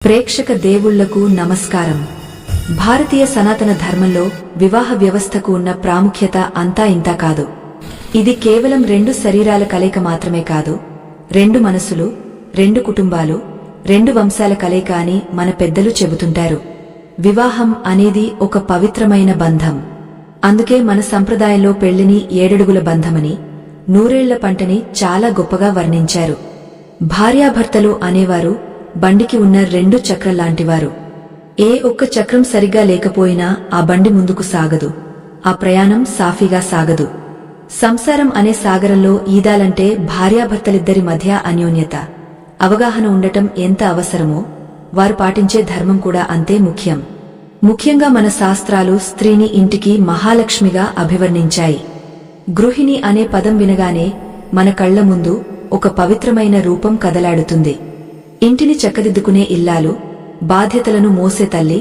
ప్రేక్షక దేవుళ్లకు నమస్కారం. భారతీయ సనాతన ధర్మంలో వివాహ వ్యవస్థకు ఉన్న ప్రాముఖ్యత అంతా ఇంతా కాదు. ఇది కేవలం రెండు శరీరాల కలయిక మాత్రమే కాదు, రెండు మనసులు, రెండు కుటుంబాలు, రెండు వంశాల కలయిక అని మన పెద్దలు చెబుతుంటారు. వివాహం అనేది ఒక పవిత్రమైన బంధం. అందుకే మన సంప్రదాయంలో పెళ్లిని 7 అడుగుల బంధమని, 100 ఏళ్ల పంటని చాలా గొప్పగా వర్ణించారు. భార్యాభర్తలు అనేవారు బండికి ఉన్న 2 చక్రాల్లాంటివారు. ఏ ఒక్క చక్రం సరిగ్గా లేకపోయినా ఆ బండి ముందుకు సాగదు, ఆ ప్రయాణం సాఫీగా సాగదు. సంసారం అనే సాగరంలో ఈదాలంటే భార్యాభర్తలిద్దరి మధ్య అన్యోన్యత, అవగాహన ఉండటం ఎంత అవసరమో వారు పాటించే ధర్మం కూడా అంతే ముఖ్యం. ముఖ్యంగా మన శాస్త్రాలు స్త్రీని ఇంటికి మహాలక్ష్మిగా అభివర్ణించాయి. గృహిణి అనే పదం వినగానే మన కళ్ల ముందు ఒక పవిత్రమైన రూపం కదలాడుతుంది. ఇంటిని చక్కదిద్దుకునే ఇల్లాలు, బాధ్యతలను మోసే తల్లి,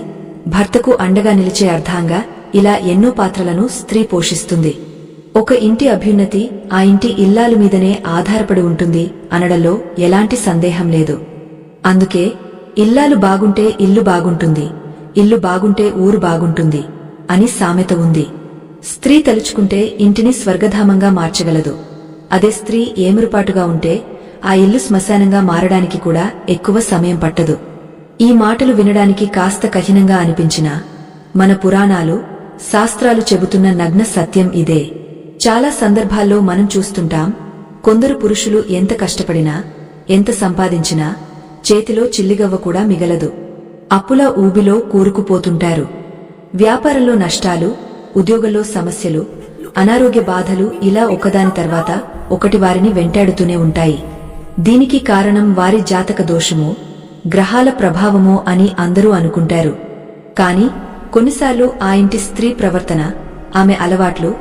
భర్తకు అండగా నిలిచే అర్ధాంగా, ఇలా ఎన్నో పాత్రలను స్త్రీ పోషిస్తుంది. ఒక ఇంటి అభ్యున్నతి ఆ ఇంటి ఇల్లాలు మీదనే ఆధారపడి ఉంటుంది అనడంలో ఎలాంటి సందేహం లేదు. అందుకే ఇల్లాలు బాగుంటే ఇల్లు బాగుంటుంది, ఇల్లు బాగుంటే ఊరు బాగుంటుంది అని సామెత ఉంది. స్త్రీ తలుచుకుంటే ఇంటిని స్వర్గధామంగా మార్చగలదు. అదే స్త్రీ ఏమరుపాటుగా ఉంటే ఆ ఇల్లు శ్మశానంగా మారడానికి కూడా ఎక్కువ సమయం పట్టదు. ఈ మాటలు వినడానికి కాస్త కఠినంగా అనిపించినా మన పురాణాలు, శాస్త్రాలు చెబుతున్న నగ్న సత్యం ఇదే. చాలా సందర్భాల్లో మనం చూస్తుంటాం, కొందరు పురుషులు ఎంత కష్టపడినా, ఎంత సంపాదించినా చేతిలో చిల్లిగవ్వ కూడా మిగలదు. అప్పుల ఊబిలో కూరుకుపోతుంటారు. వ్యాపారంలో నష్టాలు, ఉద్యోగంలో సమస్యలు, అనారోగ్య బాధలు ఇలా ఒకదాని తర్వాత ఒకటి వారిని వెంటాడుతూనే ఉంటాయి. దీనికి కారణం వారి జాతక దోషమో, గ్రహాల ప్రభావమో అని అందరూ అనుకుంటారు. కాని కొన్నిసార్లు ఆ ఇంటి స్త్రీ ప్రవర్తన, ఆమె అలవాట్లు,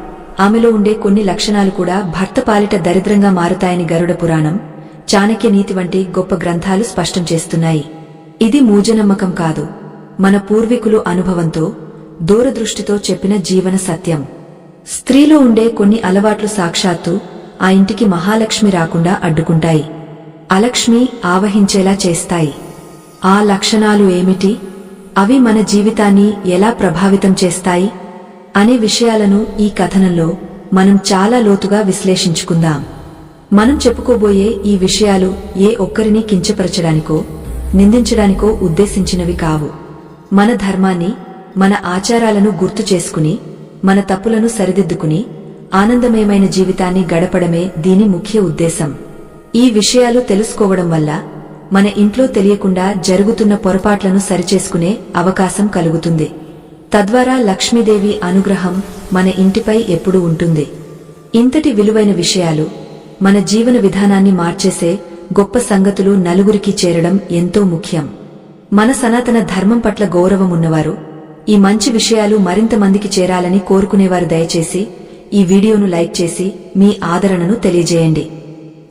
ఆమెలో ఉండే కొన్ని లక్షణాలు కూడా భర్త పాలిట దరిద్రంగా మారుతాయని గరుడ పురాణం, చాణక్య నీతి వంటి గొప్ప గ్రంథాలు స్పష్టం చేస్తున్నాయి. ఇది మూఢనమ్మకం కాదు, మన పూర్వీకులు అనుభవంతో, దూరదృష్టితో చెప్పిన జీవన సత్యం. స్త్రీలో ఉండే కొన్ని అలవాట్లు సాక్షాత్తు ఆ ఇంటికి మహాలక్ష్మి రాకుండా అడ్డుకుంటాయి, అలక్ష్మి ఆవహించేలా చేస్తాయి. ఆ లక్షణాలు ఏమిటి, అవి మన జీవితాన్ని ఎలా ప్రభావితం చేస్తాయి అనే విషయాలను ఈ కథనంలో మనం చాలా లోతుగా విశ్లేషించుకుందాం. మనం చెప్పుకోబోయే ఈ విషయాలు ఏ ఒక్కరిని కించపరచడానికో, నిందించడానికో ఉద్దేశించినవి కావు. మన ధర్మాన్ని, మన ఆచారాలను గుర్తు చేసుకుని, మన తప్పులను సరిదిద్దుకుని ఆనందమయమైన జీవితాన్ని గడపడమే దీని ముఖ్య ఉద్దేశం. ఈ విషయాలు తెలుసుకోవడం వల్ల మన ఇంట్లో తెలియకుండా జరుగుతున్న పొరపాట్లను సరిచేసుకునే అవకాశం కలుగుతుంది. తద్వారా లక్ష్మీదేవి అనుగ్రహం మన ఇంటిపై ఎప్పుడూ ఉంటుంది. ఇంతటి విలువైన విషయాలు, మన జీవన విధానాన్ని మార్చేసే గొప్ప సంగతులు నలుగురికి చేరడం ఎంతో ముఖ్యం. మన సనాతన ధర్మం పట్ల గౌరవం ఉన్నవారు, ఈ మంచి విషయాలు మరింత మందికి చేరాలని కోరుకునేవారు దయచేసి ఈ వీడియోను లైక్ చేసి మీ ఆదరణను తెలియజేయండి.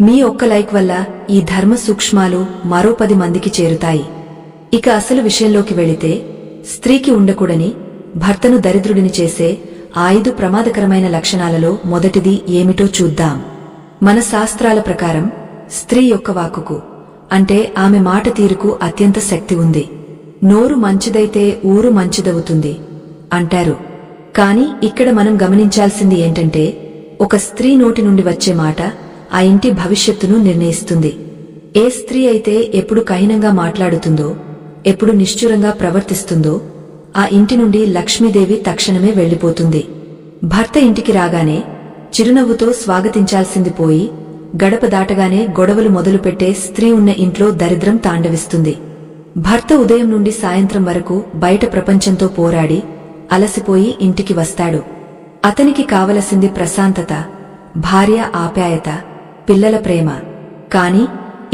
మీ ఒక్క లైక్ వల్ల ఈ ధర్మ సూక్ష్మాలు మరో 10 మందికి చేరుతాయి. ఇక అసలు విషయంలోకి వెళితే, స్త్రీకి ఉండకూడని, భర్తను దరిద్రుడిని చేసే 5 ప్రమాదకరమైన లక్షణాలలో మొదటిది ఏమిటో చూద్దాం. మన శాస్త్రాల ప్రకారం స్త్రీ యొక్క వాక్కుకు, అంటే ఆమె మాట తీరుకు అత్యంత శక్తి ఉంది. నోరు మంచిదైతే ఊరు మంచిదవుతుంది అంటారు. కాని ఇక్కడ మనం గమనించాల్సింది ఏంటంటే, ఒక స్త్రీ నోటి నుండి వచ్చే మాట ఆ ఇంటి భవిష్యత్తును నిర్ణయిస్తుంది. ఏ స్త్రీ అయితే ఎప్పుడు కఠినంగా మాట్లాడుతుందో, ఎప్పుడు నిష్ఠురంగా ప్రవర్తిస్తుందో ఆ ఇంటి నుండి లక్ష్మీదేవి తక్షణమే వెళ్లిపోతుంది. భర్త ఇంటికి రాగానే చిరునవ్వుతో స్వాగతించాల్సింది పోయి, గడప దాటగానే గొడవలు మొదలుపెట్టే స్త్రీ ఉన్న ఇంట్లో దరిద్రం తాండవిస్తుంది. భర్త ఉదయం నుండి సాయంత్రం వరకు బయట ప్రపంచంతో పోరాడి అలసిపోయి ఇంటికి వస్తాడు. అతనికి కావలసింది ప్రశాంతత, భార్య ఆప్యాయత, పిల్లల ప్రేమ. కాని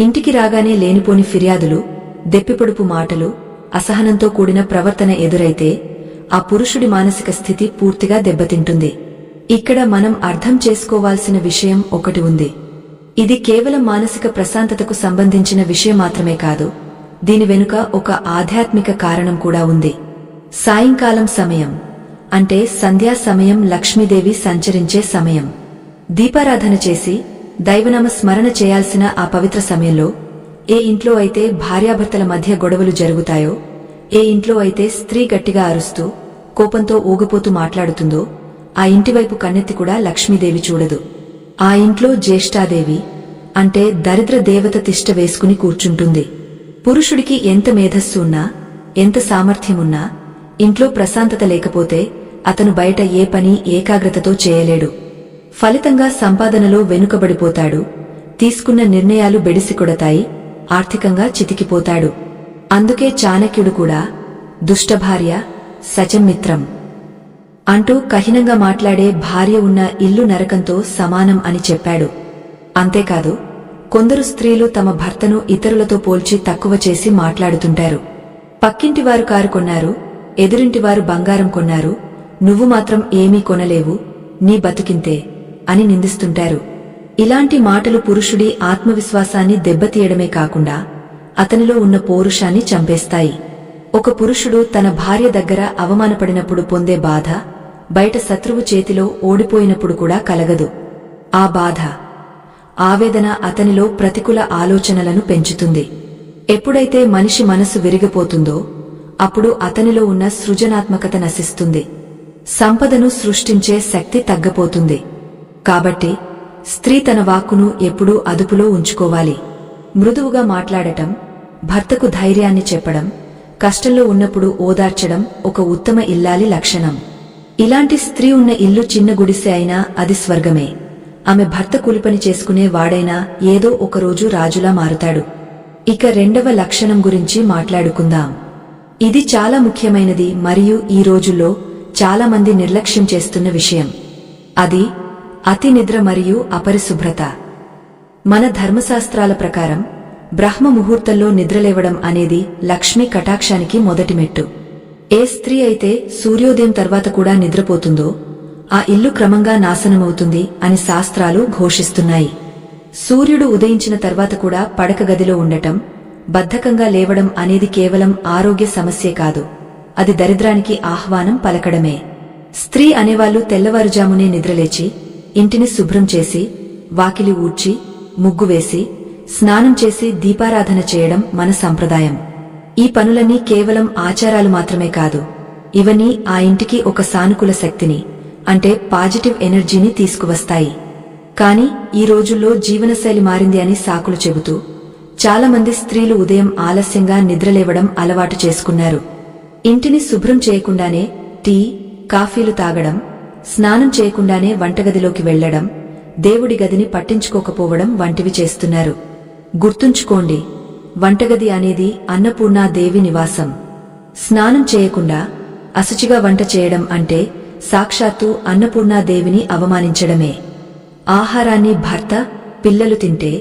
ఇంటికి రాగానే లేనిపోని ఫిర్యాదులు, దెప్పిపొడుపు మాటలు, అసహనంతో కూడిన ప్రవర్తన ఎదురైతే ఆ పురుషుడి మానసిక స్థితి పూర్తిగా దెబ్బతింటుంది. ఇక్కడ మనం అర్థం చేసుకోవాల్సిన విషయం ఒకటి ఉంది. ఇది కేవలం మానసిక ప్రశాంతతకు సంబంధించిన విషయం మాత్రమే కాదు, దీని వెనుక ఒక ఆధ్యాత్మిక కారణం కూడా ఉంది. సాయంకాలం సమయం అంటే సంధ్యా సమయం లక్ష్మీదేవి సంచరించే సమయం. దీపారాధన చేసి దైవనామ స్మరణ చేయాల్సిన ఆ పవిత్ర సమయంలో ఏ ఇంట్లో అయితే భార్యాభర్తల మధ్య గొడవలు జరుగుతాయో, ఏ ఇంట్లో అయితే స్త్రీ గట్టిగా అరుస్తూ కోపంతో ఊగిపోతూ మాట్లాడుతుందో ఆ ఇంటివైపు కన్నెత్తి కూడా లక్ష్మీదేవి చూడదు. ఆ ఇంట్లో జ్యేష్ఠాదేవి అంటే దరిద్ర దేవత తిష్ట వేసుకుని కూర్చుంటుంది. పురుషుడికి ఎంత మేధస్సు ఉన్నా, ఎంత సామర్థ్యమున్నా ఇంట్లో ప్రశాంతత లేకపోతే అతను బయట ఏ పని ఏకాగ్రతతో చేయలేడు. ఫలితంగా సంపాదనలో వెనుకబడిపోతాడు, తీసుకున్న నిర్ణయాలు బెడిసికొడతాయి, ఆర్థికంగా చితికిపోతాడు. అందుకే చాణక్యుడు కూడా దుష్టభార్య సచమిత్రం అంటూ కఠినంగా మాట్లాడే భార్య ఉన్న ఇల్లు నరకంతో సమానం అని చెప్పాడు. అంతేకాదు, కొందరు స్త్రీలు తమ భర్తను ఇతరులతో పోల్చి తక్కువ చేసి మాట్లాడుతుంటారు. పక్కింటివారు కారు కొన్నారు, ఎదురింటివారు బంగారం కొన్నారు, నువ్వు మాత్రం ఏమీ కొనలేవు, నీ బతుకింతే అని నిందిస్తుంటారు. ఇలాంటి మాటలు పురుషుడి ఆత్మవిశ్వాసాన్ని దెబ్బతీయడమే కాకుండా అతనిలో ఉన్న పౌరుషాన్ని చంపేస్తాయి. ఒక పురుషుడు తన భార్య దగ్గర అవమానపడినప్పుడు పొందే బాధ బయట శత్రువు చేతిలో ఓడిపోయినప్పుడు కూడా కలగదు. ఆ బాధ, ఆవేదన అతనిలో ప్రతికూల ఆలోచనలను పెంచుతుంది. ఎప్పుడైతే మనిషి మనసు విరిగిపోతుందో అప్పుడు అతనిలో ఉన్న సృజనాత్మకత నశిస్తుంది, సంపదను సృష్టించే శక్తి తగ్గపోతుంది. కాబట్టి స్త్రీ తన వాక్కును ఎప్పుడూ అదుపులో ఉంచుకోవాలి. మృదువుగా మాట్లాడటం, భర్తకు ధైర్యాన్ని చెప్పడం, కష్టంలో ఉన్నప్పుడు ఓదార్చడం ఒక ఉత్తమ ఇల్లాలి లక్షణం. ఇలాంటి స్త్రీ ఉన్న ఇల్లు చిన్న గుడిసె అయినా అది స్వర్గమే. ఆమె భర్త కూలిపని చేసుకునే వాడైనా ఏదో ఒకరోజు రాజులా మారుతాడు. ఇక రెండవ లక్షణం గురించి మాట్లాడుకుందాం. ఇది చాలా ముఖ్యమైనది మరియు ఈ రోజుల్లో చాలా మంది నిర్లక్ష్యం చేస్తున్న విషయం. అది అతి నిద్ర మరియు అపరిశుభ్రత. మన ధర్మశాస్త్రాల ప్రకారం బ్రహ్మ ముహూర్తంలో నిద్రలేవడం అనేది లక్ష్మీ కటాక్షానికి మొదటి మెట్టు. ఏ స్త్రీ అయితే సూర్యోదయం తర్వాత కూడా నిద్రపోతుందో ఆ ఇల్లు క్రమంగా నాశనమవుతుంది అని శాస్త్రాలు ఘోషిస్తున్నాయి. సూర్యుడు ఉదయించిన తర్వాత కూడా పడక గదిలో ఉండటం, బద్ధకంగా లేవడం అనేది కేవలం ఆరోగ్య సమస్యే కాదు, అది దరిద్రానికి ఆహ్వానం పలకడమే. స్త్రీ అనేవాళ్లు తెల్లవారుజామునే నిద్రలేచి ఇంటిని శుభ్రం చేసి, వాకిలి ఊడ్చి, ముగ్గు వేసి, స్నానం చేసి దీపారాధన చేయడం మన సంప్రదాయం. ఈ పనులన్నీ కేవలం ఆచారాలు మాత్రమే కాదు, ఇవన్నీ ఆ ఇంటికి ఒక సానుకూల శక్తిని అంటే పాజిటివ్ ఎనర్జీని తీసుకువస్తాయి. కాని ఈ రోజుల్లో జీవనశైలి మారింది అని సాకులు చెబుతూ చాలామంది స్త్రీలు ఉదయం ఆలస్యంగా నిద్రలేవడం అలవాటు చేసుకున్నారు. ఇంటిని శుభ్రం చేయకుండానే టీ, కాఫీలు తాగడం, స్నానం చేయకుండానే వంటగదిలోకి వెళ్లడం, దేవుడి గదిని పట్టించుకోకపోవడం వంటివి చేస్తున్నారు. గుర్తుంచుకోండి, వంటగది అనేది అన్నపూర్ణాదేవి నివాసం. స్నానం చేయకుండా అశుచిగా వంట చేయడం అంటే సాక్షాత్తు అన్నపూర్ణాదేవిని అవమానించడమే. ఆహారాన్ని భర్త, పిల్లలు తింటే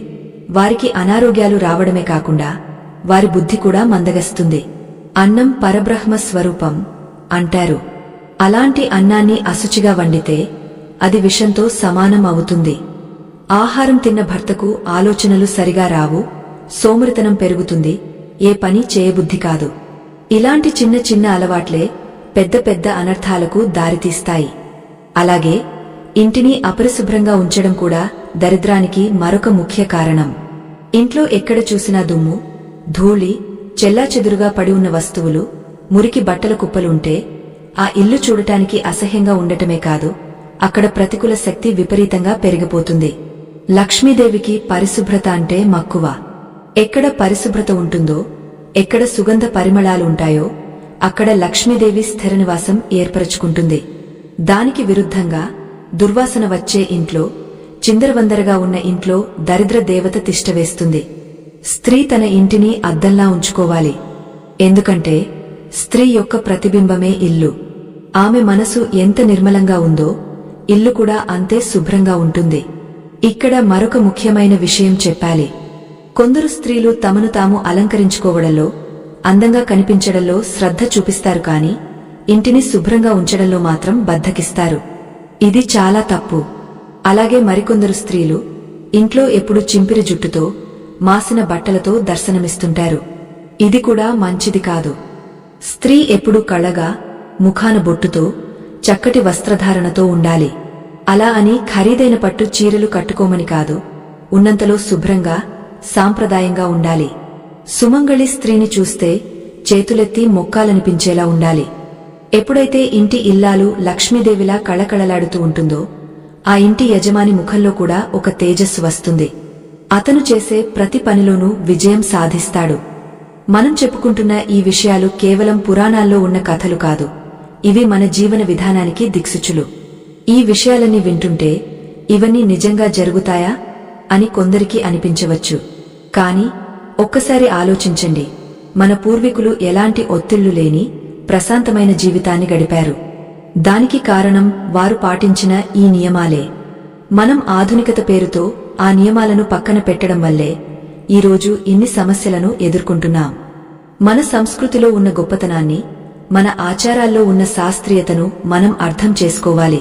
వారికి అనారోగ్యాలు రావడమే కాకుండా వారి బుద్ధి కూడా మందగస్తుంది. అన్నం పరబ్రహ్మ స్వరూపం అంటారు. అలాంటి అన్నాన్ని అశుచిగా వండితే అది విషంతో సమానం అవుతుంది. ఆహారం తిన్న భర్తకు ఆలోచనలు సరిగా రావు, సోమరితనం పెరుగుతుంది, ఏ పని చేయబుద్ధి కాదు. ఇలాంటి చిన్న చిన్న అలవాట్లే పెద్ద పెద్ద అనర్థాలకు దారితీస్తాయి. అలాగే ఇంటిని అపరిశుభ్రంగా ఉంచడం కూడా దరిద్రానికి మరొక ముఖ్య కారణం. ఇంట్లో ఎక్కడ చూసినా దుమ్ము, ధూళి, చెల్లాచెదురుగా పడి ఉన్న వస్తువులు, మురికి బట్టల కుప్పలుంటే ఆ ఇల్లు చూడటానికి అసహ్యంగా ఉండటమే కాదు, అక్కడ ప్రతికూల శక్తి విపరీతంగా పెరిగిపోతుంది. లక్ష్మీదేవికి పరిశుభ్రత అంటే మక్కువ. ఎక్కడ పరిశుభ్రత ఉంటుందో, ఎక్కడ సుగంధ పరిమళాలు ఉంటాయో అక్కడ లక్ష్మీదేవి స్థిర నివాసం ఏర్పరచుకుంటుంది. దానికి విరుద్ధంగా దుర్వాసన వచ్చే ఇంట్లో, చిందరవందరగా ఉన్న ఇంట్లో దరిద్ర దేవత తిష్టవేస్తుంది. స్త్రీ తన ఇంటిని అద్దంలా ఉంచుకోవాలి. ఎందుకంటే స్త్రీ యొక్క ప్రతిబింబమే ఇల్లు. ఆమె మనసు ఎంత నిర్మలంగా ఉందో ఇల్లు కూడా అంతే శుభ్రంగా ఉంటుంది. ఇక్కడ మరొక ముఖ్యమైన విషయం చెప్పాలి. కొందరు స్త్రీలు తమను తాము అలంకరించుకోవడంలో, అందంగా కనిపించడంలో శ్రద్ధ చూపిస్తారు, కాని ఇంటిని శుభ్రంగా ఉంచడంలో మాత్రం బద్ధకిస్తారు. ఇది చాలా తప్పు. అలాగే మరికొందరు స్త్రీలు ఇంట్లో ఎప్పుడు చింపిరి జుట్టుతో, మాసిన బట్టలతో దర్శనమిస్తుంటారు. ఇది కూడా మంచిది కాదు. స్త్రీ ఎప్పుడూ కళగా, ముఖాన బొట్టుతో, చక్కటి వస్త్రధారణతో ఉండాలి. అలా అని ఖరీదైన పట్టు చీరలు కట్టుకోమని కాదు, ఉన్నంతలో శుభ్రంగా, సాంప్రదాయంగా ఉండాలి. సుమంగళి స్త్రీని చూస్తే చేతులెత్తి మొక్కాలనిపించేలా ఉండాలి. ఎప్పుడైతే ఇంటి ఇల్లాలు లక్ష్మీదేవిలా కళకళలాడుతూ ఉంటుందో ఆ ఇంటి యజమాని ముఖంలో కూడా ఒక తేజస్సు వస్తుంది. అతను చేసే ప్రతి పనిలోనూ విజయం సాధిస్తాడు. మనం చెప్పుకుంటున్న ఈ విషయాలు కేవలం పురాణాల్లో ఉన్న కథలు కాదు. ఇవి మన జీవన విధానానికి దిక్సూచులు. ఈ విషయాలన్నీ వింటుంటే ఇవన్నీ నిజంగా జరుగుతాయా అని కొందరికి అనిపించవచ్చు. కాని ఒక్కసారి ఆలోచించండి, మన పూర్వీకులు ఎలాంటి ఒత్తిళ్లు లేని ప్రశాంతమైన జీవితాన్ని గడిపారు. దానికి కారణం వారు పాటించిన ఈ నియమాలే. మనం ఆధునికత పేరుతో ఆ నియమాలను పక్కన పెట్టడం వల్లే ఈరోజు ఇన్ని సమస్యలను ఎదుర్కొంటున్నాం. మన సంస్కృతిలో ఉన్న గొప్పతనాన్ని, మన ఆచారాల్లో ఉన్న శాస్త్రీయతను మనం అర్థం చేసుకోవాలి.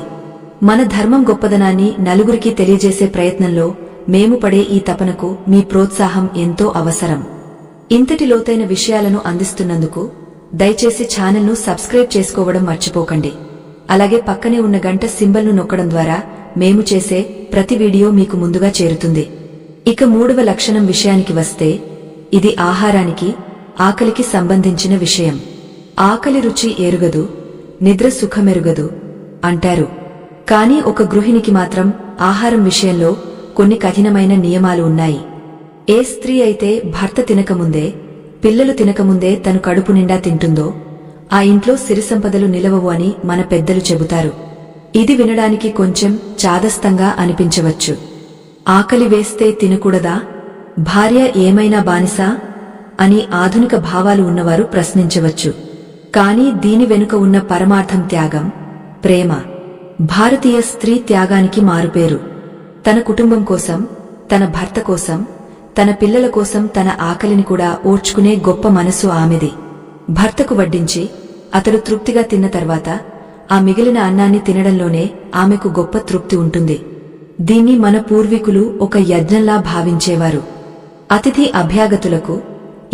మన ధర్మం గొప్పదనాన్ని నలుగురికి తెలియజేసే ప్రయత్నంలో మేము పడే ఈ తపనకు మీ ప్రోత్సాహం ఎంతో అవసరం. ఇంతటి లోతైన విషయాలను అందిస్తున్నందుకు దయచేసి ఛానల్ను సబ్స్క్రైబ్ చేసుకోవడం మర్చిపోకండి. అలాగే పక్కనే ఉన్న గంట సింబల్ను నొక్కడం ద్వారా మేము చేసే ప్రతి వీడియో మీకు ముందుగా చేరుతుంది. ఇక 3వ లక్షణం విషయానికి వస్తే ఇది ఆహారానికి, ఆకలికి సంబంధించిన విషయం. ఆకలి రుచి ఎరుగదు, నిద్ర సుఖమెరుగదు అంటారు. కానీ ఒక గృహిణికి మాత్రం ఆహారం విషయంలో కొన్ని కఠినమైన నియమాలు ఉన్నాయి. ఏ స్త్రీ అయితే భర్త తినకముందే, పిల్లలు తినకముందే తను కడుపు నిండా తింటుందో ఆ ఇంట్లో సిరిసంపదలు నిలవవు అని మన పెద్దలు చెబుతారు. ఇది వినడానికి కొంచెం చాదస్తంగా అనిపించవచ్చు. ఆకలి వేస్తే తినకూడదా? భార్య ఏమైనా బానిసా అని ఆధునిక భావాలు ఉన్నవారు ప్రశ్నించవచ్చు. కాని దీని వెనుక ఉన్న పరమార్థం త్యాగం, ప్రేమ. భారతీయ స్త్రీ త్యాగానికి మారుపేరు. తన కుటుంబం కోసం, తన భర్త కోసం, తన పిల్లల కోసం తన ఆకలిని కూడా ఓర్చుకునే గొప్ప మనసు ఆమెది. భర్తకు వడ్డించి అతడు తృప్తిగా తిన్న తర్వాత ఆ మిగిలిన అన్నాన్ని తినడంలోనే ఆమెకు గొప్ప తృప్తి ఉంటుంది. దీన్ని మన పూర్వీకులు ఒక యజ్ఞంలా భావించేవారు. అతిథి అభ్యాగతులకు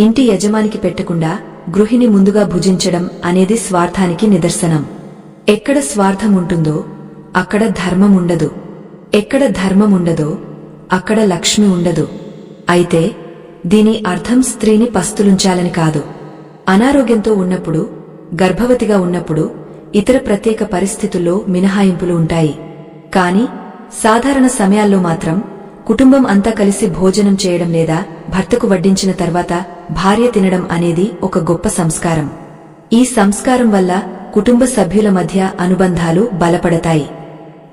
ఇంటి యజమానికి పెట్టకుండా గృహిణి ముందుగా భుజించడం అనేది స్వార్థానికి నిదర్శనం. ఎక్కడ స్వార్థం ఉంటుందో అక్కడ ధర్మం ఉండదు. ఎక్కడ ధర్మం ఉండదో అక్కడ లక్ష్మి ఉండదు. అయితే దీని అర్థం స్త్రీని పస్తులుంచాలని కాదు. అనారోగ్యంతో ఉన్నప్పుడు, గర్భవతిగా ఉన్నప్పుడు, ఇతర ప్రత్యేక పరిస్థితుల్లో మినహాయింపులు ఉంటాయి. కాని సాధారణ సమయాల్లో మాత్రం కుటుంబం అంతా కలిసి భోజనం చేయడం లేదా భర్తకు వడ్డించిన తర్వాత భార్య తినడం అనేది ఒక గొప్ప సంస్కారం. ఈ సంస్కారం వల్ల కుటుంబ సభ్యుల మధ్య అనుబంధాలు బలపడతాయి.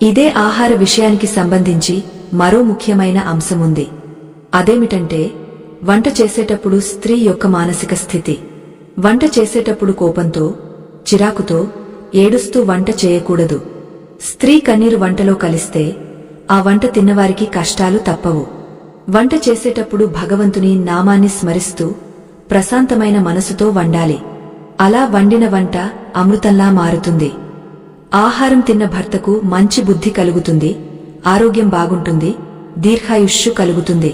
ఇదే ఆహార విషయానికి సంబంధించి మరో ముఖ్యమైన అంశముంది. అదేమిటంటే వంట చేసేటప్పుడు స్త్రీ యొక్క మానసిక స్థితి. వంట చేసేటప్పుడు కోపంతో, చిరాకుతో, ఏడుస్తూ వంట చేయకూడదు. స్త్రీ కన్నీరు వంటలో కలిస్తే ఆ వంట తిన్నవారికి కష్టాలు తప్పవు. వంట చేసేటప్పుడు భగవంతుని నామాన్ని స్మరిస్తూ ప్రశాంతమైన మనసుతో వండాలి. అలా వండిన వంట అమృతంలా మారుతుంది. ఆహారం తిన్న భర్తకు మంచి బుద్ధి కలుగుతుంది, ఆరోగ్యం బాగుంటుంది, దీర్ఘాయుష్షు కలుగుతుంది.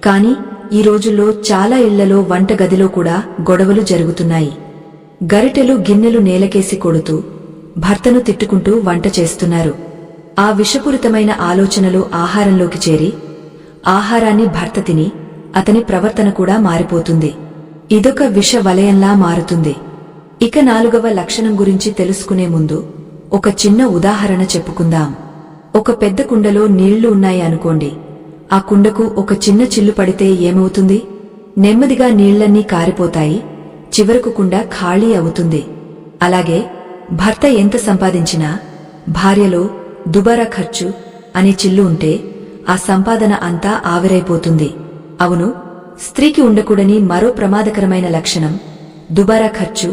కాని ఈ రోజుల్లో చాలా ఇళ్లలో వంట గదిలో కూడా గొడవలు జరుగుతున్నాయి. గరిటెలు, గిన్నెలు నేలకేసి కొడుతూ భర్తను తిట్టుకుంటూ వంట చేస్తున్నారు. ఆ విషపూరితమైన ఆలోచనలు ఆహారంలోకి చేరి ఆహారాన్ని భర్త తిని అతని ప్రవర్తన కూడా మారిపోతుంది. ఇదొక విష వలయంలా మారుతుంది. ఇక 4వ లక్షణం గురించి తెలుసుకునే ముందు ఒక చిన్న ఉదాహరణ చెప్పుకుందాం. ఒక పెద్ద కుండలో నీళ్లు ఉన్నాయి అనుకోండి. ఆ కుండకు ఒక చిన్న చిల్లు పడితే ఏమవుతుంది? నెమ్మదిగా నీళ్లన్నీ కారిపోతాయి, చివరకు కుండ ఖాళీ అవుతుంది. అలాగే భర్త ఎంత సంపాదించినా భార్యలో దుబారా ఖర్చు అనే చిల్లు ఉంటే ఆ సంపాదన అంతా ఆవిరైపోతుంది. అవును, స్త్రీకి ఉండకూడని మరో ప్రమాదకరమైన లక్షణం దుబారా ఖర్చు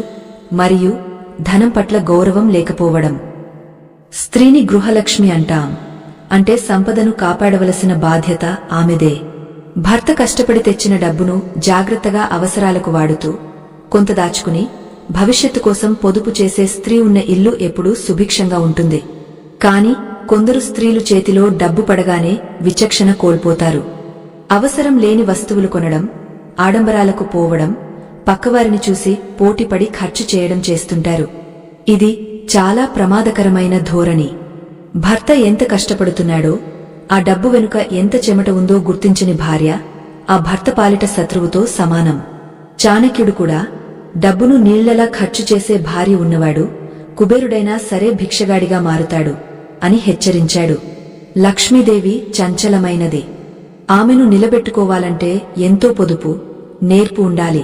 మరియు ధనం పట్ల గౌరవం లేకపోవడం. స్త్రీని గృహలక్ష్మి అంటాం. అంటే సంపదను కాపాడవలసిన బాధ్యత ఆమెదే. భర్త కష్టపడి తెచ్చిన డబ్బును జాగ్రత్తగా అవసరాలకు వాడుతూ కొంత దాచుకుని భవిష్యత్తు కోసం పొదుపు చేసే స్త్రీ ఉన్న ఇల్లు ఎప్పుడూ సుభిక్షంగా ఉంటుంది. కాని కొందరు స్త్రీలు చేతిలో డబ్బు పడగానే విచక్షణ కోల్పోతారు. అవసరం లేని వస్తువులు కొనడం, ఆడంబరాలకు పోవడం, పక్కవారిని చూసి పోటీపడి ఖర్చు చేయడం చేస్తుంటారు. ఇది చాలా ప్రమాదకరమైన ధోరణి. భర్త ఎంత కష్టపడుతున్నాడో, ఆ డబ్బు వెనుక ఎంత చెమట ఉందో గుర్తించని భార్య ఆ భర్త పాలిట శత్రువుతో సమానం. చాణక్యుడు కూడా డబ్బును నీళ్లలా ఖర్చు చేసే భార్య ఉన్నవాడు కుబేరుడైనా సరే భిక్షగాడిగా మారుతాడు అని హెచ్చరించాడు. లక్ష్మీదేవి చంచలమైనది. ఆమెను నిలబెట్టుకోవాలంటే ఎంతో పొదుపు, నేర్పు ఉండాలి.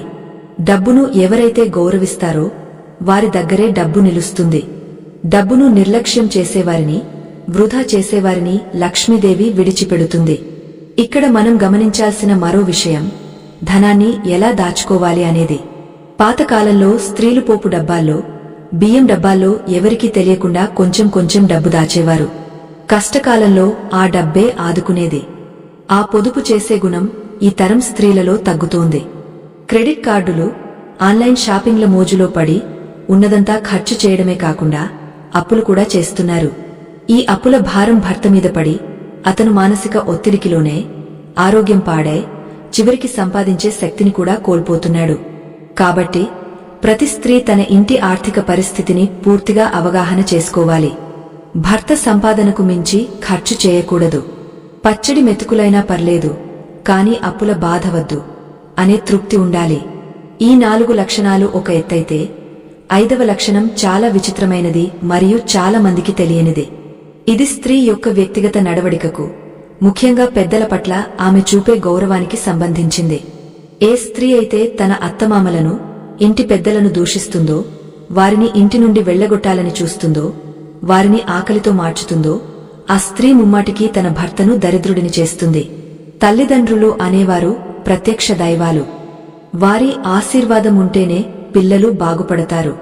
డబ్బును ఎవరైతే గౌరవిస్తారో వారి దగ్గరే డబ్బు నిలుస్తుంది. డబ్బును నిర్లక్ష్యం చేసేవారిని, వృధా చేసేవారిని లక్ష్మీదేవి విడిచిపెడుతుంది. ఇక్కడ మనం గమనించాల్సిన మరో విషయం ధనాన్ని ఎలా దాచుకోవాలి అనేది. పాతకాలంలో స్త్రీలు పోపు డబ్బాల్లో, బియ్యం డబ్బాల్లో ఎవరికీ తెలియకుండా కొంచెం కొంచెం డబ్బు దాచేవారు. కష్టకాలంలో ఆ డబ్బే ఆదుకునేది. ఆ పొదుపు చేసే గుణం ఈ తరం స్త్రీలలో తగ్గుతోంది. క్రెడిట్ కార్డులు, ఆన్లైన్ షాపింగ్ల మోజులో పడి ఉన్నదంతా ఖర్చు చేయడమే కాకుండా అప్పులు కూడా చేస్తున్నారు. ఈ అప్పుల భారం భర్త మీద పడి అతను మానసిక ఒత్తిడికిలోనే ఆరోగ్యం పాడై చివరికి సంపాదించే శక్తిని కూడా కోల్పోతున్నాడు. కాబట్టి ప్రతి స్త్రీ తన ఇంటి ఆర్థిక పరిస్థితిని పూర్తిగా అవగాహన చేసుకోవాలి. భర్త సంపాదనకు మించి ఖర్చు చేయకూడదు. పచ్చడి మెతుకులైనా పర్లేదు, కాని అప్పుల బాధ వద్దు అనే తృప్తి ఉండాలి. ఈ 4 లక్షణాలు ఒక ఎత్తైతే 5వ లక్షణం చాలా విచిత్రమైనది మరియు చాలా మందికి తెలియనిది. ఇది స్త్రీ యొక్క వ్యక్తిగత నడవడికకు, ముఖ్యంగా పెద్దల పట్ల ఆమె చూపే గౌరవానికి సంబంధించింది. ఏ స్త్రీ అయితే తన అత్తమామలను, ఇంటి పెద్దలను దూషిస్తుందో, వారిని ఇంటి నుండి వెళ్లగొట్టాలని చూస్తుందో, వారిని ఆకలితో మార్చుతుందో, ఆ స్త్రీ ముమ్మాటికి తన భర్తను దరిద్రుడిని చేస్తుంది. తల్లిదండ్రులు అనేవారు ప్రత్యక్ష దైవాలు. వారి ఆశీర్వాదం ఉంటేనే పిల్లలు బాగుపడతారు.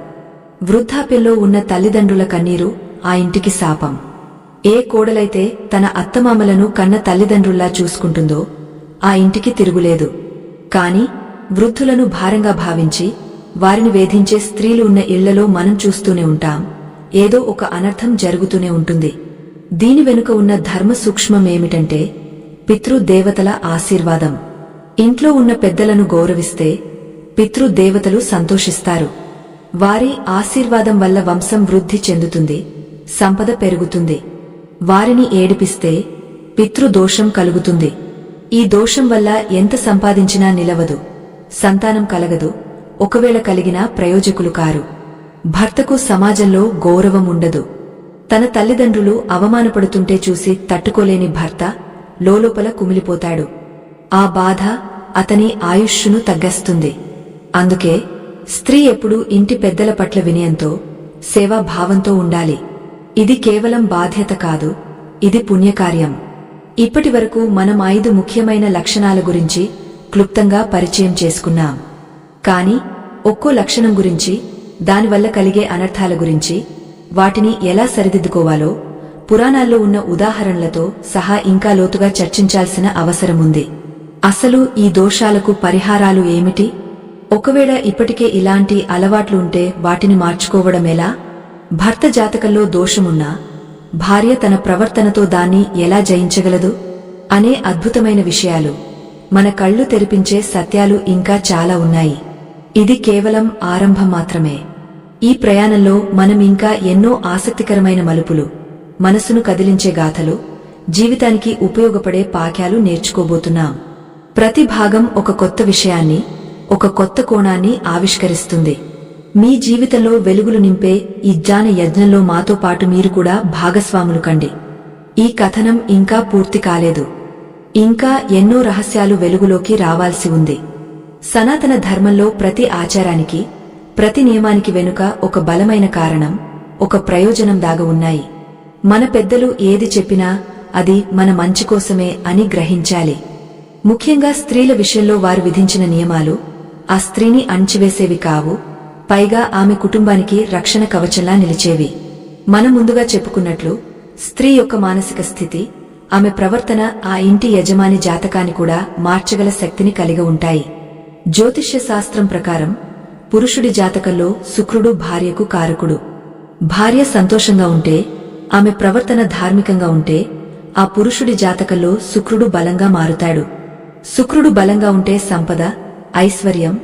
వృద్ధాప్యంలో ఉన్న తల్లిదండ్రుల కన్నీరు ఆ ఇంటికి శాపం. ఏ కోడలైతే తన అత్తమామలను కన్న తల్లిదండ్రుల్లా చూసుకుంటుందో ఆ ఇంటికి తిరుగులేదు. కాని వృద్ధులను భారంగా భావించి వారిని వేధించే స్త్రీలు ఉన్న ఇళ్లలో మనం చూస్తూనే ఉంటాం. ఏదో ఒక అనర్థం జరుగుతూనే ఉంటుంది. దీని వెనుక ఉన్న ధర్మ సూక్ష్మమేమిటంటే పితృదేవతల ఆశీర్వాదం. ఇంట్లో ఉన్న పెద్దలను గౌరవిస్తే పితృదేవతలు సంతోషిస్తారు. వారి ఆశీర్వాదం వల్ల వంశం వృద్ధి చెందుతుంది, సంపద పెరుగుతుంది. వారిని ఏడిపిస్తే పితృదోషం కలుగుతుంది. ఈ దోషం వల్ల ఎంత సంపాదించినా నిలవదు, సంతానం కలగదు, ఒకవేళ కలిగినా ప్రయోజకులు కారు. భర్తకు సమాజంలో గౌరవం ఉండదు. తన తల్లిదండ్రులు అవమానపడుతుంటే చూసి తట్టుకోలేని భర్త లోలోపల కుమిలిపోతాడు. ఆ బాధ అతని ఆయుష్షును తగ్గస్తుంది. అందుకే స్త్రీ ఎప్పుడూ ఇంటి పెద్దల పట్ల వినయంతో, సేవాభావంతో ఉండాలి. ఇది కేవలం బాధ్యత కాదు, ఇది పుణ్యకార్యం. ఇప్పటివరకు మనం 5 ముఖ్యమైన లక్షణాల గురించి క్లుప్తంగా పరిచయం చేసుకున్నాం. కాని ఒక్కో లక్షణం గురించి, దానివల్ల కలిగే అనర్థాల గురించి, వాటిని ఎలా సరిదిద్దుకోవాలో పురాణాల్లో ఉన్న ఉదాహరణలతో సహా ఇంకా లోతుగా చర్చించాల్సిన అవసరముంది. అసలు ఈ దోషాలకు పరిహారాలు ఏమిటి? ఒకవేళ ఇప్పటికే ఇలాంటి అలవాట్లు ఉంటే వాటిని మార్చుకోవడమెలా? భర్త జాతకంలో దోషమున్నా భార్య తన ప్రవర్తనతో దాన్ని ఎలా జయించగలదు అనే అద్భుతమైన విషయాలు, మన కళ్ళు తెరిపించే సత్యాలు ఇంకా చాలా ఉన్నాయి. ఇది కేవలం ఆరంభం మాత్రమే. ఈ ప్రయాణంలో మనం ఇంకా ఎన్నో ఆసక్తికరమైన మలుపులు, మనసును కదిలించే గాథలు, జీవితానికి ఉపయోగపడే పాఠాలు నేర్చుకోబోతున్నాం. ప్రతి భాగం ఒక కొత్త విషయాన్ని, ఒక కొత్త కోణాన్ని ఆవిష్కరిస్తుంది. మీ జీవితంలో వెలుగులు నింపే ఈ జ్ఞాన యజ్ఞంలో మాతో పాటు మీరు కూడా భాగస్వాములు కండి. ఈ కథనం ఇంకా పూర్తి కాలేదు. ఇంకా ఎన్నో రహస్యాలు వెలుగులోకి రావాల్సి ఉంది. సనాతన ధర్మంలో ప్రతి ఆచారానికి, ప్రతి నియమానికి వెనుక ఒక బలమైన కారణం, ఒక ప్రయోజనం దాగి ఉన్నాయి. మన పెద్దలు ఏది చెప్పినా అది మన మంచి కోసమే అని గ్రహించాలి. ముఖ్యంగా స్త్రీల విషయంలో వారు విధించిన నియమాలు ఆ స్త్రీని అణచివేసేవి కావు, పైగా ఆమె కుటుంబానికి రక్షణ కవచంలా నిలిచేవి. మనం ముందుగా చెప్పుకున్నట్లు స్త్రీ యొక్క మానసిక స్థితి, ఆమె ప్రవర్తన ఆ ఇంటి యజమాని జాతకాన్ని కూడా మార్చగల శక్తిని కలిగి ఉంటాయి. జ్యోతిష్య శాస్త్రం ప్రకారం పురుషుడి జాతకంలో శుక్రుడు భార్యకు కారకుడు. భార్య సంతోషంగా ఉంటే, ఆమె ప్రవర్తన ధార్మికంగా ఉంటే ఆ పురుషుడి జాతకంలో శుక్రుడు బలంగా మారుతాడు. శుక్రుడు బలంగా ఉంటే సంపద, ఐశ్వర్యం,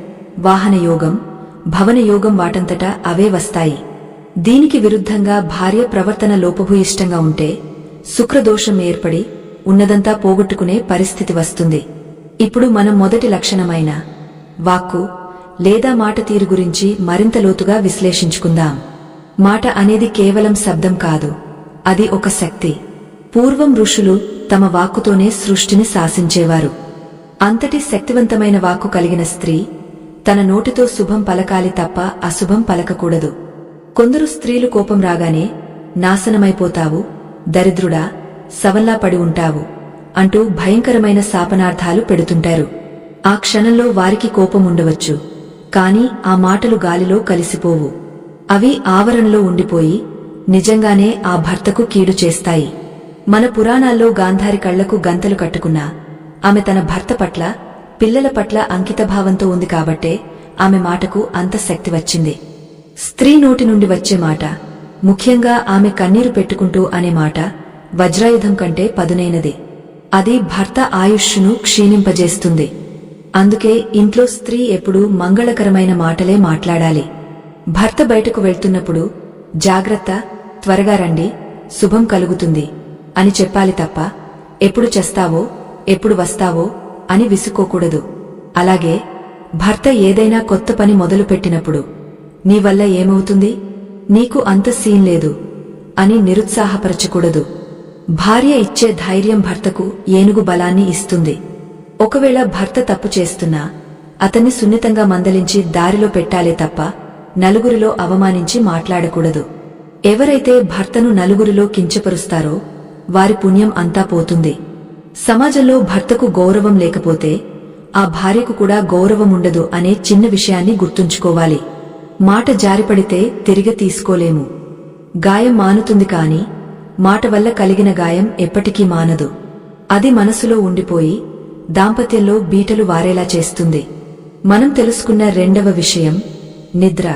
వాహన యోగం, భవన యోగం వాటంతటా అవే వస్తాయి. దీనికి విరుద్ధంగా భార్య ప్రవర్తన లోపభూయిష్టంగా ఉంటే శుక్రదోషం ఏర్పడి ఉన్నదంతా పోగొట్టుకునే పరిస్థితి వస్తుంది. ఇప్పుడు మనం మొదటి లక్షణమైన వాక్కు, లేదా మాట తీరు గురించి మరింత లోతుగా విశ్లేషించుకుందాం. మాట అనేది కేవలం శబ్దం కాదు, అది ఒక శక్తి. పూర్వం ఋషులు తమ వాక్కుతోనే సృష్టిని శాసించేవారు. అంతటి శక్తివంతమైన వాక్కు కలిగిన స్త్రీ తన నోటితో శుభం పలకాలి తప్ప అశుభం పలకకూడదు. కొందరు స్త్రీలు కోపం రాగానే నాశనమైపోతావు, దరిద్రుడా, సవల్లా పడి ఉంటావు అంటూ భయంకరమైన శాపనార్థాలు పెడుతుంటారు. ఆ క్షణంలో వారికి కోపం ఉండవచ్చు, కాని ఆ మాటలు గాలిలో కలిసిపోవు. అవి ఆవరణలో ఉండిపోయి నిజంగానే ఆ భర్తకు కీడు చేస్తాయి. మన పురాణాల్లో గాంధారి కళ్లకు గంతలు కట్టుకున్నా ఆమె తన భర్త పట్ల, పిల్లల పట్ల అంకితభావంతో ఉంది కాబట్టే ఆమె మాటకు అంత శక్తి వచ్చింది. స్త్రీ నోటి నుండి వచ్చే మాట, ముఖ్యంగా ఆమె కన్నీరు పెట్టుకుంటూ అనే మాట వజ్రాయుధం కంటే పదునైనది. అది భర్త ఆయుష్ను క్షీణింపజేస్తుంది. అందుకే ఇంట్లో స్త్రీ ఎప్పుడూ మంగళకరమైన మాటలే మాట్లాడాలి. భర్త బయటకు వెళ్తున్నప్పుడు జాగ్రత్త, త్వరగా రండి, శుభం కలుగుతుంది అని చెప్పాలి తప్ప ఎప్పుడు చేస్తావో, ఎప్పుడు వస్తావో అని విసుక్కోకూడదు. అలాగే భర్త ఏదైనా కొత్త పని మొదలుపెట్టినప్పుడు నీ వల్ల ఏమవుతుంది, నీకు అంత సీన్ లేదు అని నిరుత్సాహపరచకూడదు. భార్య ఇచ్చే ధైర్యం భర్తకు ఏనుగు బలాన్ని ఇస్తుంది. ఒకవేళ భర్త తప్పు చేస్తున్నా అతన్ని సున్నితంగా మందలించి దారిలో పెట్టాలే తప్ప నలుగురిలో అవమానించి మాట్లాడకూడదు. ఎవరైతే భర్తను నలుగురిలో కించపరుస్తారో వారి పుణ్యం అంతా పోతుంది. సమాజంలో భర్తకు గౌరవం లేకపోతే ఆ భార్యకు కూడా గౌరవముండదు అనే చిన్న విషయాన్ని గుర్తుంచుకోవాలి. మాట జారిపడితే తిరిగి తీసుకోలేము. గాయం మానుతుంది కాని మాట వల్ల కలిగిన గాయం ఎప్పటికీ మానదు. అది మనసులో ఉండిపోయి దాంపత్యంలో బీటలు వారేలా చేస్తుంది. మనం తెలుసుకున్న రెండవ విషయం నిద్ర.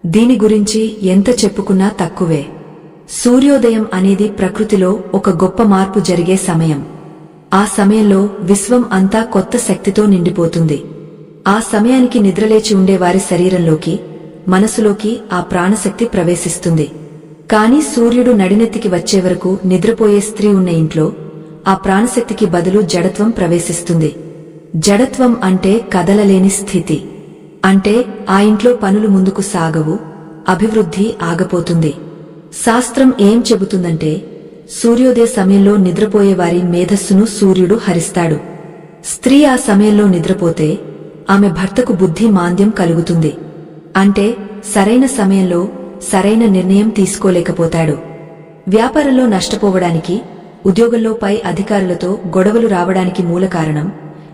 దీని గురించి ఎంత చెప్పుకున్నా తక్కువే. సూర్యోదయం అనేది ప్రకృతిలో ఒక గొప్ప మార్పు జరిగే సమయం. ఆ సమయంలో విశ్వం అంతా కొత్త శక్తితో నిండిపోతుంది. ఆ సమయానికి నిద్రలేచి ఉండేవారి శరీరంలోకి, మనసులోకి ఆ ప్రాణశక్తి ప్రవేశిస్తుంది. కాని సూర్యుడు నడినెత్తికి వచ్చే వరకు నిద్రపోయే స్త్రీ ఉన్న ఇంట్లో ఆ ప్రాణశక్తికి బదులు జడత్వం ప్రవేశిస్తుంది. జడత్వం అంటే కదలలేని స్థితి. అంటే ఆ ఇంట్లో పనులు ముందుకు సాగవు, అభివృద్ధి ఆగపోతుంది. శాస్త్రం ఏం చెబుతుందంటే సూర్యోదయ సమయంలో నిద్రపోయేవారి మేధస్సును సూర్యుడు హరిస్తాడు. స్త్రీ ఆ సమయంలో నిద్రపోతే ఆమె భర్తకు బుద్ధి మాంద్యం కలుగుతుంది. అంటే సరైన సమయంలో సరైన నిర్ణయం తీసుకోలేకపోతాడు. వ్యాపారంలో నష్టపోవడానికి, ఉద్యోగంలో పై అధికారులతో గొడవలు రావడానికి మూల కారణం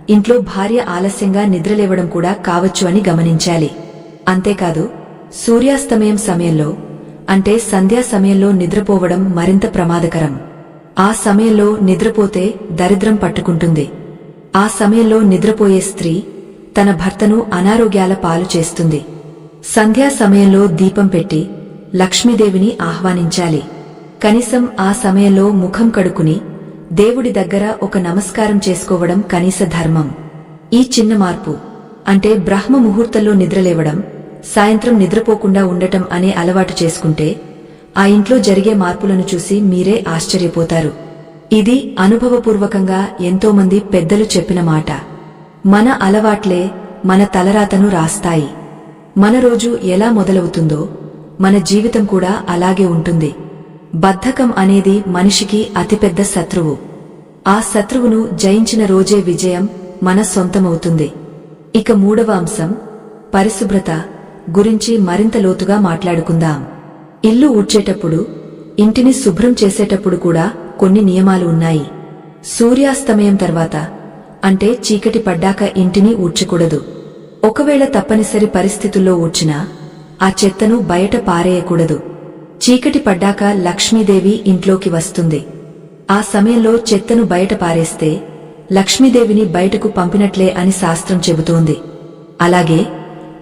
ఇంట్లో భార్య ఆలస్యంగా నిద్రలేవడం కూడా కావచ్చు అని గమనించాలి. అంతేకాదు సూర్యాస్తమయం సమయంలో అంటే సంధ్యా సమయంలో నిద్రపోవడం మరింత ప్రమాదకరం. ఆ సమయంలో నిద్రపోతే దరిద్రం పట్టుకుంటుంది. ఆ సమయంలో నిద్రపోయే స్త్రీ తన భర్తను అనారోగ్యాల పాలు చేస్తుంది. సంధ్యా సమయంలో దీపం పెట్టి లక్ష్మీదేవిని ఆహ్వానించాలి. కనీసం ఆ సమయంలో ముఖం కడుకుని దేవుడి దగ్గర ఒక నమస్కారం చేసుకోవడం కనీస ధర్మం. ఈ చిన్న మార్పు అంటే బ్రహ్మ ముహూర్తంలో నిద్రలేవడం, సాయంత్రం నిద్రపోకుండా ఉండటం అనే అలవాటు చేసుకుంటే ఆ ఇంట్లో జరిగే మార్పులను చూసి మీరే ఆశ్చర్యపోతారు. ఇది అనుభవపూర్వకంగా ఎంతోమంది పెద్దలు చెప్పిన మాట. మన అలవాట్లే మన తలరాతను రాస్తాయి. మన రోజు ఎలా మొదలవుతుందో మన జీవితం కూడా అలాగే ఉంటుంది. బద్ధకం అనేది మనిషికి అతిపెద్ద శత్రువు. ఆ శత్రువును జయించిన రోజే విజయం మన సొంతమవుతుంది. ఇక మూడవ అంశం పరిశుభ్రత గురించి మరింత లోతుగా మాట్లాడుకుందాం. ఇల్లు ఊడ్చేటప్పుడు, ఇంటిని శుభ్రం చేసేటప్పుడు కూడా కొన్ని నియమాలు ఉన్నాయి. సూర్యాస్తమయం తర్వాత అంటే చీకటి పడ్డాక ఇంటిని ఊడ్చకూడదు. ఒకవేళ తప్పనిసరి పరిస్థితుల్లో ఊడ్చినా ఆ చెత్తను బయట పారేయకూడదు. చీకటి పడ్డాక లక్ష్మీదేవి ఇంట్లోకి వస్తుంది. ఆ సమయంలో చెత్తను బయట పారేస్తే లక్ష్మీదేవిని బయటకు పంపినట్లే అని శాస్త్రం చెబుతోంది. అలాగే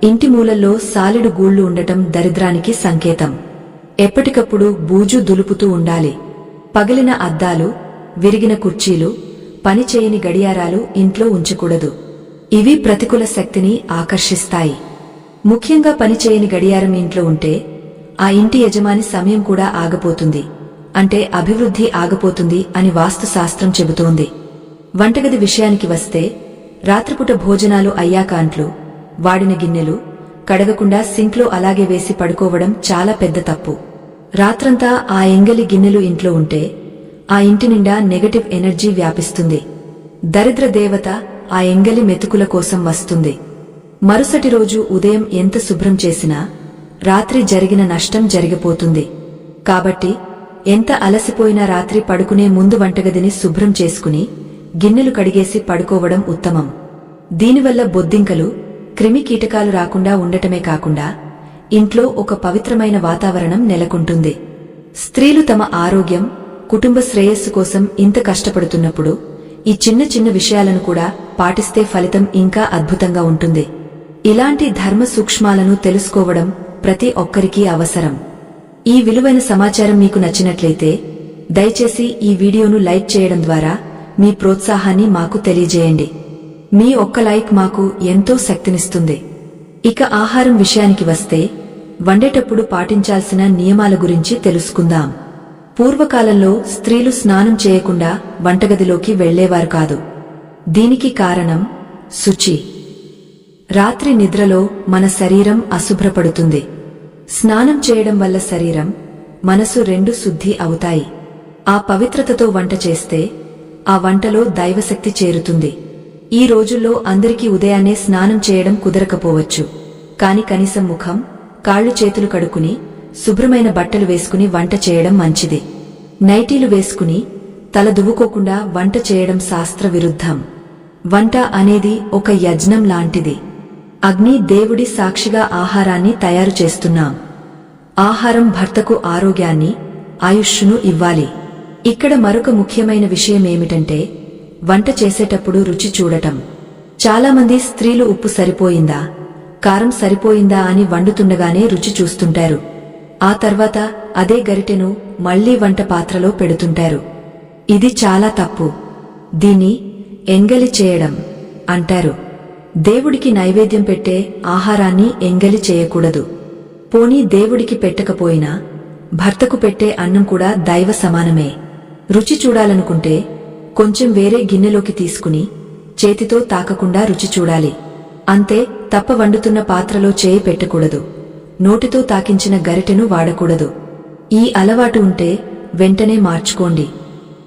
ఇంటి మూలల్లో సాలెడు గూళ్లు ఉండటం దరిద్రానికి సంకేతం. ఎప్పటికప్పుడు బూజు దులుపుతూ ఉండాలి. పగిలిన అద్దాలు, విరిగిన కుర్చీలు, పనిచేయని గడియారాలు ఇంట్లో ఉంచకూడదు. ఇవి ప్రతికూల శక్తిని ఆకర్షిస్తాయి. ముఖ్యంగా పనిచేయని గడియారం ఇంట్లో ఉంటే ఆ ఇంటి యజమాని సమయం కూడా ఆగపోతుంది. అంటే అభివృద్ధి ఆగపోతుంది అని వాస్తు శాస్త్రం చెబుతోంది. వంటగది విషయానికి వస్తే రాత్రిపూట భోజనాలు అయ్యాక అంట్లు, వాడిన గిన్నెలు కడగకుండా సింక్లో అలాగే వేసి పడుకోవడం చాలా పెద్ద తప్పు. రాత్రంతా ఆ ఎంగలి గిన్నెలు ఇంట్లో ఉంటే ఆ ఇంటి నిండా నెగటివ్ ఎనర్జీ వ్యాపిస్తుంది. దరిద్ర దేవత ఆ ఎంగలి మెతుకుల కోసం వస్తుంది. మరుసటి రోజు ఉదయం ఎంత శుభ్రం చేసినా రాత్రి జరిగిన నష్టం జరిగిపోతుంది. కాబట్టి ఎంత అలసిపోయినా రాత్రి పడుకునే ముందు వంటగదిని శుభ్రం చేసుకుని గిన్నెలు కడిగేసి పడుకోవడం ఉత్తమం. దీనివల్ల బొద్దింకలు, క్రిమి కీటకాలు రాకుండా ఉండటమే కాకుండా ఇంట్లో ఒక పవిత్రమైన వాతావరణం నెలకొంటుంది. స్త్రీలు తమ ఆరోగ్యం, కుటుంబ శ్రేయస్సు కోసం ఇంత కష్టపడుతున్నప్పుడు ఈ చిన్న చిన్న విషయాలను కూడా పాటిస్తే ఫలితం ఇంకా అద్భుతంగా ఉంటుంది. ఇలాంటి ధర్మ సూక్ష్మాలను తెలుసుకోవడం ప్రతి ఒక్కరికీ అవసరం. ఈ విలువైన సమాచారం మీకు నచ్చినట్లయితే దయచేసి ఈ వీడియోను లైక్ చేయడం ద్వారా మీ ప్రోత్సాహాన్ని మాకు తెలియజేయండి. మీ ఒక్క లైక్ మాకు ఎంతో శక్తినిస్తుంది. ఇక ఆహారం విషయానికి వస్తే వండేటప్పుడు పాటించాల్సిన నియమాల గురించి తెలుసుకుందాం. పూర్వకాలంలో స్త్రీలు స్నానం చేయకుండా వంటగదిలోకి వెళ్లేవారు కాదు. దీనికి కారణం శుచి. రాత్రి నిద్రలో మన శరీరం అశుభ్రపడుతుంది. స్నానం చేయడం వల్ల శరీరం, మనసు రెండు శుద్ధి అవుతాయి. ఆ పవిత్రతతో వంట చేస్తే ఆ వంటలో దైవశక్తి చేరుతుంది. ఈ రోజుల్లో అందరికీ ఉదయాన్నే స్నానం చేయడం కుదరకపోవచ్చు. కాని కనీసం ముఖం, కాళ్లు చేతులు కడుక్కుని శుభ్రమైన బట్టలు వేసుకుని వంట చేయడం మంచిది. నైటీలు వేసుకుని తల దువ్వుకోకుండా వంట చేయడం శాస్త్ర విరుద్ధం. వంట అనేది ఒక యజ్ఞం లాంటిది. అగ్ని దేవుడి సాక్షిగా ఆహారాన్ని తయారు చేస్తున్నాం. ఆహారం భర్తకు ఆరోగ్యాన్ని, ఆయుష్ను ఇవ్వాలి. ఇక్కడ మరొక ముఖ్యమైన విషయమేమిటంటే వంట చేసేటప్పుడు రుచి చూడటం. చాలామంది స్త్రీలు ఉప్పు సరిపోయిందా, కారం సరిపోయిందా అని వండుతుండగానే రుచి చూస్తుంటారు. ఆ తర్వాత అదే గరిటెను మళ్లీ వంట పాత్రలో పెడుతుంటారు. ఇది చాలా తప్పు. దీన్ని ఎంగలి చేయడం అంటారు. దేవుడికి నైవేద్యం పెట్టే ఆహారాన్ని ఎంగలి చేయకూడదు. పోనీ దేవుడికి పెట్టకపోయినా భర్తకు పెట్టే అన్నం కూడా దైవ సమానమే. రుచి చూడాలనుకుంటే కొంచెం వేరే గిన్నెలోకి తీసుకుని చేతితో తాకకుండా రుచి చూడాలి. అంతే తప్ప వండుతున్న పాత్రలో చేయి పెట్టకూడదు. నోటితో తాకించిన గరిటెను వాడకూడదు. ఈ అలవాటు ఉంటే వెంటనే మార్చుకోండి.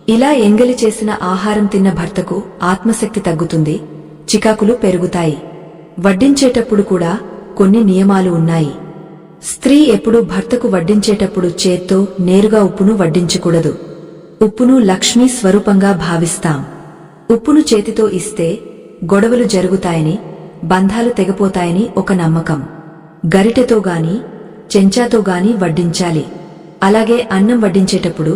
ఇలా ఎంగలి చేసిన ఆహారం తిన్న భర్తకు ఆత్మశక్తి తగ్గుతుంది, చికాకులు పెరుగుతాయి. వడ్డించేటప్పుడు కూడా కొన్ని నియమాలు ఉన్నాయి. స్త్రీ ఎప్పుడూ భర్తకు వడ్డించేటప్పుడు చేత్తో నేరుగా ఉప్పును వడ్డించకూడదు. ఉప్పును లక్ష్మీ స్వరూపంగా భావిస్తాం. ఉప్పును చేతితో ఇస్తే గొడవలు జరుగుతాయని, బంధాలు తెగపోతాయని ఒక నమ్మకం. గరిటెతో గాని చెంచాతో గాని వడ్డించాలి. అలాగే అన్నం వడ్డించేటప్పుడు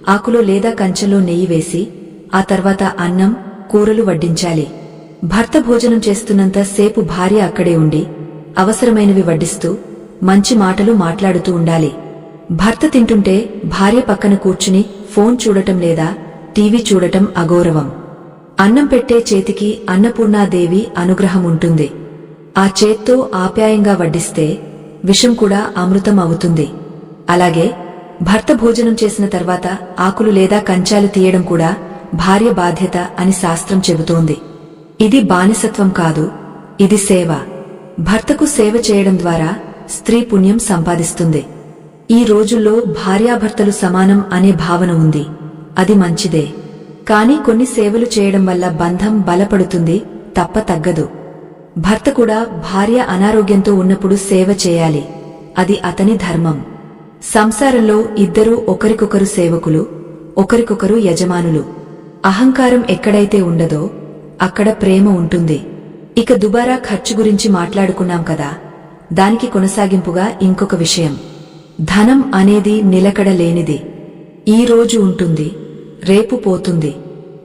ఆకులో లేదా కంచెలో నెయ్యి వేసి ఆ తర్వాత అన్నం, కూరలు వడ్డించాలి. భర్త భోజనం చేస్తున్నంత సేపు భార్య అక్కడే ఉండి అవసరమైనవి వడ్డిస్తూ మంచి మాటలు మాట్లాడుతూ ఉండాలి. భర్త తింటుంటే భార్య పక్కన కూర్చుని ఫోన్ చూడటం లేదా టీవీ చూడటం అగౌరవం. అన్నం పెట్టే చేతికి అన్నపూర్ణాదేవి అనుగ్రహం ఉంటుంది. ఆ చేత్తో ఆప్యాయంగా వడ్డిస్తే విషం కూడా అమృతం అవుతుంది. అలాగే భర్త భోజనం చేసిన తర్వాత ఆకులు లేదా కంచాలు తీయడం కూడా భార్య బాధ్యత అని శాస్త్రం చెబుతోంది. ఇది బానిసత్వం కాదు, ఇది సేవ. భర్తకు సేవ చేయడం ద్వారా స్త్రీ పుణ్యం సంపాదిస్తుంది. ఈ రోజుల్లో భార్యాభర్తలు సమానం అనే భావన ఉంది. అది మంచిదే. కానీ కొన్ని సేవలు చేయడం వల్ల బంధం బలపడుతుంది తప్ప తగ్గదు. భర్త కూడా భార్య అనారోగ్యంతో ఉన్నప్పుడు సేవ చేయాలి. అది అతని ధర్మం. సంసారంలో ఇద్దరూ ఒకరికొకరు సేవకులు, ఒకరికొకరు యజమానులు. అహంకారం ఎక్కడైతే ఉండదో అక్కడ ప్రేమ ఉంటుంది. ఇక దుబారా ఖర్చు గురించి మాట్లాడుకున్నాం కదా, దానికి కొనసాగింపుగా ఇంకొక విషయం. ధనం అనేది నిలకడ లేనిది. ఈ రోజు ఉంటుంది, రేపు పోతుంది.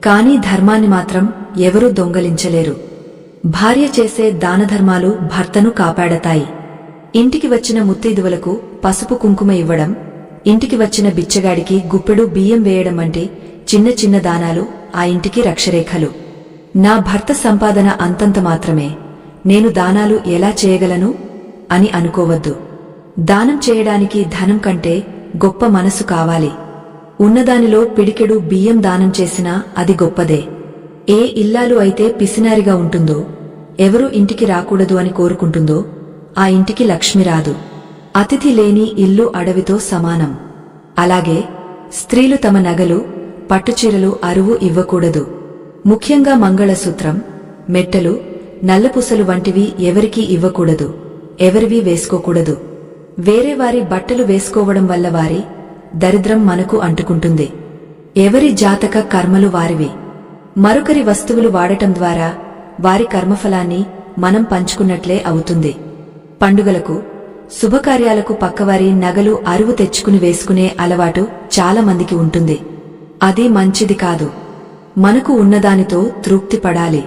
కానీ ధర్మాన్ని మాత్రం ఎవరూ దొంగలించలేరు. భార్య చేసే దానధర్మాలు భర్తను కాపాడతాయి. ఇంటికి వచ్చిన ముత్తైదువలకు పసుపు కుంకుమ ఇవ్వడం, ఇంటికి వచ్చిన బిచ్చగాడికి గుప్పెడు బియ్యం వేయడం వంటి చిన్న చిన్న దానాలు ఆ ఇంటికి రక్షరేఖలు. నా భర్త సంపాదన అంతంత మాత్రమే, నేను దానాలు ఎలా చేయగలను అని అనుకోవద్దు. దానం చేయడానికి ధనం కంటే గొప్ప మనసు కావాలి. ఉన్నదానిలో పిడికెడు బియ్యం దానం చేసినా అది గొప్పదే. ఏ ఇల్లాలు అయితే పిసినారిగా ఉంటుందో ఎవరు ఇంటికి రాకూడదు అని కోరుకుంటుందో ఆ ఇంటికి లక్ష్మి రాదు. అతిథి లేని ఇల్లు అడవితో సమానం. అలాగే స్త్రీలు తమ నగలు, పట్టుచీరలు అరువు ఇవ్వకూడదు. ముఖ్యంగా మంగళసూత్రం, మెట్టలు, నల్లపూసలు వంటివి ఎవరికీ ఇవ్వకూడదు. ఎవరివి వేసుకోకూడదు. వేరే వారి బట్టలు వేసుకోవడం వల్ల వారి దరిద్రం మనకు అంటుకుంటుంది. ఎవరి జాతక కర్మలు వారివి. మరొకరి వస్తువులు వాడటం ద్వారా వారి కర్మఫలాన్ని మనం పంచుకున్నట్లే అవుతుంది. పండుగలకు, శుభకార్యాలకు పక్కవారి నగలు అరువు తెచ్చుకుని వేసుకునే అలవాటు చాలా మందికి ఉంటుంది. అది మంచిది కాదు. మనకు ఉన్నదానితో తృప్తి పడాలి.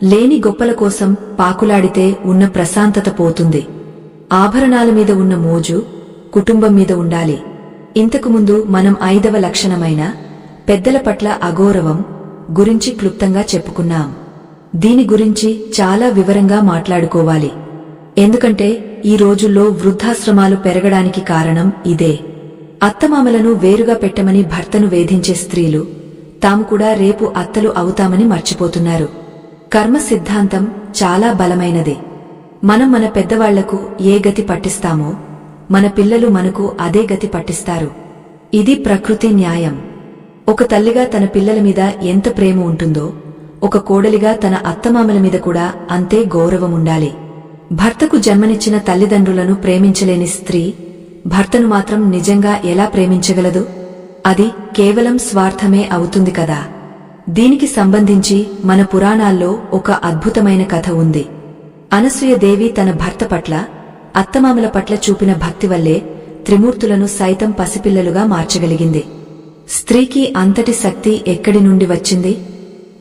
లేని గొప్పల కోసం పాకులాడితే ఉన్న ప్రశాంతత పోతుంది. ఆభరణాల మీద ఉన్న మోజు కుటుంబం మీద ఉండాలి. ఇంతకుముందు మనం 5వ లక్షణమైన పెద్దల పట్ల అగౌరవం గురించి క్లుప్తంగా చెప్పుకున్నాం. దీని గురించి చాలా వివరంగా మాట్లాడుకోవాలి. ఎందుకంటే ఈ రోజుల్లో వృద్ధాశ్రమాలు పెరగడానికి కారణం ఇదే. అత్తమామలను వేరుగా పెట్టమని భర్తను వేధించే స్త్రీలు తాము కూడా రేపు అత్తలు అవుతామని మర్చిపోతున్నారు. కర్మ సిద్ధాంతం చాలా బలమైనది. మనం మన పెద్దవాళ్లకు ఏ గతి పట్టిస్తామో మన పిల్లలు మనకు అదే గతి పట్టిస్తారు. ఇది ప్రకృతి న్యాయం. ఒక తల్లిగా తన పిల్లల మీద ఎంత ప్రేమ ఉంటుందో ఒక కోడలిగా తన అత్తమామల మీద కూడా అంతే గౌరవముండాలి. భర్తకు జన్మనిచ్చిన తల్లిదండ్రులను ప్రేమించలేని స్త్రీ భర్తను మాత్రం నిజంగా ఎలా ప్రేమించగలదు? అది కేవలం స్వార్థమే అవుతుంది కదా. దీనికి సంబంధించి మన పురాణాల్లో ఒక అద్భుతమైన కథ ఉంది. అనసూయదేవి తన భర్త పట్ల, అత్తమామల పట్ల చూపిన భక్తి వల్లే త్రిమూర్తులను సైతం పసిపిల్లలుగా మార్చగలిగింది. స్త్రీకి అంతటి శక్తి ఎక్కడి నుండి వచ్చింది?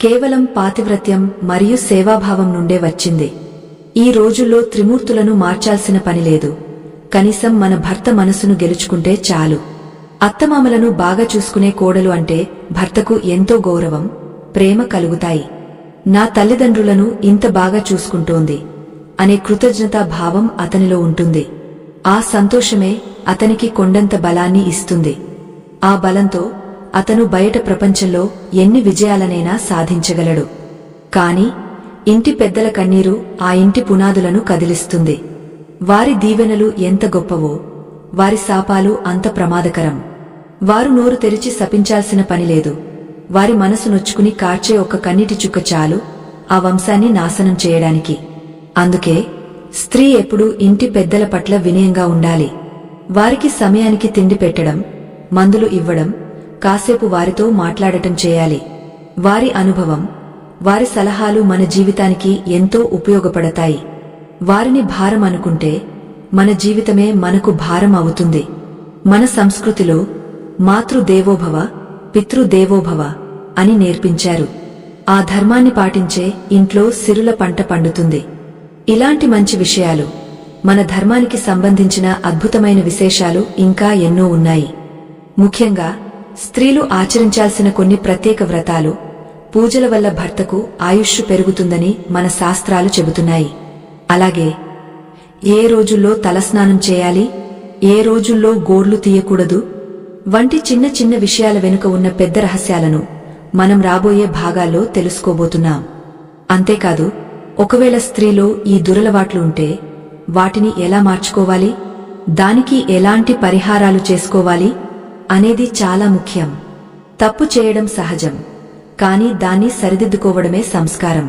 కేవలం పాతివ్రత్యం మరియు సేవాభావం నుండే వచ్చింది. ఈ రోజుల్లో త్రిమూర్తులను మార్చాల్సిన పనిలేదు. కనీసం మన భర్త మనసును గెలుచుకుంటే చాలు. అత్తమామలను బాగా చూసుకునే కోడలు అంటే భర్తకు ఎంతో గౌరవం, ప్రేమ కలుగుతాయి. నా తల్లిదండ్రులను ఇంత బాగా చూసుకుంటోంది అనే కృతజ్ఞతా భావం అతనిలో ఉంటుంది. ఆ సంతోషమే అతనికి కొండంత బలాన్ని ఇస్తుంది. ఆ బలంతో అతను బయట ప్రపంచంలో ఎన్ని విజయాలనైనా సాధించగలడు. కాని ఇంటి పెద్దల కన్నీరు ఆ ఇంటి పునాదులను కదిలిస్తుంది. వారి దీవెనలు ఎంత గొప్పవో వారి శాపాలు అంత ప్రమాదకరం. వారు నోరు తెరిచి శపించాల్సిన పనిలేదు. వారి మనసు నొచ్చుకుని కార్చే ఒక్క కన్నీటి చుక్క చాలు ఆ వంశాన్ని నాశనం చేయడానికి. అందుకే స్త్రీ ఎప్పుడూ ఇంటి పెద్దల పట్ల వినయంగా ఉండాలి. వారికి సమయానికి తిండి పెట్టడం, మందులు ఇవ్వడం, కాసేపు వారితో మాట్లాడటం చేయాలి. వారి అనుభవం, వారి సలహాలు మన జీవితానికి ఎంతో ఉపయోగపడతాయి. వారిని భారం అనుకుంటే మన జీవితమే మనకు భారం అవుతుంది. మన సంస్కృతిలో మాతృదేవోభవ, పితృదేవోభవ అని నేర్పించారు. ఆ ధర్మాన్ని పాటించే ఇంట్లో సిరుల పంట పండుతుంది. ఇలాంటి మంచి విషయాలు, మన ధర్మానికి సంబంధించిన అద్భుతమైన విశేషాలు ఇంకా ఎన్నో ఉన్నాయి. ముఖ్యంగా స్త్రీలు ఆచరించాల్సిన కొన్ని ప్రత్యేక వ్రతాలు, పూజల వల్ల భర్తకు ఆయుష్ పెరుగుతుందని మన శాస్త్రాలు చెబుతున్నాయి. అలాగే ఏ రోజుల్లో తలస్నానం చేయాలి, ఏ రోజుల్లో గోర్లు తీయకూడదు వంటి చిన్న చిన్న విషయాల వెనుక ఉన్న పెద్ద రహస్యాలను మనం రాబోయే భాగాల్లో తెలుసుకోబోతున్నాం. అంతేకాదు, ఒకవేళ స్త్రీలో ఈ దురలవాట్లు ఉంటే వాటిని ఎలా మార్చుకోవాలి, దానికి ఎలాంటి పరిహారాలు చేసుకోవాలి అనేది చాలా ముఖ్యం. తప్పు చేయడం సహజం, కాని దాన్ని సరిదిద్దుకోవడమే సంస్కారం.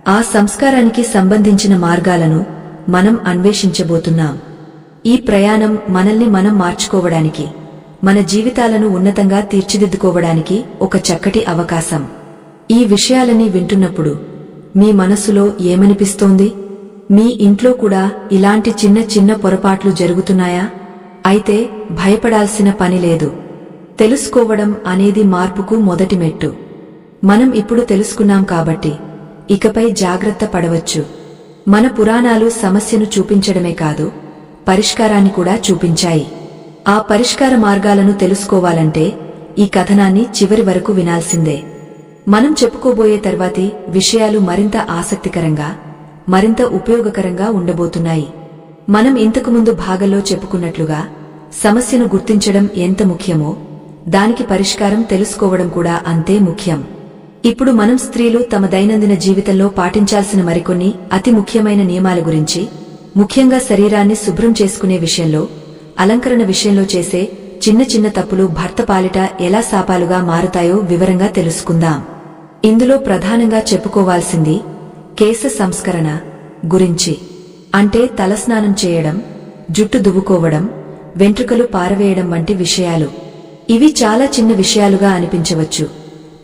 ఆ సంస్కారానికి సంబంధించిన మార్గాలను మనం అన్వేషించబోతున్నాం. ఈ ప్రయాణం మనల్ని మనం మార్చుకోవడానికి, మన జీవితాలను ఉన్నతంగా తీర్చిదిద్దుకోవడానికి ఒక చక్కటి అవకాశం. ఈ విషయాలన్నీ వింటున్నప్పుడు మీ మనసులో ఏమనిపిస్తోంది? మీ ఇంట్లో కూడా ఇలాంటి చిన్న చిన్న పొరపాట్లు జరుగుతున్నాయా? అయితే భయపడాల్సిన పని లేదు. తెలుసుకోవడం అనేది మార్పుకు మొదటి మెట్టు. మనం ఇప్పుడు తెలుసుకున్నాం కాబట్టి ఇకపై జాగ్రత్త పడవచ్చు. మన పురాణాలు సమస్యను చూపించడమే కాదు, పరిష్కారాన్ని కూడా చూపించాయి. ఆ పరిష్కార మార్గాలను తెలుసుకోవాలంటే ఈ కథనాన్ని చివరి వరకు వినాల్సిందే. మనం చెప్పుకోబోయే తర్వాతి విషయాలు మరింత ఆసక్తికరంగా, మరింత ఉపయోగకరంగా ఉండబోతున్నాయి. మనం ఇంతకుముందు భాగంలో చెప్పుకున్నట్లుగా సమస్యను గుర్తించడం ఎంత ముఖ్యమో దానికి పరిష్కారం తెలుసుకోవడం కూడా అంతే ముఖ్యం. ఇప్పుడు మనం స్త్రీలు తమ దైనందిన జీవితంలో పాటించాల్సిన మరికొన్ని అతి ముఖ్యమైన నియమాల గురించి, ముఖ్యంగా శరీరాన్ని శుభ్రం చేసుకునే విషయంలో, అలంకరణ విషయంలో చేసే చిన్న చిన్న తప్పులు భర్త పాలిట ఎలా శాపాలుగా మారుతాయో వివరంగా తెలుసుకుందాం. ఇందులో ప్రధానంగా చెప్పుకోవాల్సింది కేశ సంస్కరణ గురించి. అంటే తలస్నానం చేయడం, జుట్టు దువ్వుకోవడం, వెంట్రుకలు పారవేయడం వంటి విషయాలు. ఇవి చాలా చిన్న విషయాలుగా అనిపించవచ్చు,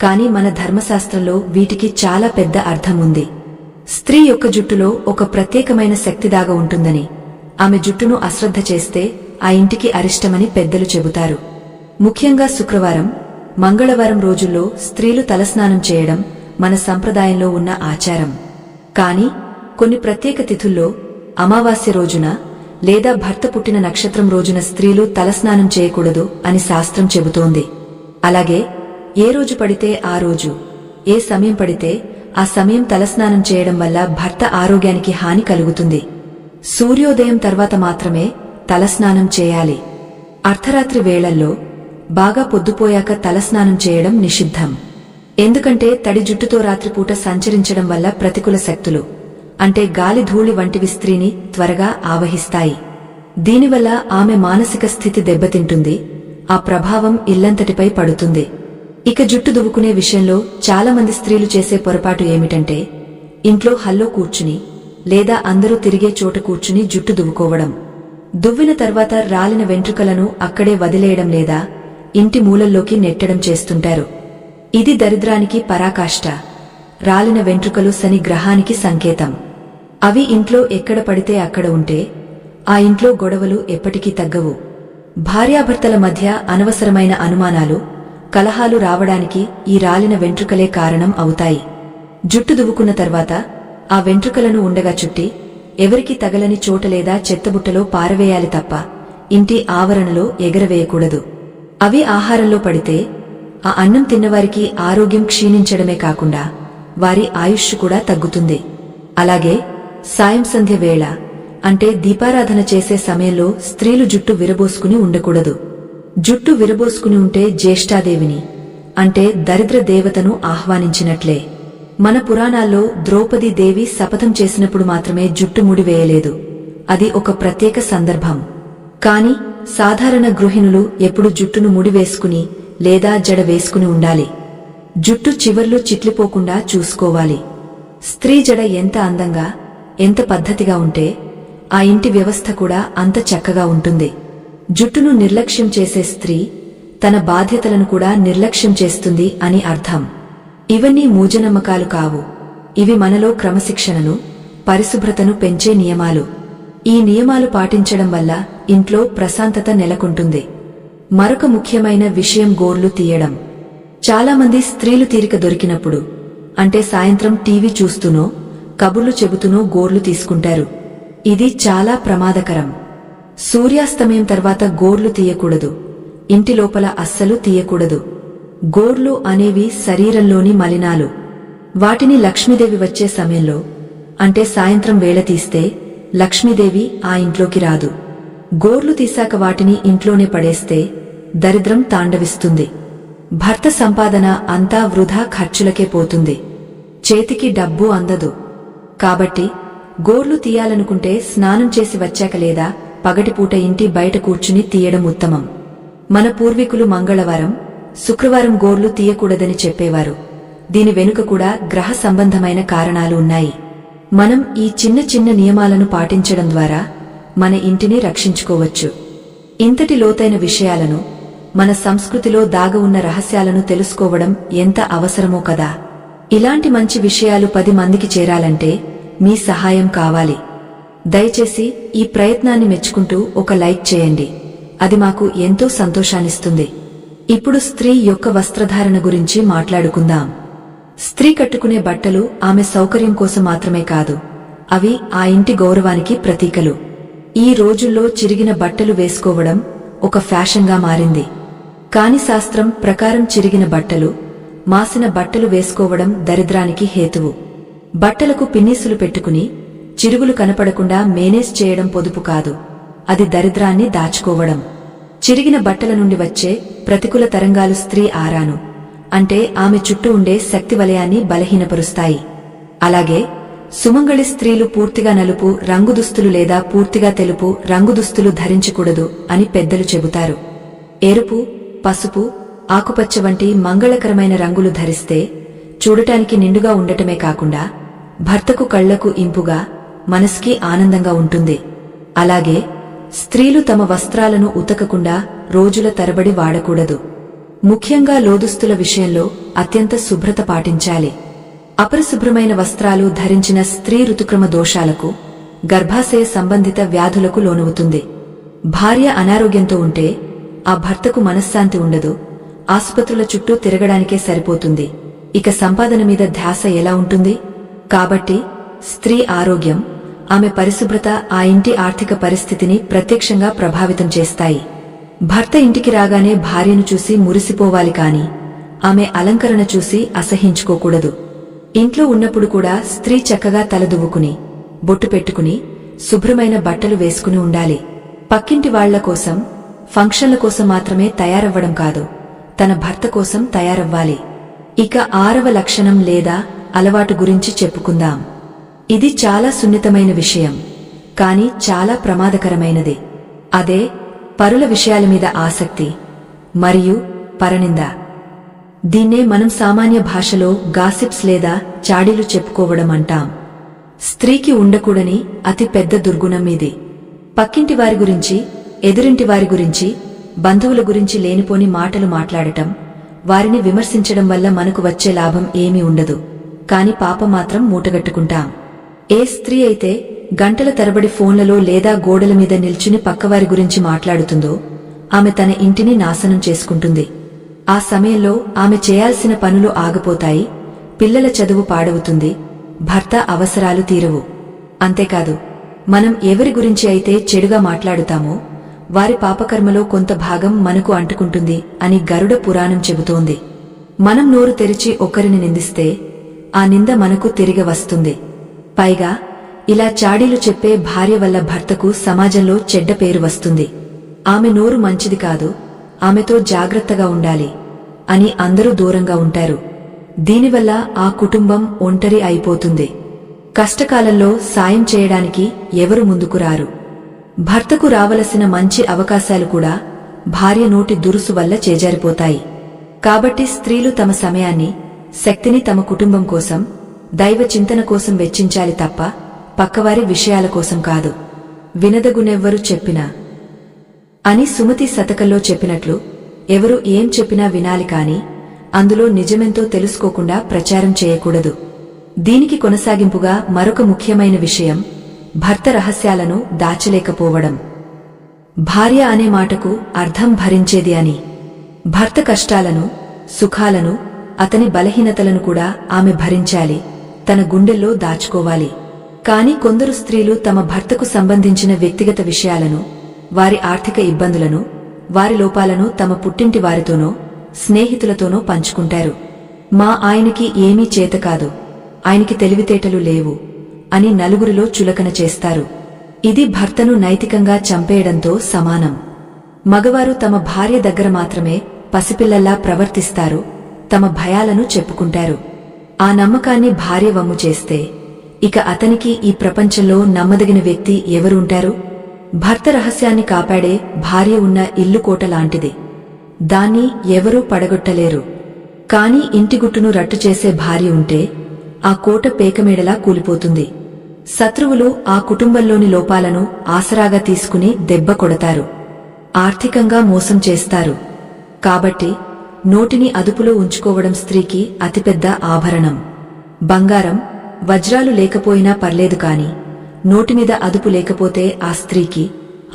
కాని మన ధర్మశాస్త్రంలో వీటికి చాలా పెద్ద అర్థం ఉంది. స్త్రీ యొక్క జుట్టులో ఒక ప్రత్యేకమైన శక్తి దాగి ఉంటుందని, ఆమె జుట్టును అశ్రద్ధ చేస్తే ఆ ఇంటికి అరిష్టమని పెద్దలు చెబుతారు. ముఖ్యంగా శుక్రవారం, మంగళవారం రోజుల్లో స్త్రీలు తలస్నానం చేయడం మన సంప్రదాయంలో ఉన్న ఆచారం. కాని కొన్ని ప్రత్యేక తిథుల్లో, అమావాస్య రోజున లేదా భర్త పుట్టిన నక్షత్రం రోజున స్త్రీలు తలస్నానం చేయకూడదు అని శాస్త్రం చెబుతోంది. అలాగే ఏ రోజు పడితే ఆ రోజు, ఏ సమయం పడితే ఆ సమయం తలస్నానం చేయడం వల్ల భర్త ఆరోగ్యానికి హాని కలుగుతుంది. సూర్యోదయం తర్వాత మాత్రమే తలస్నానం చేయాలి. అర్ధరాత్రి వేళల్లో, బాగా పొద్దుపోయాక తలస్నానం చేయడం నిషిద్ధం. ఎందుకంటే తడి జుట్టుతో రాత్రిపూట సంచరించడం వల్ల ప్రతికూల శక్తులు, అంటే గాలి ధూళి వంటివి స్త్రీని త్వరగా ఆవహిస్తాయి. దీనివల్ల ఆమె మానసిక స్థితి దెబ్బతింటుంది, ఆ ప్రభావం ఇల్లంతటిపై పడుతుంది. ఇక జుట్టు దువ్వుకునే విషయంలో చాలామంది స్త్రీలు చేసే పొరపాటు ఏమిటంటే, ఇంట్లో హల్లో కూర్చుని లేదా అందరూ తిరిగే చోట కూర్చుని జుట్టు దువ్వుకోవడం. దువ్విన తర్వాత రాలిన వెంట్రుకలను అక్కడే వదిలేయడం లేదా ఇంటి మూలల్లోకి నెట్టడం చేస్తుంటారు. ఇది దరిద్రానికి పరాకాష్ట. రాలిన వెంట్రుకలు శని గ్రహానికి సంకేతం. అవి ఇంట్లో ఎక్కడ పడితే అక్కడ ఉంటే ఆ ఇంట్లో గొడవలు ఎప్పటికీ తగ్గవు. భార్యాభర్తల మధ్య అనవసరమైన అనుమానాలు, కలహాలు రావడానికి ఈ రాలిన వెంట్రుకలే కారణం అవుతాయి. జుట్టు దువ్వుకున్న తర్వాత ఆ వెంట్రుకలను ఉండగా చుట్టి ఎవరికి తగలని చోట లేదా చెత్తబుట్టలో పారవేయాలి తప్ప ఇంటి ఆవరణలో ఎగరవేయకూడదు. అవి ఆహారంలో పడితే ఆ అన్నం తిన్నవారికి ఆరోగ్యం క్షీణించడమే కాకుండా వారి ఆయుష్ కూడా తగ్గుతుంది. అలాగే సాయం సంధ్య వేళ, అంటే దీపారాధన చేసే సమయంలో స్త్రీలు జుట్టు విరబోసుకుని ఉండకూడదు. జుట్టు విరబోసుకుని ఉంటే జ్యేష్ఠాదేవిని, అంటే దరిద్ర దేవతను ఆహ్వానించినట్లే. మన పురాణాల్లో ద్రౌపదీదేవి శపథం చేసినప్పుడు మాత్రమే జుట్టు ముడివేయలేదు, అది ఒక ప్రత్యేక సందర్భం. కాని సాధారణ గృహిణులు ఎప్పుడు జుట్టును ముడివేసుకుని లేదా జడ వేసుకుని ఉండాలి. జుట్టు చివర్లు చిట్లిపోకుండా చూసుకోవాలి. స్త్రీ జడ ఎంత అందంగా, ఎంత పద్ధతిగా ఉంటే ఆ ఇంటి వ్యవస్థ కూడా అంత చక్కగా ఉంటుంది. జుట్టును నిర్లక్ష్యం చేసే స్త్రీ తన బాధ్యతలను కూడా నిర్లక్ష్యం చేస్తుంది అని అర్థం. ఇవన్నీ మూఢనమ్మకాలు కావు. ఇవి మనలో క్రమశిక్షణను, పరిశుభ్రతను పెంచే నియమాలు. ఈ నియమాలు పాటించడం వల్ల ఇంట్లో ప్రశాంతత నెలకొంటుంది. మరొక ముఖ్యమైన విషయం గోర్లు తీయడం. చాలామంది స్త్రీలు తీరిక దొరికినప్పుడు, అంటే సాయంత్రం టీవీ చూస్తూనో కబుర్లు చెబుతూనో గోర్లు తీసుకుంటారు. ఇది చాలా ప్రమాదకరం. సూర్యాస్తమయం తర్వాత గోర్లు తీయకూడదు. ఇంటి లోపల అస్సలు తీయకూడదు. గోర్లు అనేవి శరీరంలోని మలినాలు. వాటిని లక్ష్మీదేవి వచ్చే సమయంలో, అంటే సాయంత్రం వేళ తీస్తే లక్ష్మీదేవి ఆ ఇంట్లోకి రాదు. గోర్లు తీశాక వాటిని ఇంట్లోనే పడేస్తే దరిద్రం తాండవిస్తుంది. భర్త సంపాదన అంతా వృధా ఖర్చులకే పోతుంది. చేతికి డబ్బు అందదు. కాబట్టి గోర్లు తీయాలనుకుంటే స్నానం చేసి వచ్చాక లేదా పగటిపూట ఇంటి బయట కూర్చుని తీయడం ఉత్తమం. మన పూర్వీకులు మంగళవారం, శుక్రవారం గోర్లు తీయకూడదని చెప్పేవారు. దీని వెనుక కూడా గ్రహ సంబంధమైన కారణాలు ఉన్నాయి. మనం ఈ చిన్న చిన్న నియమాలను పాటించడం ద్వారా మన ఇంటిని రక్షించుకోవచ్చు. ఇంతటి లోతైన విషయాలను, మన సంస్కృతిలో దాగి ఉన్న రహస్యాలను తెలుసుకోవడం ఎంత అవసరమో కదా. ఇలాంటి మంచి విషయాలు 10 మందికి చేరాలంటే మీ సహాయం కావాలి. దయచేసి ఈ ప్రయత్నాన్ని మెచ్చుకుంటూ ఒక లైక్ చేయండి. అది మాకు ఎంతో సంతోషాన్నిస్తుంది. ఇప్పుడు స్త్రీ యొక్క వస్త్రధారణ గురించి మాట్లాడుకుందాం. స్త్రీ కట్టుకునే బట్టలు ఆమె సౌకర్యం కోసం మాత్రమే కాదు, అవి ఆ ఇంటి గౌరవానికి ప్రతీకలు. ఈ రోజుల్లో చిరిగిన బట్టలు వేసుకోవడం ఒక ఫ్యాషన్గా మారింది. కాని శాస్త్రం ప్రకారం చిరిగిన బట్టలు, మాసిన బట్టలు వేసుకోవడం దరిద్రానికి హేతువు. బట్టలకు పిన్నీసులు పెట్టుకుని చిరుగులు కనపడకుండా మేనేజ్ చేయడం పొదుపు కాదు, అది దరిద్రాన్ని దాచుకోవడం. చిరిగిన బట్టల నుండి వచ్చే ప్రతికూల తరంగాలు స్త్రీ ఆరాను, అంటే ఆమె చుట్టూ ఉండే శక్తి వలయాన్ని బలహీనపరుస్తాయి. అలాగే సుమంగళి స్త్రీలు పూర్తిగా నలుపు రంగు దుస్తులు లేదా పూర్తిగా తెలుపు రంగు దుస్తులు ధరించకూడదు అని పెద్దలు చెబుతారు. ఎరుపు, పసుపు, ఆకుపచ్చ వంటి మంగళకరమైన రంగులు ధరిస్తే చూడటానికి నిండుగా ఉండటమే కాకుండా భర్తకు కళ్లకు ఇంపుగా, మనసుకి ఆనందంగా ఉంటుంది. అలాగే స్త్రీలు తమ వస్త్రాలను ఉతకకుండా రోజుల తరబడి వాడకూడదు. ముఖ్యంగా లోదుస్తుల విషయంలో అత్యంత శుభ్రత పాటించాలి. అపరిశుభ్రమైన వస్త్రాలు ధరించిన స్త్రీ ఋతుక్రమ దోషాలకు, గర్భాశయ సంబంధిత వ్యాధులకు లోనవుతుంది. భార్య అనారోగ్యంతో ఉంటే ఆ భర్తకు మనశ్శాంతి ఉండదు, ఆసుపత్రుల చుట్టూ తిరగడానికే సరిపోతుంది. ఇక సంపాదన మీద ధ్యాస ఎలా ఉంటుంది? కాబట్టి స్త్రీ ఆరోగ్యం, ఆమె పరిశుభ్రత ఆ ఇంటి ఆర్థిక పరిస్థితిని ప్రత్యక్షంగా ప్రభావితం చేస్తాయి. భర్త ఇంటికి రాగానే భార్యను చూసి మురిసిపోవాలి కాని ఆమె అలంకరణ చూసి అసహించుకోకూడదు. ఇంట్లో ఉన్నప్పుడు కూడా స్త్రీ చక్కగా తలదువ్వుకుని, బొట్టు పెట్టుకుని, శుభ్రమైన బట్టలు వేసుకుని ఉండాలి. పక్కింటి వాళ్ల కోసం, ఫంక్షన్ల కోసం మాత్రమే తయారవ్వడం కాదు, తన భర్త కోసం తయారవ్వాలి. ఇక 6వ లక్షణం లేదా అలవాటు గురించి చెప్పుకుందాం. ఇది చాలా సున్నితమైన విషయం, కాని చాలా ప్రమాదకరమైనది. అదే పరుల విషయాల మీద ఆసక్తి మరియు పరనింద. దీన్నే మనం సామాన్య భాషలో గాసిప్స్ లేదా చాడీలు చెప్పుకోవడం అంటాం. స్త్రీకి ఉండకూడని అతి పెద్ద దుర్గుణం ఇది. పక్కింటి వారి గురించి, ఎదురింటి వారి గురించి, బంధువుల గురించి లేనిపోని మాటలు మాట్లాడటం, వారిని విమర్శించడం వల్ల మనకు వచ్చే లాభం ఏమీ ఉండదు, కాని పాపం మాత్రం మూటగట్టుకుంటాం. ఏ స్త్రీ అయితే గంటల తరబడి ఫోన్లలో లేదా గోడల మీద నిల్చుని పక్కవారి గురించి మాట్లాడుతుందో ఆమె తన ఇంటిని నాశనం చేసుకుంటుంది. ఆ సమయంలో ఆమె చేయాల్సిన పనులు ఆగిపోతాయి, పిల్లల చదువు పాడవుతుంది, భర్త అవసరాలు తీరవు. అంతేకాదు, మనం ఎవరి గురించి అయితే చెడుగా మాట్లాడుతామో వారి పాపకర్మలో కొంత భాగం మనకు అంటుకుంటుంది అని గరుడ పురాణం చెబుతోంది. మనం నోరు తెరిచి ఒకరిని నిందిస్తే ఆ నింద మనకు తిరిగి వస్తుంది. పైగా ఇలా చాడీలు చెప్పే భార్య వల్ల భర్తకు సమాజంలో చెడ్డ పేరు వస్తుంది. ఆమె నోరు మంచిది కాదు, ఆమెతో జాగ్రత్తగా ఉండాలి అని అందరూ దూరంగా ఉంటారు. దీనివల్ల ఆ కుటుంబం ఒంటరి అయిపోతుంది. కష్టకాలంలో సాయం చేయడానికి ఎవరు ముందుకు రారు. భర్తకు రావలసిన మంచి అవకాశాలు కూడా భార్య నోటి దురుసు వల్ల చేజారిపోతాయి. కాబట్టి స్త్రీలు తమ సమయాన్ని, శక్తిని తమ కుటుంబం కోసం, దైవ చింతన కోసం వెచ్చించాలి తప్ప పక్కవారి విషయాల కోసం కాదు. వినదగునెవ్వరు చెప్పినా అని సుమతి శతకంలో చెప్పినట్లు ఎవరు ఏం చెప్పినా వినాలి కాని అందులో నిజమెంతో తెలుసుకోకుండా ప్రచారం చేయకూడదు. దీనికి కొనసాగింపుగా మరొక ముఖ్యమైన విషయం భర్త రహస్యాలను దాచలేకపోవడం. భార్య అనే మాటకు అర్థం భరించేది అని. భర్త కష్టాలను, సుఖాలను, అతని బలహీనతలను కూడా ఆమె భరించాలి, తన గుండెల్లో దాచుకోవాలి. కాని కొందరు స్త్రీలు తమ భర్తకు సంబంధించిన వ్యక్తిగత విషయాలను, వారి ఆర్థిక ఇబ్బందులను, వారి లోపాలను తమ పుట్టింటి వారితోనో, స్నేహితులతోనో పంచుకుంటారు. మా ఆయనకి ఏమీ చేతకాదు, ఆయనకి తెలివితేటలు లేవు అని నలుగురిలో చులకన చేస్తారు. ఇది భర్తను నైతికంగా చంపేయడంతో సమానం. మగవారు తమ భార్య దగ్గర మాత్రమే పసిపిల్లల్లా ప్రవర్తిస్తారు, తమ భయాలను చెప్పుకుంటారు. ఆ నమ్మకాన్ని భార్య వమ్ము చేస్తే ఇక అతనికి ఈ ప్రపంచంలో నమ్మదగిన వ్యక్తి ఎవరుంటారు? భర్త రహస్యాన్ని కాపాడే భార్య ఉన్న ఇల్లు కోట లాంటిది. దాన్ని ఎవరూ పడగొట్టలేరు. కాని ఇంటిగుట్టును రట్టు చేసే భార్య ఉంటే ఆ కోట పేకమేడలా కూలిపోతుంది. శత్రువులు ఆ కుటుంబంలోని లోపాలను ఆసరాగా తీసుకుని దెబ్బ కొడతారు, ఆర్థికంగా మోసం చేస్తారు. కాబట్టి నోటిని అదుపులో ఉంచుకోవడం స్త్రీకి అతిపెద్ద ఆభరణం. బంగారం, వజ్రాలు లేకపోయినా పర్లేదు కాని నోటిమీద అదుపు లేకపోతే ఆ స్త్రీకి,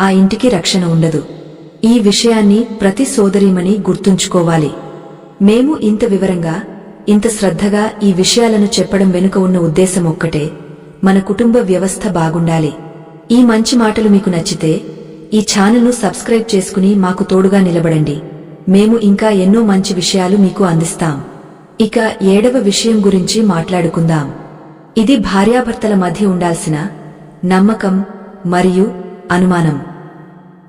ఆ ఇంటికి రక్షణ ఉండదు. ఈ విషయాన్ని ప్రతి సోదరీమణి గుర్తుంచుకోవాలి. మేము ఇంత వివరంగా, ఇంత శ్రద్ధగా ఈ విషయాలను చెప్పడం వెనుక ఉన్న ఉద్దేశం ఒక్కటే, మన కుటుంబ వ్యవస్థ బాగుండాలి. ఈ మంచి మాటలు మీకు నచ్చితే ఈ ఛానల్ను సబ్స్క్రైబ్ చేసుకుని మాకు తోడుగా నిలబడండి. మేము ఇంకా ఎన్నో మంచి విషయాలు మీకు అందిస్తాం. ఇక 7వ విషయం గురించి మాట్లాడుకుందాం. ఇది భార్యాభర్తల మధ్య ఉండాల్సిన నమ్మకం మరియు అనుమానం.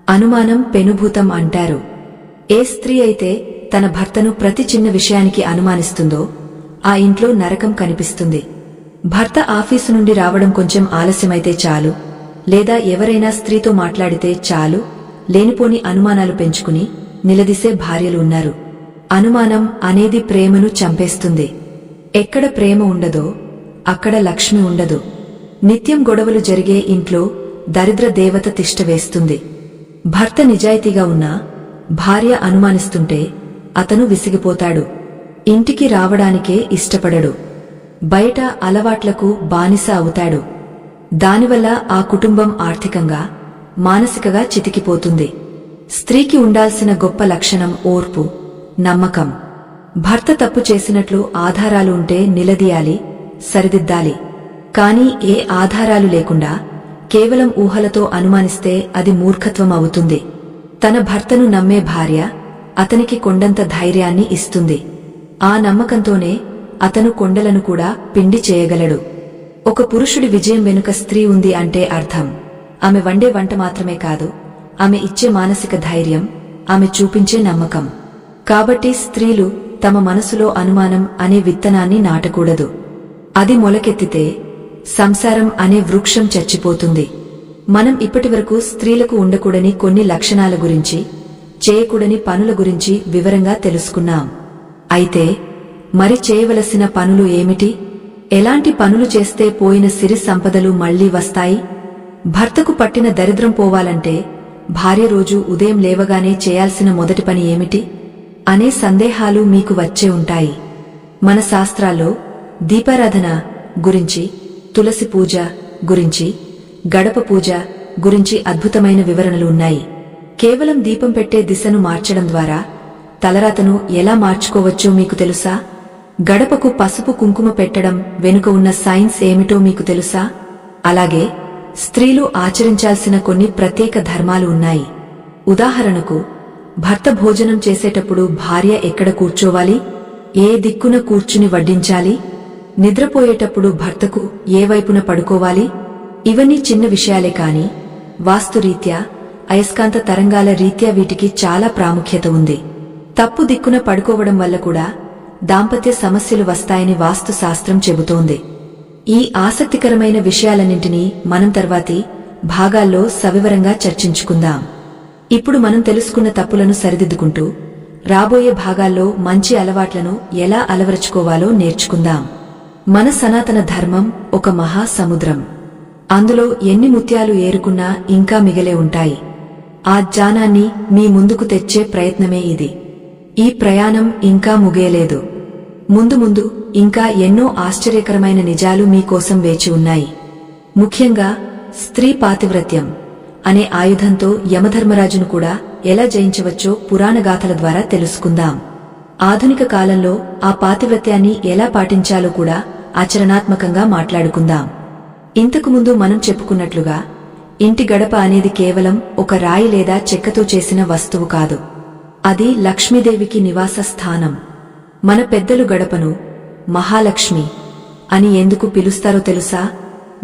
అనుమానం పెనుభూతం అంటారు. ఏ స్త్రీ అయితే తన భర్తను ప్రతి చిన్న విషయానికి అనుమానిస్తుందో ఆ ఇంట్లో నరకం కనిపిస్తుంది. భర్త ఆఫీసు నుండి రావడం కొంచెం ఆలస్యమైతే చాలు, లేదా ఎవరైనా స్త్రీతో మాట్లాడితే చాలు లేనిపోని అనుమానాలు పెంచుకుని నిలదీసే భార్యలు ఉన్నారు. అనుమానం అనేది ప్రేమను చంపేస్తుంది. ఎక్కడ ప్రేమ ఉండదో అక్కడ లక్ష్మి ఉండదు. నిత్యం గొడవలు జరిగే ఇంట్లో దరిద్ర దేవత తిష్టవేస్తుంది. భర్త నిజాయితీగా ఉన్నా భార్య అనుమానిస్తుంటే అతను విసిగిపోతాడు. ఇంటికి రావడానికే ఇష్టపడడు. బయట అలవాట్లకు బానిస అవుతాడు. దానివల్ల ఆ కుటుంబం ఆర్థికంగా, మానసికగా చితికిపోతుంది. స్త్రీకి ఉండాల్సిన గొప్ప లక్షణం ఓర్పు, నమ్మకం. భర్త తప్పు చేసినట్లు ఆధారాలు ఉంటే నిలదీయాలి, సరిదిద్దాలి. కాని ఏ ఆధారాలు లేకుండా కేవలం ఊహలతో అనుమానిస్తే అది మూర్ఖత్వం అవుతుంది. తన భర్తను నమ్మే భార్య అతనికి కొండంత ధైర్యాన్ని ఇస్తుంది. ఆ నమ్మకంతోనే అతను కొండలను కూడా పిండి చేయగలడు. ఒక పురుషుడి విజయం వెనుక స్త్రీ ఉంది అంటే అర్థం ఆమె వండే వంట మాత్రమే కాదు, ఆమె ఇచ్చే మానసిక ధైర్యం, ఆమె చూపించే నమ్మకం. కాబట్టి స్త్రీలు తమ మనసులో అనుమానం అనే విత్తనాన్ని నాటకూడదు. అది మొలకెత్తితే సంసారం అనే వృక్షం చచ్చిపోతుంది. మనం ఇప్పటివరకు స్త్రీలకు ఉండకూడని కొన్ని లక్షణాల గురించి, చేయకూడని పనుల గురించి వివరంగా తెలుసుకున్నాం. అయితే మరి చేయవలసిన పనులు ఏమిటి? ఎలాంటి పనులు చేస్తే పోయిన సిరి సంపదలు మళ్లీ వస్తాయి? భర్తకు పట్టిన దరిద్రం పోవాలంటే భార్య రోజు ఉదయం లేవగానే చేయాల్సిన మొదటి పని ఏమిటి అనే సందేహాలు మీకు వచ్చే ఉంటాయి. మన శాస్త్రాల్లో దీపారాధన గురించి, తులసి పూజ గురించి, గడప పూజ గురించి అద్భుతమైన వివరణలు ఉన్నాయి. కేవలం దీపం పెట్టే దిశను మార్చడం ద్వారా తలరాతను ఎలా మార్చుకోవచ్చో మీకు తెలుసా? గడపకు పసుపు కుంకుమ పెట్టడం వెనుక ఉన్న సైన్స్ ఏమిటో మీకు తెలుసా? అలాగే స్త్రీలు ఆచరించాల్సిన కొన్ని ప్రత్యేక ధర్మాలు ఉన్నాయి. ఉదాహరణకు, భర్త భోజనం చేసేటప్పుడు భార్య ఎక్కడ కూర్చోవాలి, ఏ దిక్కున కూర్చుని వడ్డించాలి, నిద్రపోయేటప్పుడు భర్తకు ఏ వైపున పడుకోవాలి. ఇవన్నీ చిన్న విషయాలే కాని వాస్తురీత్యా, అయస్కాంత తరంగాల రీత్యా వీటికి చాలా ప్రాముఖ్యత ఉంది. తప్పు దిక్కున పడుకోవడం వల్ల కూడా దాంపత్య సమస్యలు వస్తాయని వాస్తు శాస్త్రం చెబుతోంది. ఈ ఆసక్తికరమైన విషయాలన్నింటినీ మనం తర్వాతి భాగాల్లో సవివరంగా చర్చించుకుందాం. ఇప్పుడు మనం తెలుసుకున్న తప్పులను సరిదిద్దుకుంటూ రాబోయే భాగాల్లో మంచి అలవాట్లను ఎలా అలవరుచుకోవాలో నేర్చుకుందాం. మన సనాతన ధర్మం ఒక మహాసముద్రం. అందులో ఎన్ని ముత్యాలు ఏరుకున్నా ఇంకా మిగలే ఉంటాయి. ఆ జ్ఞానాన్ని మీ ముందుకు తెచ్చే ప్రయత్నమే ఇది. ఈ ప్రయాణం ఇంకా ముగియలేదు. ముందు ముందు ఇంకా ఎన్నో ఆశ్చర్యకరమైన నిజాలు మీకోసం వేచి ఉన్నాయి. ముఖ్యంగా స్త్రీ పాతివ్రత్యం అనే ఆయుధంతో యమధర్మరాజును కూడా ఎలా జయించవచ్చో పురాణగాథల ద్వారా తెలుసుకుందాం. ఆధునిక కాలంలో ఆ పాతివ్రత్యాన్ని ఎలా పాటించాలో కూడా ఆచరణాత్మకంగా మాట్లాడుకుందాం. ఇంతకుముందు మనం చెప్పుకున్నట్లుగా ఇంటి గడప అనేది కేవలం ఒక రాయి లేదా చెక్కతో చేసిన వస్తువు కాదు. అది లక్ష్మీదేవికి నివాస స్థానం. మన పెద్దలు గడపను మహాలక్ష్మి అని ఎందుకు పిలుస్తారో తెలుసా?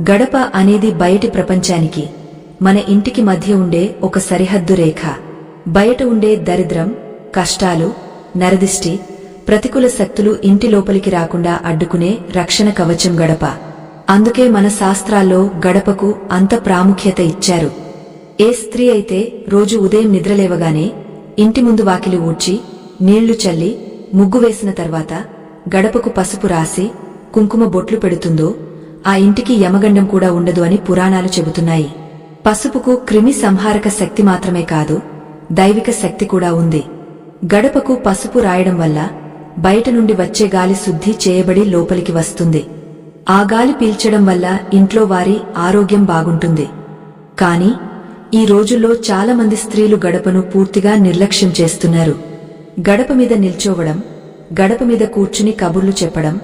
గడప అనేది బయటి ప్రపంచానికి, మన ఇంటికి మధ్య ఉండే ఒక సరిహద్దు రేఖ. బయట ఉండే దరిద్రం, కష్టాలు, నరదిష్టి, ప్రతికూల శక్తులు ఇంటి లోపలికి రాకుండా అడ్డుకునే రక్షణ కవచం గడప. అందుకే మన శాస్త్రాల్లో గడపకు అంత ప్రాముఖ్యత ఇచ్చారు. ఏ స్త్రీ అయితే రోజు ఉదయం నిద్రలేవగానే ఇంటి ముందు వాకిలి ఊడ్చి, నీళ్లు చల్లి, ముగ్గు వేసిన తర్వాత గడపకు పసుపు రాసి కుంకుమ బొట్లు పెడుతుందో ఆ ఇంటికి యమగండం కూడా ఉండదు అని పురాణాలు చెబుతున్నాయి. పసుపుకు క్రిమి సంహారక శక్తి మాత్రమే కాదు, దైవిక శక్తి కూడా ఉంది. గడపకు పసుపు రాయడం వల్ల బయట నుండి వచ్చే గాలి శుద్ధి చేయబడి లోపలికి వస్తుంది. ఆ గాలి పీల్చడం వల్ల ఇంట్లో వారి ఆరోగ్యం బాగుంటుంది. కాని ఈ రోజుల్లో చాలా మంది స్త్రీలు గడపను పూర్తిగా నిర్లక్ష్యం చేస్తున్నారు. గడప మీద నిల్చోవడం, గడప మీద కూర్చుని కబుర్లు చెప్పడం,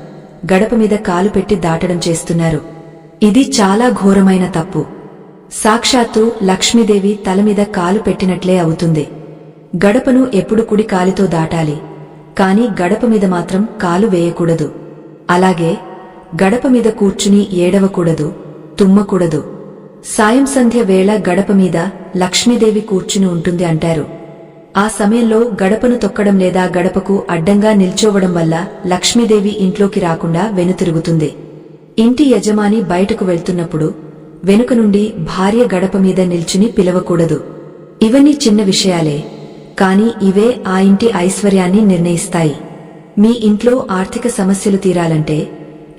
గడప మీద కాలు పెట్టి దాటడం చేస్తున్నారు. ఇది చాలా ఘోరమైన తప్పు. సాక్షాత్తు లక్ష్మీదేవి తలమీద కాలు పెట్టినట్లే అవుతుంది. గడపను ఎప్పుడు కుడి కాలితో దాటాలి, కాని గడప మీద మాత్రం కాలు వేయకూడదు. అలాగే గడప మీద కూర్చుని ఏడవకూడదు, తుమ్మకూడదు. సాయం సంధ్య వేళ గడప మీద లక్ష్మీదేవి కూర్చుని ఉంటుంది అంటారు. ఆ సమయంలో గడపను తొక్కడం లేదా గడపకు అడ్డంగా నిల్చోవడం వల్ల లక్ష్మీదేవి ఇంట్లోకి రాకుండా వెనుతిరుగుతుంది. ఇంటి యజమాని బయటకు వెళ్తున్నప్పుడు వెనుక నుండి భార్య గడప మీద నిల్చుని పిలవకూడదు. ఇవన్నీ చిన్న విషయాలే, కాని ఇవే ఆ ఇంటి ఐశ్వర్యాన్ని నిర్ణయిస్తాయి. మీ ఇంట్లో ఆర్థిక సమస్యలు తీరాలంటే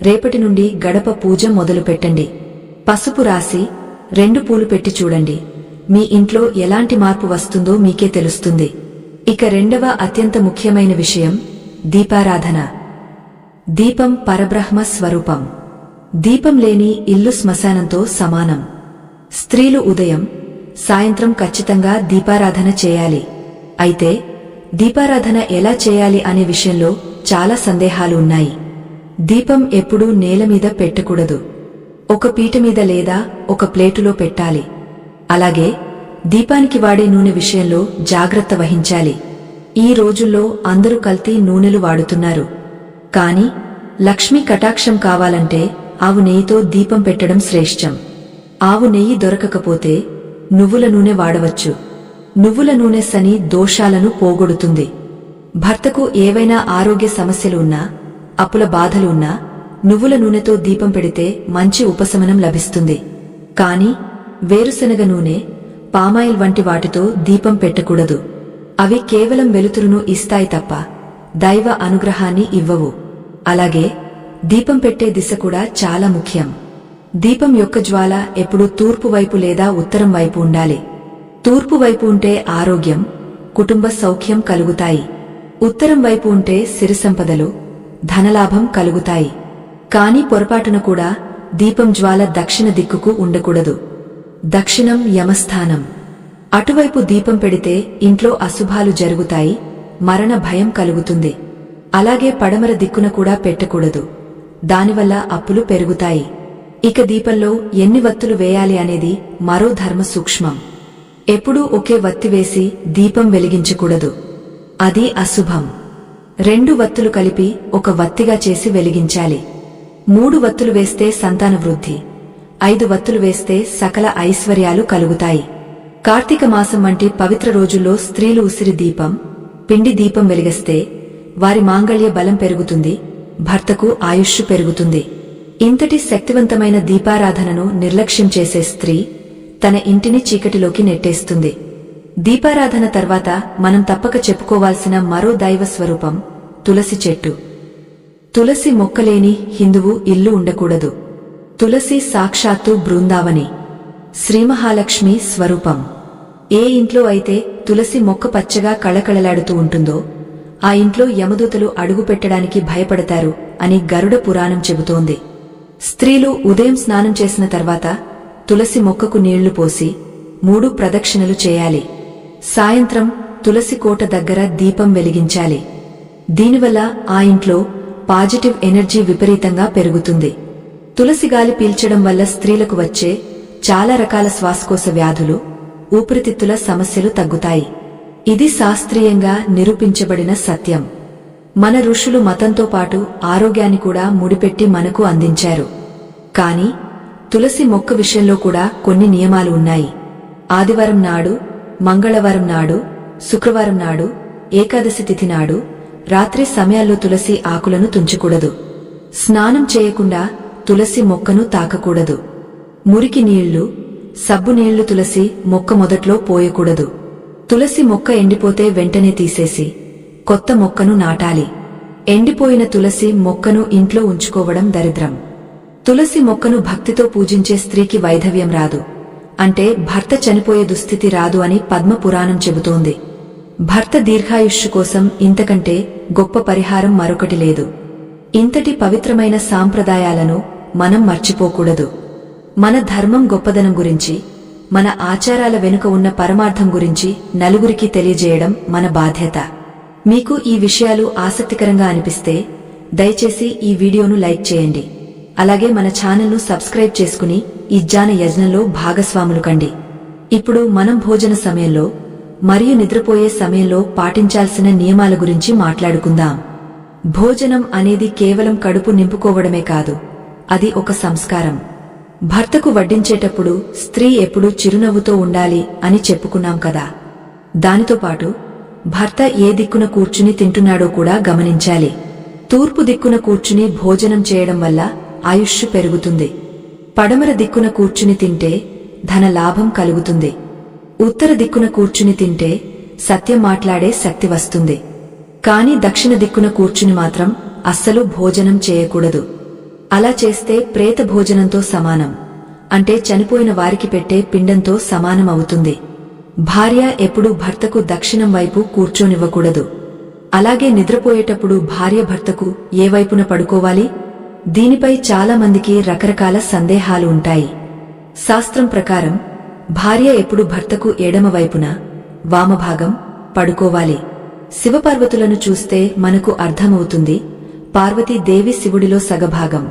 రేపటి నుండి గడప పూజ మొదలుపెట్టండి. పసుపు రాసి 2 పూలు పెట్టి చూడండి. మీ ఇంట్లో ఎలాంటి మార్పు వస్తుందో మీకే తెలుస్తుంది. ఇక రెండవ అత్యంత ముఖ్యమైన విషయం దీపారాధన. దీపం పరబ్రహ్మ స్వరూపం. దీపం లేని ఇల్లు శ్మశానంతో సమానం. స్త్రీలు ఉదయం, సాయంత్రం ఖచ్చితంగా దీపారాధన చేయాలి. అయితే దీపారాధన ఎలా చేయాలి అనే విషయంలో చాలా సందేహాలు ఉన్నాయి. దీపం ఎప్పుడూ నేల మీద పెట్టకూడదు. ఒక పీట మీద లేదా ఒక ప్లేటులో పెట్టాలి. అలాగే దీపానికి వాడే నూనె విషయంలో జాగ్రత్త వహించాలి. ఈ రోజుల్లో అందరూ కల్తీ నూనెలు వాడుతున్నారు. కాని లక్ష్మీ కటాక్షం కావాలంటే ఆవు నెయ్యితో దీపం పెట్టడం శ్రేష్టం. ఆవు నెయ్యి దొరకకపోతే నువ్వుల నూనె వాడవచ్చు. నువ్వుల నూనె శని దోషాలను పోగొడుతుంది. భర్తకు ఏవైనా ఆరోగ్య సమస్యలు ఉన్నా, అప్పుల బాధలు ఉన్నా నువ్వుల నూనెతో దీపం పెడితే మంచి ఉపశమనం లభిస్తుంది. కాని వేరుశనగ నూనె, పామాయిల్ వంటి వాటితో దీపం పెట్టకూడదు. అవి కేవలం వెలుతురును ఇస్తాయి తప్ప దైవ అనుగ్రహాన్ని ఇవ్వవు. అలాగే దీపం పెట్టే దిశ కూడా చాలా ముఖ్యం. దీపం యొక్క జ్వాల ఎప్పుడూ తూర్పు వైపు లేదా ఉత్తరం వైపు ఉండాలి. తూర్పు వైపు ఉంటే ఆరోగ్యం, కుటుంబ సౌఖ్యం కలుగుతాయి. ఉత్తరం వైపు ఉంటే సిరి సంపదలు, ధనలాభం కలుగుతాయి. కాని పొరపాటున కూడా దీపం జ్వాల దక్షిణ దిక్కుకు ఉండకూడదు. దక్షిణం యమస్థానం. అటువైపు దీపం పెడితే ఇంట్లో అశుభాలు జరుగుతాయి, మరణ భయం కలుగుతుంది. అలాగే పడమర దిక్కున కూడా పెట్టకూడదు. దానివల్ల అప్పులు పెరుగుతాయి. ఇక దీపంలో ఎన్ని వత్తులు వేయాలి అనేది మరో ధర్మ సూక్ష్మం. ఎప్పుడూ ఒకే వత్తి వేసి దీపం వెలిగించకూడదు. అది అశుభం. 2 వత్తులు కలిపి ఒక వత్తిగా చేసి వెలిగించాలి. 3 వత్తులు వేస్తే సంతాన వృద్ధి, 5 వత్తులు వేస్తే సకల ఐశ్వర్యాలు కలుగుతాయి. కార్తీక మాసం వంటి పవిత్ర రోజుల్లో స్త్రీలు ఉసిరి దీపం, పిండి దీపం వెలిగిస్తే వారి మాంగళ్య బలం పెరుగుతుంది, భర్తకు ఆయుష్ పెరుగుతుంది. ఇంతటి శక్తివంతమైన దీపారాధనను నిర్లక్ష్యం చేసే స్త్రీ తన ఇంటిని చీకటిలోకి నెట్టేస్తుంది. దీపారాధన తర్వాత మనం తప్పక చెప్పుకోవాల్సిన మరో దైవ స్వరూపం తులసి చెట్టు. తులసి మొక్కలేని హిందువు ఇల్లు ఉండకూడదు. తులసి సాక్షాత్తు బృందావని, శ్రీమహాలక్ష్మి స్వరూపం. ఏ ఇంట్లో అయితే తులసి మొక్క పచ్చగా కళకళలాడుతూ ఉంటుందో ఆ ఇంట్లో యమదూతలు అడుగు పెట్టడానికి భయపడతారు అని గరుడ పురాణం చెబుతోంది. స్త్రీలు ఉదయం స్నానం చేసిన తర్వాత తులసి మొక్కకు నీళ్లు పోసి 3 ప్రదక్షిణలు చేయాలి. సాయంత్రం తులసి కోట దగ్గర దీపం వెలిగించాలి. దీనివల్ల ఆ ఇంట్లో పాజిటివ్ ఎనర్జీ విపరీతంగా పెరుగుతుంది. తులసి గాలి పీల్చడం వల్ల స్త్రీలకు వచ్చే చాలా రకాల శ్వాసకోశ వ్యాధులు, ఊపిరితిత్తుల సమస్యలు తగ్గుతాయి. ఇది శాస్త్రీయంగా నిరూపించబడిన సత్యం. మన ఋషులు మతంతో పాటు ఆరోగ్యాన్ని కూడా ముడిపెట్టి మనకు అందించారు. కాని తులసి మొక్క విషయంలో కూడా కొన్ని నియమాలు ఉన్నాయి. ఆదివారం నాడు, మంగళవారం నాడు, శుక్రవారం నాడు, ఏకాదశి తిథి నాడు రాత్రి సమయాల్లో తులసి ఆకులను తుంచకూడదు. స్నానం చేయకుండా తులసి మొక్కను తాకకూడదు. మురికి నీళ్లు, సబ్బు నీళ్లు తులసి మొక్క మొదట్లో పోయకూడదు. తులసి మొక్క ఎండిపోతే వెంటనే తీసేసి కొత్త మొక్కను నాటాలి. ఎండిపోయిన తులసి మొక్కను ఇంట్లో ఉంచుకోవడం దరిద్రం. తులసి మొక్కను భక్తితో పూజించే స్త్రీకి వైధవ్యం రాదు, అంటే భర్త చనిపోయే దుస్థితి రాదు అని పద్మ పురాణం చెబుతోంది. భర్త దీర్ఘాయుష్షు కోసం ఇంతకంటే గొప్ప పరిహారం మరొకటి లేదు. ఇంతటి పవిత్రమైన సాంప్రదాయాలను మనం మర్చిపోకూడదు. మన ధర్మం గొప్పదనం గురించి, మన ఆచారాల వెనుక ఉన్న పరమార్థం గురించి నలుగురికి తెలియజేయడం మన బాధ్యత. మీకు ఈ విషయాలు ఆసక్తికరంగా అనిపిస్తే దయచేసి ఈ వీడియోను లైక్ చేయండి. అలాగే మన ఛానల్ను సబ్స్క్రైబ్ చేసుకుని ఈ జ్ఞాన యజ్ఞంలో భాగస్వాములు కండి. ఇప్పుడు మనం భోజన సమయంలో మరియు నిద్రపోయే సమయంలో పాటించాల్సిన నియమాల గురించి మాట్లాడుకుందాం. భోజనం అనేది కేవలం కడుపు నింపుకోవడమే కాదు, అది ఒక సంస్కారం. భర్తకు వడ్డించేటప్పుడు స్త్రీ ఎప్పుడూ చిరునవ్వుతో ఉండాలి అని చెప్పుకున్నాం కదా. దానితో పాటు భర్త ఏ దిక్కున కూర్చుని తింటున్నాడో కూడా గమనించాలి. తూర్పు దిక్కున కూర్చుని భోజనం చేయడం వల్ల ఆయుష్షు పెరుగుతుంది. పడమర దిక్కున కూర్చుని తింటే ధన లాభం కలుగుతుంది. ఉత్తర దిక్కున కూర్చుని తింటే సత్యం మాట్లాడే శక్తి వస్తుంది. కాని దక్షిణ దిక్కున కూర్చుని మాత్రం అస్సలు భోజనం చేయకూడదు. అలా చేస్తే ప్రేత భోజనంతో సమానం, అంటే చనిపోయిన వారికి పెట్టే పిండంతో సమానం అవుతుంది. భార్య ఎప్పుడూ భర్తకు దక్షిణం వైపు కూర్చోనివ్వకూడదు. అలాగే నిద్రపోయేటప్పుడు భార్య భర్తకు ఏ వైపున పడుకోవాలి? దీనిపై చాలా మందికి రకరకాల సందేహాలు ఉంటాయి. శాస్త్రం ప్రకారం భార్య ఎప్పుడు భర్తకు ఎడమ వైపున వామభాగం పడుకోవాలి. శివపార్వతులను చూస్తే మనకు అర్థమవుతుంది. పార్వతీదేవి శివుడిలో సగభాగం,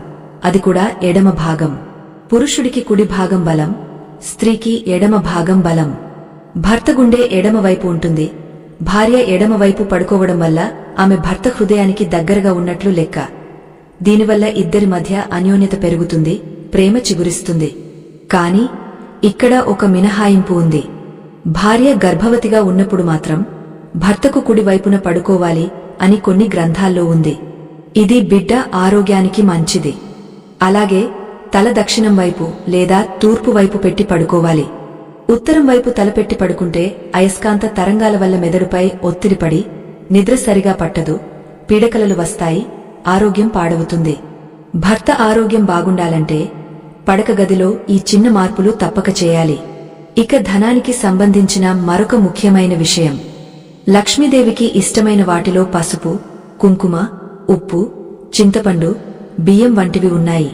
అది కూడా ఎడమ భాగం. పురుషుడికి కుడి భాగం బలం, స్త్రీకి ఎడమ భాగం బలం. భర్త గుండె ఎడమ వైపు ఉంటుంది. భార్య ఎడమ వైపు పడుకోవడం వల్ల ఆమె భర్త హృదయానికి దగ్గరగా ఉన్నట్లు లెక్క. దీనివల్ల ఇద్దరి మధ్య అన్యోన్యత పెరుగుతుంది, ప్రేమ చిగురిస్తుంది. కాని ఇక్కడ ఒక మినహాయింపు ఉంది. భార్య గర్భవతిగా ఉన్నప్పుడు మాత్రం భర్తకు కుడి వైపున పడుకోవాలి అని కొన్ని గ్రంథాల్లో ఉంది. ఇది బిడ్డ ఆరోగ్యానికి మంచిది. అలాగే తల దక్షిణం వైపు లేదా తూర్పు వైపు పెట్టి పడుకోవాలి. ఉత్తరం వైపు తలపెట్టి పడుకుంటే అయస్కాంత తరంగాల వల్ల మెదడుపై ఒత్తిడి పడి నిద్ర సరిగా పట్టదు, పీడకలలు వస్తాయి, ఆరోగ్యం పాడవుతుంది. భర్త ఆరోగ్యం బాగుండాలంటే పడక గదిలో ఈ చిన్న మార్పులు తప్పక చేయాలి. ఇక ధనానికి సంబంధించిన మరొక ముఖ్యమైన విషయం. లక్ష్మీదేవికి ఇష్టమైన వాటిలో పసుపు, కుంకుమ, ఉప్పు, చింతపండు, బియ్యం వంటివి ఉన్నాయి.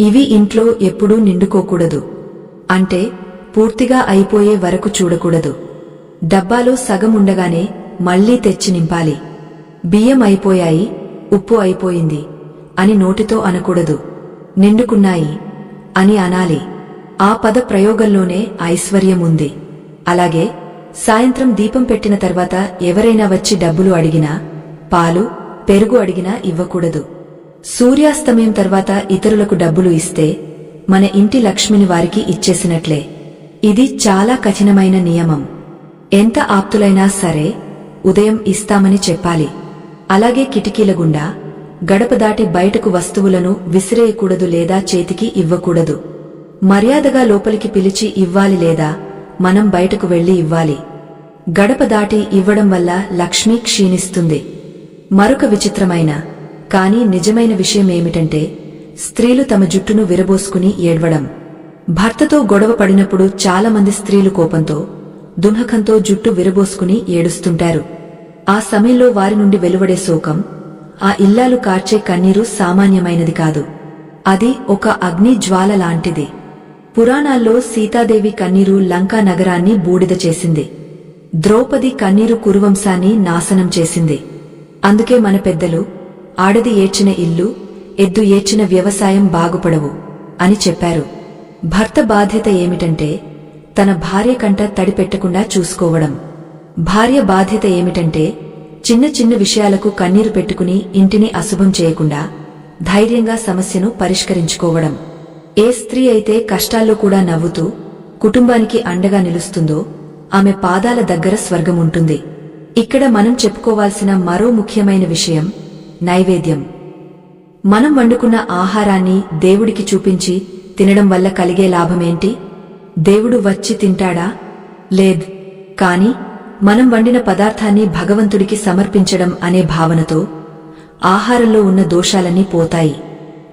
ఇవి ఇంట్లో ఎప్పుడూ నిండుకోకూడదు. అంటే పూర్తిగా అయిపోయే వరకు చూడకూడదు. డబ్బాలో సగం ఉండగానే మళ్లీ తెచ్చి నింపాలి. బియ్యం అయిపోయాయి, ఉప్పు అయిపోయింది అని నోటితో అనకూడదు. నిండుకున్నాయి అని అనాలి. ఆ పద ప్రయోగంలోనే ఐశ్వర్యం ఉంది. అలాగే సాయంత్రం దీపం పెట్టిన తర్వాత ఎవరైనా వచ్చి డబ్బులు అడిగినా, పాలు, పెరుగు అడిగినా ఇవ్వకూడదు. సూర్యాస్తమయం తర్వాత ఇతరులకు డబ్బులు ఇస్తే మన ఇంటి లక్ష్మిని వారికి ఇచ్చేసినట్లే. ఇది చాలా కఠినమైన నియమం. ఎంత ఆప్తులైనా సరే ఉదయం ఇస్తామని చెప్పాలి. అలాగే కిటికీల గుండా గడప దాటి బయటకు వస్తువులను విసిరేయకూడదు లేదా చేతికి ఇవ్వకూడదు. మర్యాదగా లోపలికి పిలిచి ఇవ్వాలి లేదా మనం బయటకు వెళ్లి ఇవ్వాలి. గడప దాటి ఇవ్వడం వల్ల లక్ష్మి క్షీణిస్తుంది. మరొక విచిత్రమైన కానీ నిజమైన విషయమేమిటంటే స్త్రీలు తమ జుట్టును విరబోసుకుని ఏడ్వడం. భర్తతో గొడవ పడినప్పుడు చాలామంది స్త్రీలు కోపంతో, దుంహకంతో జుట్టు విరబోసుకుని ఏడుస్తుంటారు. ఆ సమయంలో వారి నుండి వెలువడే శోకం, ఆ ఇల్లాలు కార్చే కన్నీరు సామాన్యమైనది కాదు. అది ఒక అగ్ని జ్వాల లాంటిది. పురాణాల్లో సీతాదేవి కన్నీరు లంకా నగరాన్ని బూడిద చేసింది. ద్రౌపది కన్నీరు కురువంశాన్ని నాశనం చేసింది. అందుకే మన పెద్దలు ఆడది ఏడ్చిన ఇల్లు, ఎద్దు ఏడ్చిన వ్యవసాయం బాగుపడవు అని చెప్పారు. భర్త బాధ్యత ఏమిటంటే తన భార్య కంట తడిపెట్టకుండా చూసుకోవడం. భార్య బాధ్యత ఏమిటంటే చిన్న చిన్న విషయాలకు కన్నీరు పెట్టుకుని ఇంటిని అశుభం చేయకుండా ధైర్యంగా సమస్యను పరిష్కరించుకోవడం. ఏ స్త్రీ అయితే కష్టాల్లో కూడా నవ్వుతూ కుటుంబానికి అండగా నిలుస్తుందో ఆమె పాదాల దగ్గర స్వర్గం ఉంటుంది. ఇక్కడ మనం చెప్పుకోవాల్సిన మరో ముఖ్యమైన విషయం నైవేద్యం. మనం వండుకున్న ఆహారాన్ని దేవుడికి చూపించి తినడం వల్ల కలిగే లాభమేంటి? దేవుడు వచ్చి తింటాడా? లేదు. కాని మనం వండిన పదార్థాన్ని భగవంతుడికి సమర్పించడం అనే భావనతో ఆహారంలో ఉన్న దోషాలన్నీ పోతాయి.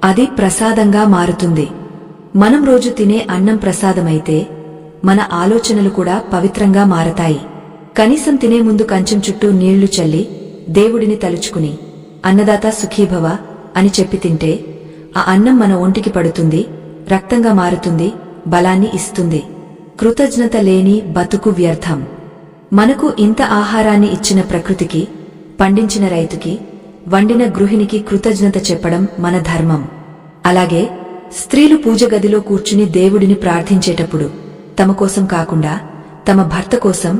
అది ప్రసాదంగా మారుతుంది. మనం రోజు తినే అన్నం ప్రసాదమైతే మన ఆలోచనలు కూడా పవిత్రంగా మారతాయి. కనీసం తినే ముందు కంచం చుట్టూ నీళ్లు చల్లి దేవుడిని తలుచుకుని అన్నదాత సుఖీభవ అని చెప్పి తింటే ఆ అన్నం మన ఒంటికి పడుతుంది, రక్తంగా మారుతుంది, బలాన్ని ఇస్తుంది. కృతజ్ఞత లేని బతుకు వ్యర్థం. మనకు ఇంత ఆహారాన్ని ఇచ్చిన ప్రకృతికి, పండించిన రైతుకి, వండిన గృహిణికి కృతజ్ఞత చెప్పడం మన ధర్మం. అలాగే స్త్రీలు పూజ గదిలో కూర్చుని దేవుడిని ప్రార్థించేటప్పుడు తమ కోసం కాకుండా తమ భర్త కోసం,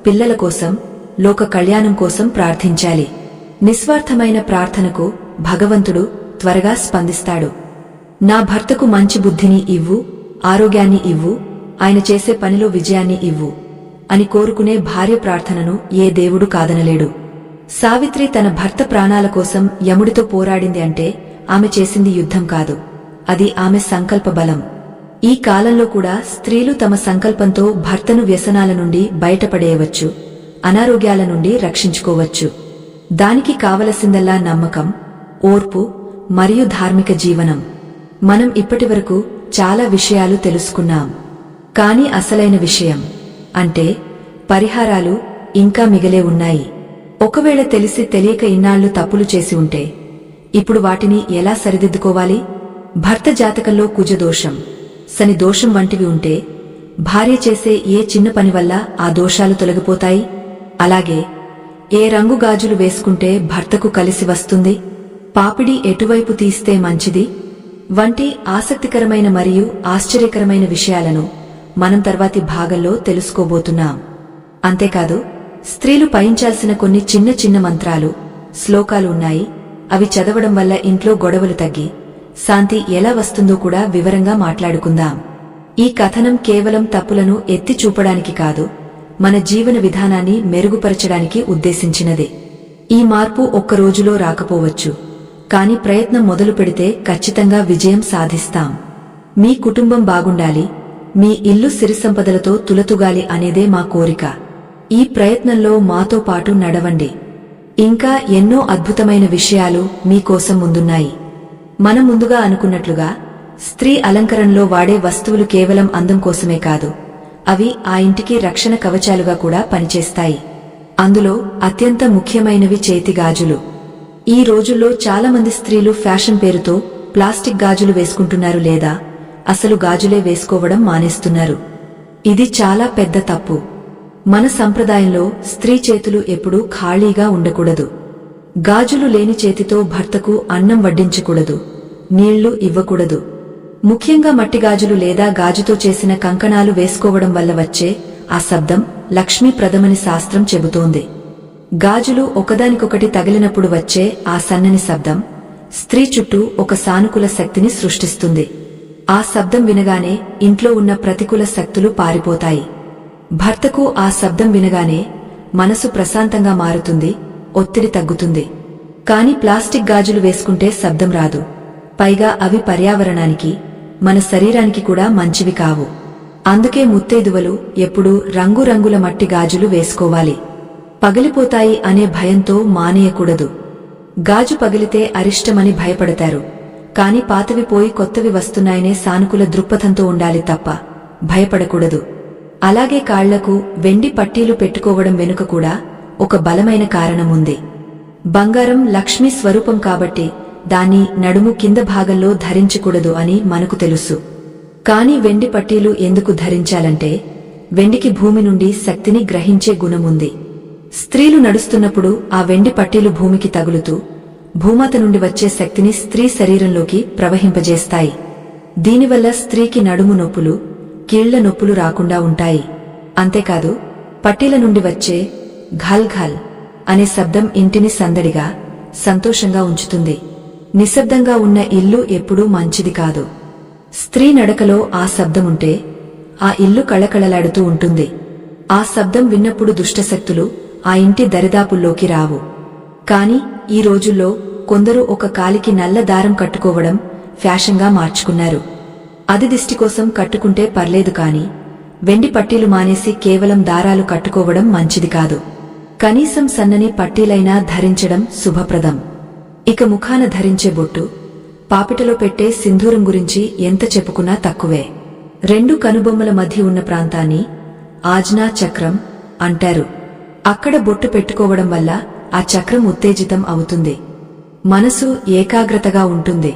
పిల్లల కోసం, లోక కళ్యాణం కోసం ప్రార్థించాలి. నిస్వార్థమైన ప్రార్థనకు భగవంతుడు త్వరగా స్పందిస్తాడు. నా భర్తకు మంచి బుద్ధిని ఇవ్వు, ఆరోగ్యాన్ని ఇవ్వు, ఆయన చేసే పనిలో విజయాన్ని ఇవ్వు, అని కోరుకునే భార్య ప్రార్థనను ఏ దేవుడు కాదనలేడు. సావిత్రి తన భర్త ప్రాణాల కోసం యముడితో పోరాడింది అంటే ఆమె చేసింది యుద్ధం కాదు, అది ఆమె సంకల్ప బలం. ఈ కాలంలో కూడా స్త్రీలు తమ సంకల్పంతో భర్తను వ్యసనాల నుండి బయటపడేయవచ్చు, అనారోగ్యాల నుండి రక్షించుకోవచ్చు. దానికి కావలసిందల్లా నమ్మకం, ఓర్పు మరియు ధార్మిక జీవనం. మనం ఇప్పటివరకు చాలా విషయాలు తెలుసుకున్నాం, కాని అసలైన విషయం అంటే పరిహారాలు ఇంకా మిగిలే ఉన్నాయి. ఒకవేళ తెలిసి తెలియక ఇన్నాళ్లు తప్పులు చేసి ఉంటే ఇప్పుడు వాటిని ఎలా సరిదిద్దుకోవాలి? భర్త జాతకంలో కుజదోషం, శని దోషం వంటివి ఉంటే భార్య చేసే ఏ చిన్న పని వల్ల ఆ దోషాలు తొలగిపోతాయి. అలాగే ఏ రంగు గాజులు వేసుకుంటే భర్తకు కలిసి వస్తుంది, పాపిడి ఎటువైపు తీస్తే మంచిది వంటి ఆసక్తికరమైన మరియు ఆశ్చర్యకరమైన విషయాలను మనం తర్వాతి భాగంలో తెలుసుకోబోతున్నాం. అంతేకాదు, స్త్రీలు పయించాల్సిన కొన్ని చిన్న చిన్న మంత్రాలు, శ్లోకాలు ఉన్నాయి. అవి చదవడం వల్ల ఇంట్లో గొడవలు తగ్గి శాంతి ఎలా వస్తుందో కూడా వివరంగా మాట్లాడుకుందాం. ఈ కథనం కేవలం తప్పులను ఎత్తి చూపడానికి కాదు, మన జీవన విధానాన్ని మెరుగుపరచడానికి ఉద్దేశించినదే. ఈ మార్పు ఒక్క రోజులో రాకపోవచ్చు, కాని ప్రయత్నం మొదలు పెడితే ఖచ్చితంగా విజయం సాధిస్తాం. మీ కుటుంబం బాగుండాలి, మీ ఇల్లు సిరిసంపదలతో తులతుగాలి అనేదే మా కోరిక. ఈ ప్రయత్నంలో మాతో పాటు నడవండి. ఇంకా ఎన్నో అద్భుతమైన విషయాలు మీకోసం ముందున్నాయి. మనం ముందుగా అనుకున్నట్లుగా స్త్రీ అలంకరణలో వాడే వస్తువులు కేవలం అందం కోసమే కాదు, అవి ఆ ఇంటికి రక్షణ కవచాలుగా కూడా పనిచేస్తాయి. అందులో అత్యంత ముఖ్యమైనవి చేతి గాజులు. ఈ రోజుల్లో చాలామంది స్త్రీలు ఫ్యాషన్ పేరుతో ప్లాస్టిక్ గాజులు వేసుకుంటున్నారు, లేదా అసలు గాజులే వేసుకోవడం మానేస్తున్నారు. ఇది చాలా పెద్ద తప్పు. మన సంప్రదాయంలో స్త్రీ చేతులు ఎప్పుడూ ఖాళీగా ఉండకూడదు. గాజులు లేని చేతితో భర్తకు అన్నం వడ్డించకూడదు, నీళ్లు ఇవ్వకూడదు. ముఖ్యంగా మట్టి గాజులు లేదా గాజుతో చేసిన కంకణాలు వేసుకోవడం వల్ల వచ్చే ఆ శబ్దం లక్ష్మీప్రదమని శాస్త్రం చెబుతోంది. గాజులు ఒకదానికొకటి తగిలినప్పుడు వచ్చే ఆ సన్నని శబ్దం స్త్రీ చుట్టూ ఒక సానుకూల శక్తిని సృష్టిస్తుంది. ఆ శబ్దం వినగానే ఇంట్లో ఉన్న ప్రతికూల శక్తులు పారిపోతాయి. భర్తకు ఆ శబ్దం వినగానే మనసు ప్రశాంతంగా మారుతుంది, ఒత్తిడి తగ్గుతుంది. కాని ప్లాస్టిక్ గాజులు వేసుకుంటే శబ్దం రాదు, పైగా అవి పర్యావరణానికి, మన శరీరానికి కూడా మంచివి కావు. అందుకే ముత్తైదువలు ఎప్పుడూ రంగురంగుల మట్టి గాజులు వేసుకోవాలి. పగిలిపోతాయి అనే భయంతో మానేయకూడదు. గాజు పగిలితే అరిష్టమని భయపడతారు, కాని పాతవి పోయి కొత్తవి వస్తున్నాయనే సానుకూల దృక్పథంతో ఉండాలి తప్ప భయపడకూడదు. అలాగే కాళ్లకు వెండి పట్టీలు పెట్టుకోవడం వెనుక కూడా ఒక బలమైన కారణముంది. బంగారం లక్ష్మీ స్వరూపం కాబట్టి దాన్ని నడుము కింద భాగంలో ధరించకూడదు అని మనకు తెలుసు. కాని వెండి పట్టీలు ఎందుకు ధరించాలంటే వెండికి భూమి నుండి శక్తిని గ్రహించే గుణముంది. స్త్రీలు నడుస్తున్నప్పుడు ఆ వెండి పట్టీలు భూమికి తగులుతూ భూమాత నుండి వచ్చే శక్తిని స్త్రీ శరీరంలోకి ప్రవహింపజేస్తాయి. దీనివల్ల స్త్రీకి నడుము నొప్పులు, కీళ్ల నొప్పులు రాకుండా ఉంటాయి. అంతేకాదు, పట్టీల నుండి వచ్చే ఘల్ ఘల్ అనే శబ్దం ఇంటిని సందడిగా, సంతోషంగా ఉంచుతుంది. నిశ్శబ్దంగా ఉన్న ఇల్లు ఎప్పుడూ మంచిది కాదు. స్త్రీ నడకలో ఆ శబ్దముంటే ఆ ఇల్లు కళకళలాడుతూ ఉంటుంది. ఆ శబ్దం విన్నప్పుడు దుష్టశక్తులు ఆ ఇంటి దరిదాపుల్లోకి రావు. కాని ఈ రోజుల్లో కొందరు ఒక కాలికి నల్ల దారం కట్టుకోవడం ఫ్యాషన్గా మార్చుకున్నారు. అది దిష్టి కోసం కట్టుకుంటే పర్లేదు, కాని వెండి పట్టీలు మానేసి కేవలం దారాలు కట్టుకోవడం మంచిది కాదు. కనీసం సన్నని పట్టీలైనా ధరించడం శుభప్రదం. ఇక ముఖాన ధరించే బొట్టు, పాపిటలో పెట్టే సింధూరం గురించి ఎంత చెప్పుకున్నా తక్కువే. రెండు కనుబొమ్మల మధ్య ఉన్న ప్రాంతాన్ని ఆజ్ఞా చక్రం అంటారు. అక్కడ బొట్టు పెట్టుకోవడం వల్ల ఆ చక్రం ఉత్తేజితం అవుతుంది, మనసు ఏకాగ్రతగా ఉంటుంది.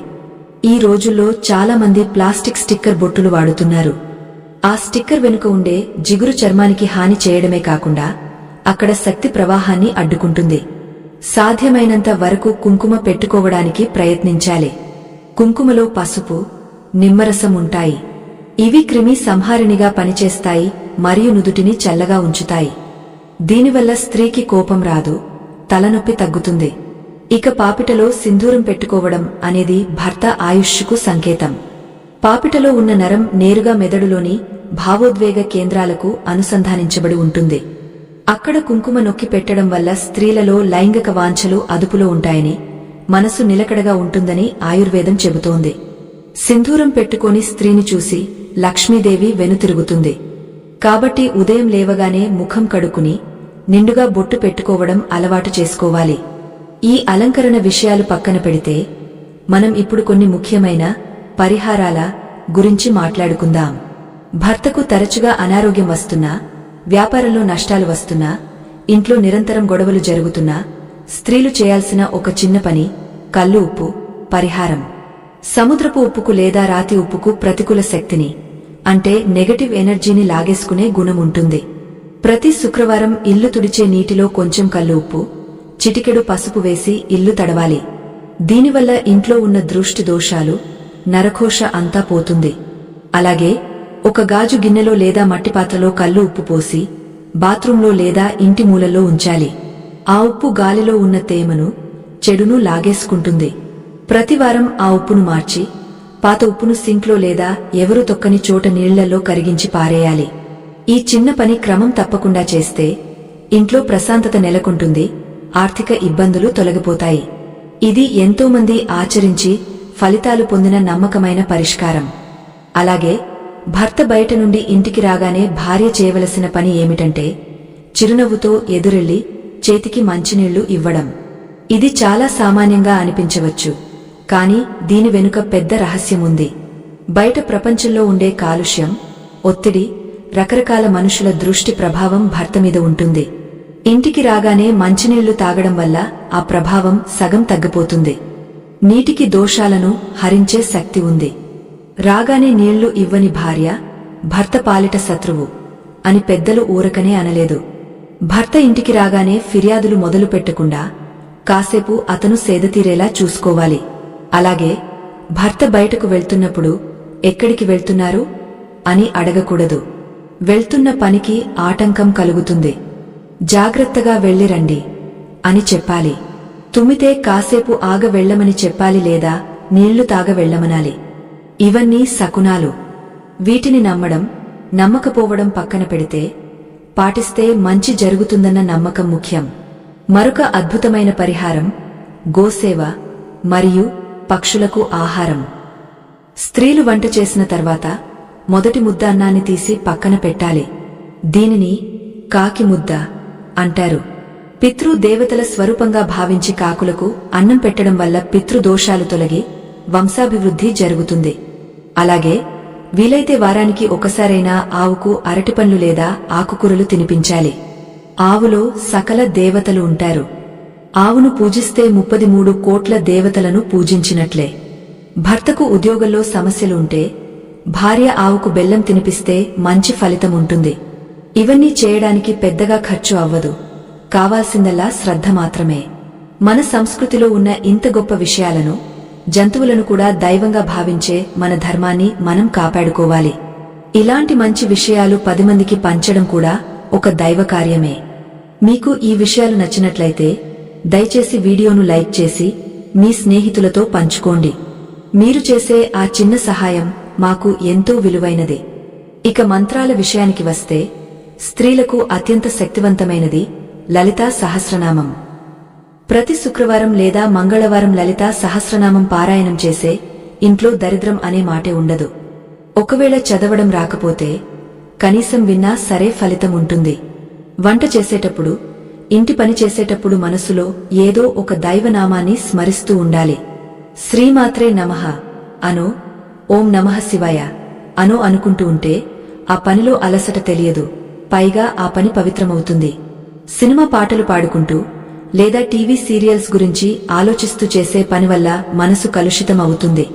ఈ రోజుల్లో చాలా మంది ప్లాస్టిక్ స్టిక్కర్ బొట్టులు వాడుతున్నారు. ఆ స్టిక్కర్ వెనుక ఉండే జిగురు చర్మానికి హాని చేయడమే కాకుండా అక్కడ శక్తి ప్రవాహాన్ని అడ్డుకుంటుంది. సాధ్యమైనంత వరకు కుంకుమ పెట్టుకోవడానికి ప్రయత్నించాలి. కుంకుమలో పసుపు, నిమ్మరసం ఉంటాయి. ఇవి క్రిమి సంహారిణిగా పనిచేస్తాయి మరియు నుదుటిని చల్లగా ఉంచుతాయి. దీనివల్ల స్త్రీకి కోపం రాదు, తలనొప్పి తగ్గుతుంది. ఇక పాపిటలో సింధూరం పెట్టుకోవడం అనేది భర్త ఆయుష్కు సంకేతం. పాపిటలో ఉన్న నరం నేరుగా మెదడులోని భావోద్వేగ కేంద్రాలకు అనుసంధానించబడి ఉంటుంది. అక్కడ కుంకుమ నొక్కి పెట్టడం వల్ల స్త్రీలలో లైంగిక వాంఛలు అదుపులో ఉంటాయని, మనసు నిలకడగా ఉంటుందని ఆయుర్వేదం చెబుతోంది. సింధూరం పెట్టుకొని స్త్రీని చూసి లక్ష్మీదేవి వెనుతిరుగుతుంది. కాబట్టి ఉదయం లేవగానే ముఖం కడుక్కుని నిండుగా బొట్టు పెట్టుకోవడం అలవాటు చేసుకోవాలి. ఈ అలంకరణ విషయాలు పక్కన పెడితే మనం ఇప్పుడు కొన్ని ముఖ్యమైన పరిహారాల గురించి మాట్లాడుకుందాం. భర్తకు తరచుగా అనారోగ్యం వస్తున్నా, వ్యాపారంలో నష్టాలు వస్తున్నా, ఇంట్లో నిరంతరం గొడవలు జరుగుతున్నా స్త్రీలు చేయాల్సిన ఒక చిన్న పని కల్లు ఉప్పు పరిహారం. సముద్రపు ఉప్పుకు లేదా రాతి ఉప్పుకు ప్రతికూల శక్తిని, అంటే నెగటివ్ ఎనర్జీని లాగేసుకునే గుణం ఉంటుంది. ప్రతి శుక్రవారం ఇల్లు తుడిచే నీటిలో కొంచెం కల్లు ఉప్పు, చిటికెడు పసుపు వేసి ఇల్లు తడవాలి. దీనివల్ల ఇంట్లో ఉన్న దృష్టి దోషాలు, నరఘోష అంతా పోతుంది. అలాగే ఒక గాజు గిన్నెలో లేదా మట్టి పాత్రలో కల్లు ఉప్పు పోసి బాత్రూంలో లేదా ఇంటి మూలలో ఉంచాలి. ఆ ఉప్పు గాలిలో ఉన్న తేమను, చెడును లాగేసుకుంటుంది. ప్రతివారం ఆ ఉప్పును మార్చి పాత ఉప్పును సింక్లో లేదా ఎవరూ తొక్కని చోట నీళ్లలో కరిగించి పారేయాలి. ఈ చిన్న పని క్రమం తప్పకుండా చేస్తే ఇంట్లో ప్రశాంతత నెలకొంటుంది, ఆర్థిక ఇబ్బందులు తొలగిపోతాయి. ఇది ఎంతోమంది ఆచరించి ఫలితాలు పొందిన నమ్మకమైన పరిష్కారం. అలాగే భర్త బయట నుండి ఇంటికి రాగానే భార్య చేయవలసిన పని ఏమిటంటే చిరునవ్వుతో ఎదురెళ్లి చేతికి మంచినీళ్లు ఇవ్వడం. ఇది చాలా సామాన్యంగా అనిపించవచ్చు, కాని దీని వెనుక పెద్ద రహస్యముంది. బయట ప్రపంచంలో ఉండే కాలుష్యం, ఒత్తిడి, రకరకాల మనుషుల దృష్టి ప్రభావం భర్త మీద ఉంటుంది. ఇంటికి రాగానే మంచినీళ్లు తాగడం వల్ల ఆ ప్రభావం సగం తగ్గిపోతుంది. నీటికి దోషాలను హరించే శక్తి ఉంది. రాగానే నీళ్లు ఇవ్వని భార్య భర్త పాలిట శత్రువు అని పెద్దలు ఊరకనే అనలేదు. భర్త ఇంటికి రాగానే ఫిర్యాదులు మొదలు పెట్టకుండా కాసేపు అతను సేదతీరేలా చూసుకోవాలి. అలాగే భర్త బయటకు వెళ్తున్నప్పుడు ఎక్కడికి వెళ్తున్నారు అని అడగకూడదు. వెళ్తున్న పనికి ఆటంకం కలుగుతుంది, జాగ్రత్తగా వెళ్ళిరండి అని చెప్పాలి. తుమ్మితే కాసేపు ఆగ వెళ్లమని చెప్పాలి లేదా నీళ్లు తాగ వెళ్లమనాలి. ఇవన్నీ శకునాలు. వీటిని నమ్మడం, నమ్మకపోవడం పక్కన పెడితే పాటిస్తే మంచి జరుగుతుందన్న నమ్మకం ముఖ్యం. మరొక అద్భుతమైన పరిహారం గోసేవ మరియు పక్షులకు ఆహారం. స్త్రీలు వంట చేసిన తర్వాత మొదటి ముద్ద అన్నాన్ని తీసి పక్కన పెట్టాలి. దీనిని కాకి ముద్ద అంటారు. పితృ దేవతల స్వరూపంగా భావించి కాకులకు అన్నం పెట్టడం వల్ల పితృదోషాలు తొలగి వంశాభివృద్ధి జరుగుతుంది. అలాగే వీలైతే వారానికి ఒకసారైనా ఆవుకు అరటిపండ్లు లేదా ఆకుకూరలు తినిపించాలి. ఆవులో సకల దేవతలు ఉంటారు. ఆవును పూజిస్తే 33 కోట్ల దేవతలను పూజించినట్లే. భర్తకు ఉద్యోగంలో సమస్యలు ఉంటే భార్య ఆవుకు బెల్లం తినిపిస్తే మంచి ఫలితం ఉంటుంది. ఇవన్నీ చేయడానికి పెద్దగా ఖర్చు అవ్వదు, కావాల్సిందల్లా శ్రద్ధ మాత్రమే. మన సంస్కృతిలో ఉన్న ఇంత గొప్ప విషయాలను, జంతువులను కూడా దైవంగా భావించే మన ధర్మాన్ని మనం కాపాడుకోవాలి. ఇలాంటి మంచి విషయాలు 10 మందికి పంచడం కూడా ఒక దైవ కార్యమే. మీకు ఈ విషయాలు నచ్చినట్లయితే దయచేసి వీడియోను లైక్ చేసి మీ స్నేహితులతో పంచుకోండి. మీరు చేసే ఆ చిన్న సహాయం మాకు ఎంతో విలువైనది. ఇక మంత్రాల విషయానికి వస్తే స్త్రీలకు అత్యంత శక్తివంతమైనది లలితా సహస్రనామం. ప్రతి శుక్రవారం లేదా మంగళవారం లలితా సహస్రనామం పారాయణం చేసే ఇంట్లో దరిద్రం అనే మాటే ఉండదు. ఒకవేళ చదవడం రాకపోతే కనీసం విన్నా సరే ఫలితం ఉంటుంది. వంట చేసేటప్పుడు, ఇంటి పని చేసేటప్పుడు మనసులో ఏదో ఒక దైవనామాన్ని స్మరిస్తూ ఉండాలి. శ్రీమాత్రే నమః అనో, ఓం నమః శివాయ అనో అనుకుంటూ ఉంటే ఆ పనిలో అలసట తెలియదు, పైగా ఆ పని పవిత్రమవుతుంది. సినిమా పాటలు పాడుకుంటూ లేదా టీవీ సీరియల్స్ గురించి ఆలోచిస్తూ చేసే పని వల్ల మనసు కలుషితం అవుతుంది.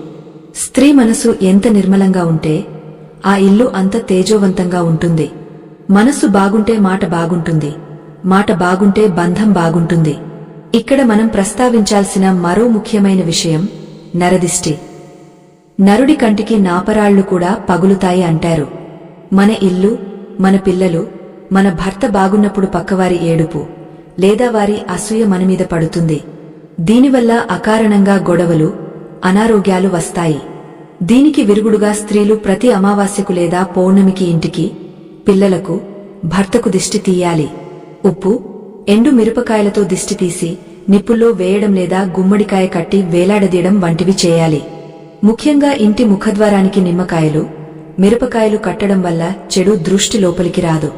స్త్రీ మనసు ఎంత నిర్మలంగా ఉంటే ఆ ఇల్లు అంత తేజోవంతంగా ఉంటుంది. మనసు బాగుంటే మాట బాగుంటుంది, మాట బాగుంటే బంధం బాగుంటుంది. ఇక్కడ మనం ప్రస్తావించాల్సిన మరో ముఖ్యమైన విషయం నరదిష్టి. నరుడి కంటికి నాపరాళ్లు కూడా పగులుతాయి అంటారు. మన ఇల్లు, మన పిల్లలు, మన భర్త బాగున్నప్పుడు పక్కవారి ఏడుపు లేదా వారి అసూయ మనమీద పడుతుంది. దీనివల్ల అకారణంగా గొడవలు, అనారోగ్యాలు వస్తాయి. దీనికి విరుగుడుగా స్త్రీలు ప్రతి అమావాస్యకు లేదా పౌర్ణమికి ఇంటికి, పిల్లలకు, భర్తకు దిష్టి తీయాలి. ఉప్పు, ఎండు మిరపకాయలతో దిష్టి తీసి నిప్పుల్లో వేయడం లేదా గుమ్మడికాయ కట్టి వేలాడదీయడం వంటివి చేయాలి. ముఖ్యంగా ఇంటి ముఖద్వారానికి నిమ్మకాయలు, మిరపకాయలు కట్టడం వల్ల చెడు దృష్టి లోపలికి రాదు.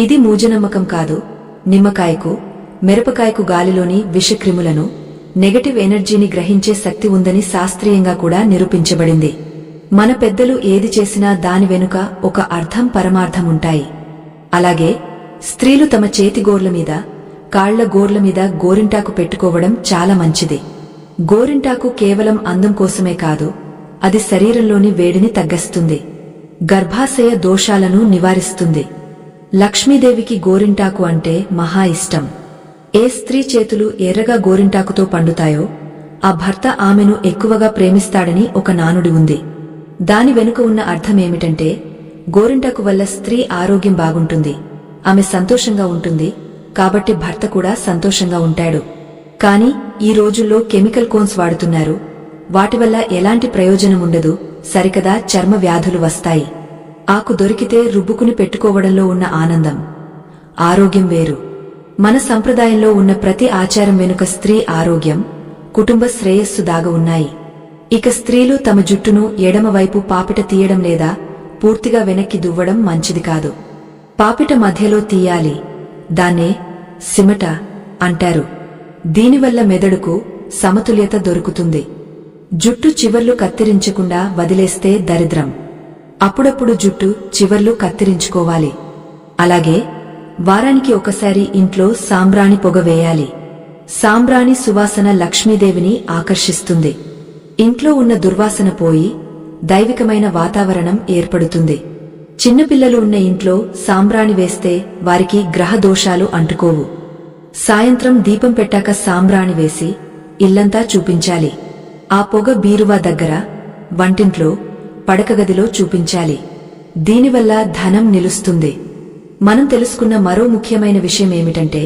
ఇది మూఢనమ్మకం కాదు. నిమ్మకాయకు, మిరపకాయకు గాలిలోని విషక్రిములను, నెగటివ్ ఎనర్జీని గ్రహించే శక్తి ఉందని శాస్త్రీయంగా కూడా నిరూపించబడింది. మన పెద్దలు ఏది చేసినా దాని వెనుక ఒక అర్థం పరమార్థం ఉంటాయి. అలాగే స్త్రీలు తమ చేతి గోర్ల మీద, కాళ్ల గోర్ల మీద గోరింటాకు పెట్టుకోవడం చాలా మంచిది. గోరింటాకు కేవలం అందం కోసమే కాదు, అది శరీరంలోని వేడిని తగ్గిస్తుంది, గర్భాశయ దోషాలను నివారిస్తుంది. లక్ష్మీదేవికి గోరింటాకు అంటే మహా ఇష్టం. ఏ స్త్రీ చేతులు ఎర్రగా గోరింటాకుతో పండుతాయో ఆ భర్త ఆమెను ఎక్కువగా ప్రేమిస్తాడని ఒక నానుడి ఉంది. దాని వెనుక ఉన్న అర్థమేమిటంటే, గోరింటాకు వల్ల స్త్రీ ఆరోగ్యం బాగుంటుంది, ఆమె సంతోషంగా ఉంటుంది, కాబట్టి భర్త కూడా సంతోషంగా ఉంటాడు. కాని ఈ రోజుల్లో కెమికల్ కోన్స్ వాడుతున్నారు. వాటి వల్ల ఎలాంటి ప్రయోజనం ఉండదు, సరికదా చర్మ వ్యాధులు వస్తాయి. ఆకు దొరికితే రుబ్బుకుని పెట్టుకోవడంలో ఉన్న ఆనందం, ఆరోగ్యం వేరు. మన సంప్రదాయంలో ఉన్న ప్రతి ఆచారం వెనుక స్త్రీ ఆరోగ్యం, కుటుంబ శ్రేయస్సు దాగ ఉన్నాయి. ఇక స్త్రీలు తమ జుట్టును ఎడమవైపు పాపిట తీయడం లేదా పూర్తిగా వెనక్కి దువ్వడం మంచిది కాదు. పాపిట మధ్యలో తీయాలి. దాన్నే సిమట అంటారు. దీనివల్ల మెదడుకు సమతుల్యత దొరుకుతుంది. జుట్టు చివర్లు కత్తిరించకుండా వదిలేస్తే దరిద్రం. అప్పుడప్పుడు జుట్టు చివర్లు కత్తిరించుకోవాలి. అలాగే వారానికి ఒకసారి ఇంట్లో సాంబ్రాణి పొగ వేయాలి. సాంబ్రాణి సువాసన లక్ష్మీదేవిని ఆకర్షిస్తుంది. ఇంట్లో ఉన్న దుర్వాసన పోయి దైవికమైన వాతావరణం ఏర్పడుతుంది. చిన్నపిల్లలు ఉన్న ఇంట్లో సాంబ్రాణి వేస్తే వారికి గ్రహ దోషాలు అంటుకోవు. సాయంత్రం దీపం పెట్టాక సాంబ్రాణి వేసి ఇల్లంతా చూపించాలి. ఆ పొగ బీరువా దగ్గర, వంటింట్లో, పడకగదిలో చూపించాలి. దీనివల్ల ధనం నిలుస్తుంది. మనం తెలుసుకున్న మరో ముఖ్యమైన విషయమేమిటంటే,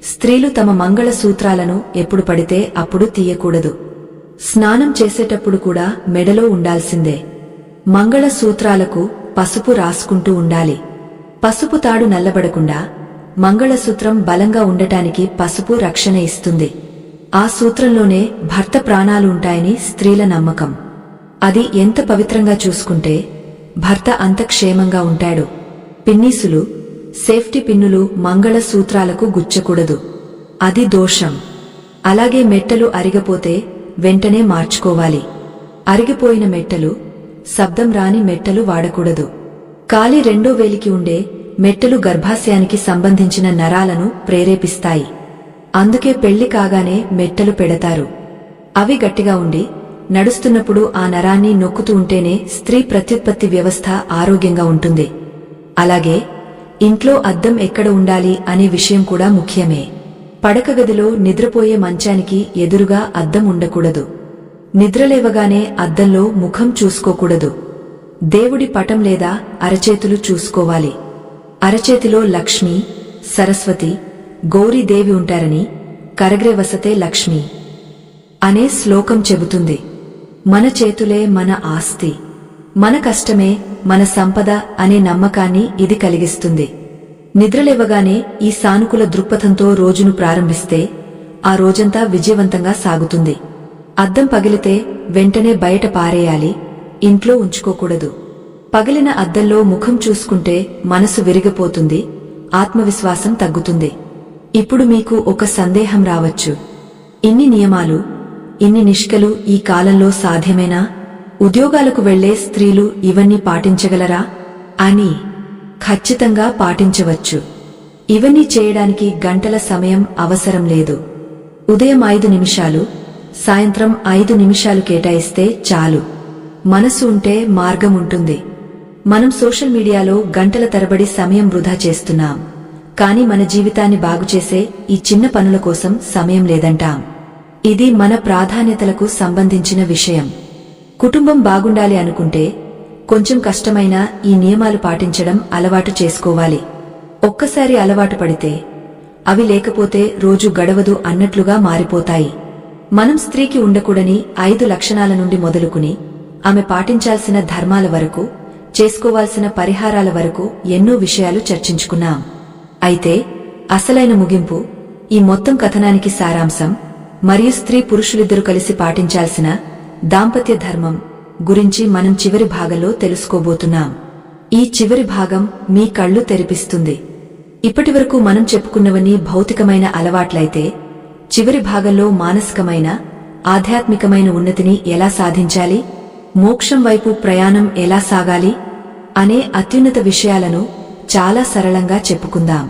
స్త్రీలు తమ మంగళ సూత్రాలను ఎప్పుడు పడితే అప్పుడు తీయకూడదు. స్నానం చేసేటప్పుడు కూడా మెడలో ఉండాల్సిందే. మంగళ సూత్రాలకు పసుపు రాసుకుంటూ ఉండాలి. పసుపు తాడు నల్లబడకుండా, మంగళసూత్రం బలంగా ఉండటానికి పసుపు రక్షణ ఇస్తుంది. ఆ సూత్రంలోనే భర్త ప్రాణాలు ఉంటాయని స్త్రీల నమ్మకం. అది ఎంత పవిత్రంగా చూసుకుంటే భర్త అంత క్షేమంగా ఉంటాడు. పిన్నీసులు, సేఫ్టీ పిన్నులు మంగళ సూత్రాలకు గుచ్చకూడదు. అది దోషం. అలాగే మెట్టలు అరిగిపోతే వెంటనే మార్చుకోవాలి. అరిగిపోయిన మెట్టలు, శబ్దం రాని మెట్టలు వాడకూడదు. కాలి రెండో వేలికి ఉండే మెట్టలు గర్భాశయానికి సంబంధించిన నరాలను ప్రేరేపిస్తాయి. అందుకే పెళ్లి కాగానే మెట్టలు పెడతారు. అవి గట్టిగా ఉండి నడుస్తున్నప్పుడు ఆ నరాన్ని నొక్కుతూ ఉంటేనే స్త్రీ ప్రత్యుత్పత్తి వ్యవస్థ ఆరోగ్యంగా ఉంటుంది. అలాగే ఇంట్లో అద్దం ఎక్కడ ఉండాలి అనే విషయం కూడా ముఖ్యమే. పడకగదిలో నిద్రపోయే మంచానికి ఎదురుగా అద్దం ఉండకూడదు. నిద్రలేవగానే అద్దంలో ముఖం చూసుకోకూడదు. దేవుడి పటం లేదా అరచేతులు చూసుకోవాలి. అరచేతిలో లక్ష్మి, సరస్వతి, గౌరీదేవి ఉంటారని కరగ్రే వసతే లక్ష్మి అనే శ్లోకం చెబుతుంది. మన చేతులే మన ఆస్తి, మన కష్టమే మన సంపద అనే నమ్మకాన్ని ఇది కలిగిస్తుంది. నిద్రలేవగానే ఈ సానుకూల దృక్పథంతో రోజును ప్రారంభిస్తే ఆ రోజంతా విజయవంతంగా సాగుతుంది. అద్దం పగిలితే వెంటనే బయట పారేయాలి, ఇంట్లో ఉంచుకోకూడదు. పగిలిన అద్దంలో ముఖం చూసుకుంటే మనసు విరిగిపోతుంది, ఆత్మవిశ్వాసం తగ్గుతుంది. ఇప్పుడు మీకు ఒక సందేహం రావచ్చు, ఇన్ని నియమాలు, ఇన్ని నిష్కలు ఈ కాలంలో సాధ్యమేనా? ఉద్యోగాలకు వెళ్లే స్త్రీలు ఇవన్నీ పాటించగలరా అని. ఖచ్చితంగా పాటించవచ్చు. ఇవన్నీ చేయడానికి గంటల సమయం అవసరం లేదు. ఉదయం 5 నిమిషాలు, సాయంత్రం 5 నిమిషాలు కేటాయిస్తే చాలు. మనసు ఉంటే మార్గం ఉంటుంది. మనం సోషల్ మీడియాలో గంటల తరబడి సమయం వృధా చేస్తున్నాం, కానీ మన జీవితాన్ని బాగుచేసే ఈ చిన్న పనుల కోసం సమయం లేదంటాం. ఇది మన ప్రాధాన్యతలకు సంబంధించిన విషయం. కుటుంబం బాగుండాలి అనుకుంటే కొంచెం కష్టమైనా ఈ నియమాలు పాటించడం అలవాటు చేసుకోవాలి. ఒక్కసారి అలవాటు పడితే అవి లేకపోతే రోజు గడవదు అన్నట్లుగా మారిపోతాయి. మనం స్త్రీకి ఉండకూడని 5 లక్షణాల నుండి మొదలుకుని ఆమె పాటించాల్సిన ధర్మాల వరకు, చేసుకోవాల్సిన పరిహారాల వరకు ఎన్నో విషయాలు చర్చించుకున్నాం. అయితే అసలైన ముగింపు, ఈ మొత్తం కథనానికి సారాంశం మరియు స్త్రీ పురుషులిద్దరూ కలిసి పాటించాల్సిన దాంపత్య ధర్మం గురించి మనం చివరి భాగంలో తెలుసుకోబోతున్నాం. ఈ చివరి భాగం మీ కళ్ళు తెరిపిస్తుంది. ఇప్పటివరకు మనం చెప్పుకున్నవన్నీ భౌతికమైన అలవాట్లయితే చివరి భాగంలో మానసికమైన, ఆధ్యాత్మికమైన ఉన్నతిని ఎలా సాధించాలి, మోక్షం వైపు ప్రయాణం ఎలా సాగాలి అనే అత్యున్నత విషయాలను చాలా సరళంగా చెప్పుకుందాం.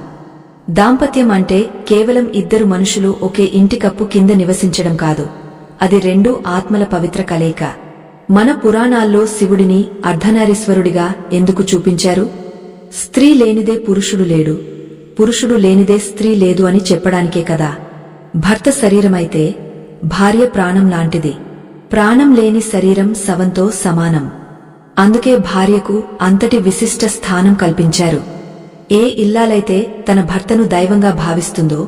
దాంపత్యం అంటే కేవలం ఇద్దరు మనుషులు ఒకే ఇంటి కప్పు కింద నివసించడం కాదు. అది రెండు ఆత్మల పవిత్ర కలయిక. మన పురాణాల్లో శివుడిని అర్ధనారీశ్వరుడిగా ఎందుకు చూపించారు? స్త్రీ లేనిదే పురుషుడు లేడు, పురుషుడు లేనిదే స్త్రీ లేదు అని చెప్పడానికే కదా. భర్త శరీరమైతే భార్య ప్రాణం లాంటిది. ప్రాణం లేని శరీరం శవంతో సమానం. అందుకే భార్యకు అంతటి విశిష్ట స్థానం కల్పించారు. ఏ ఇల్లాలైతే తన భర్తను దైవంగా భావిస్తుందో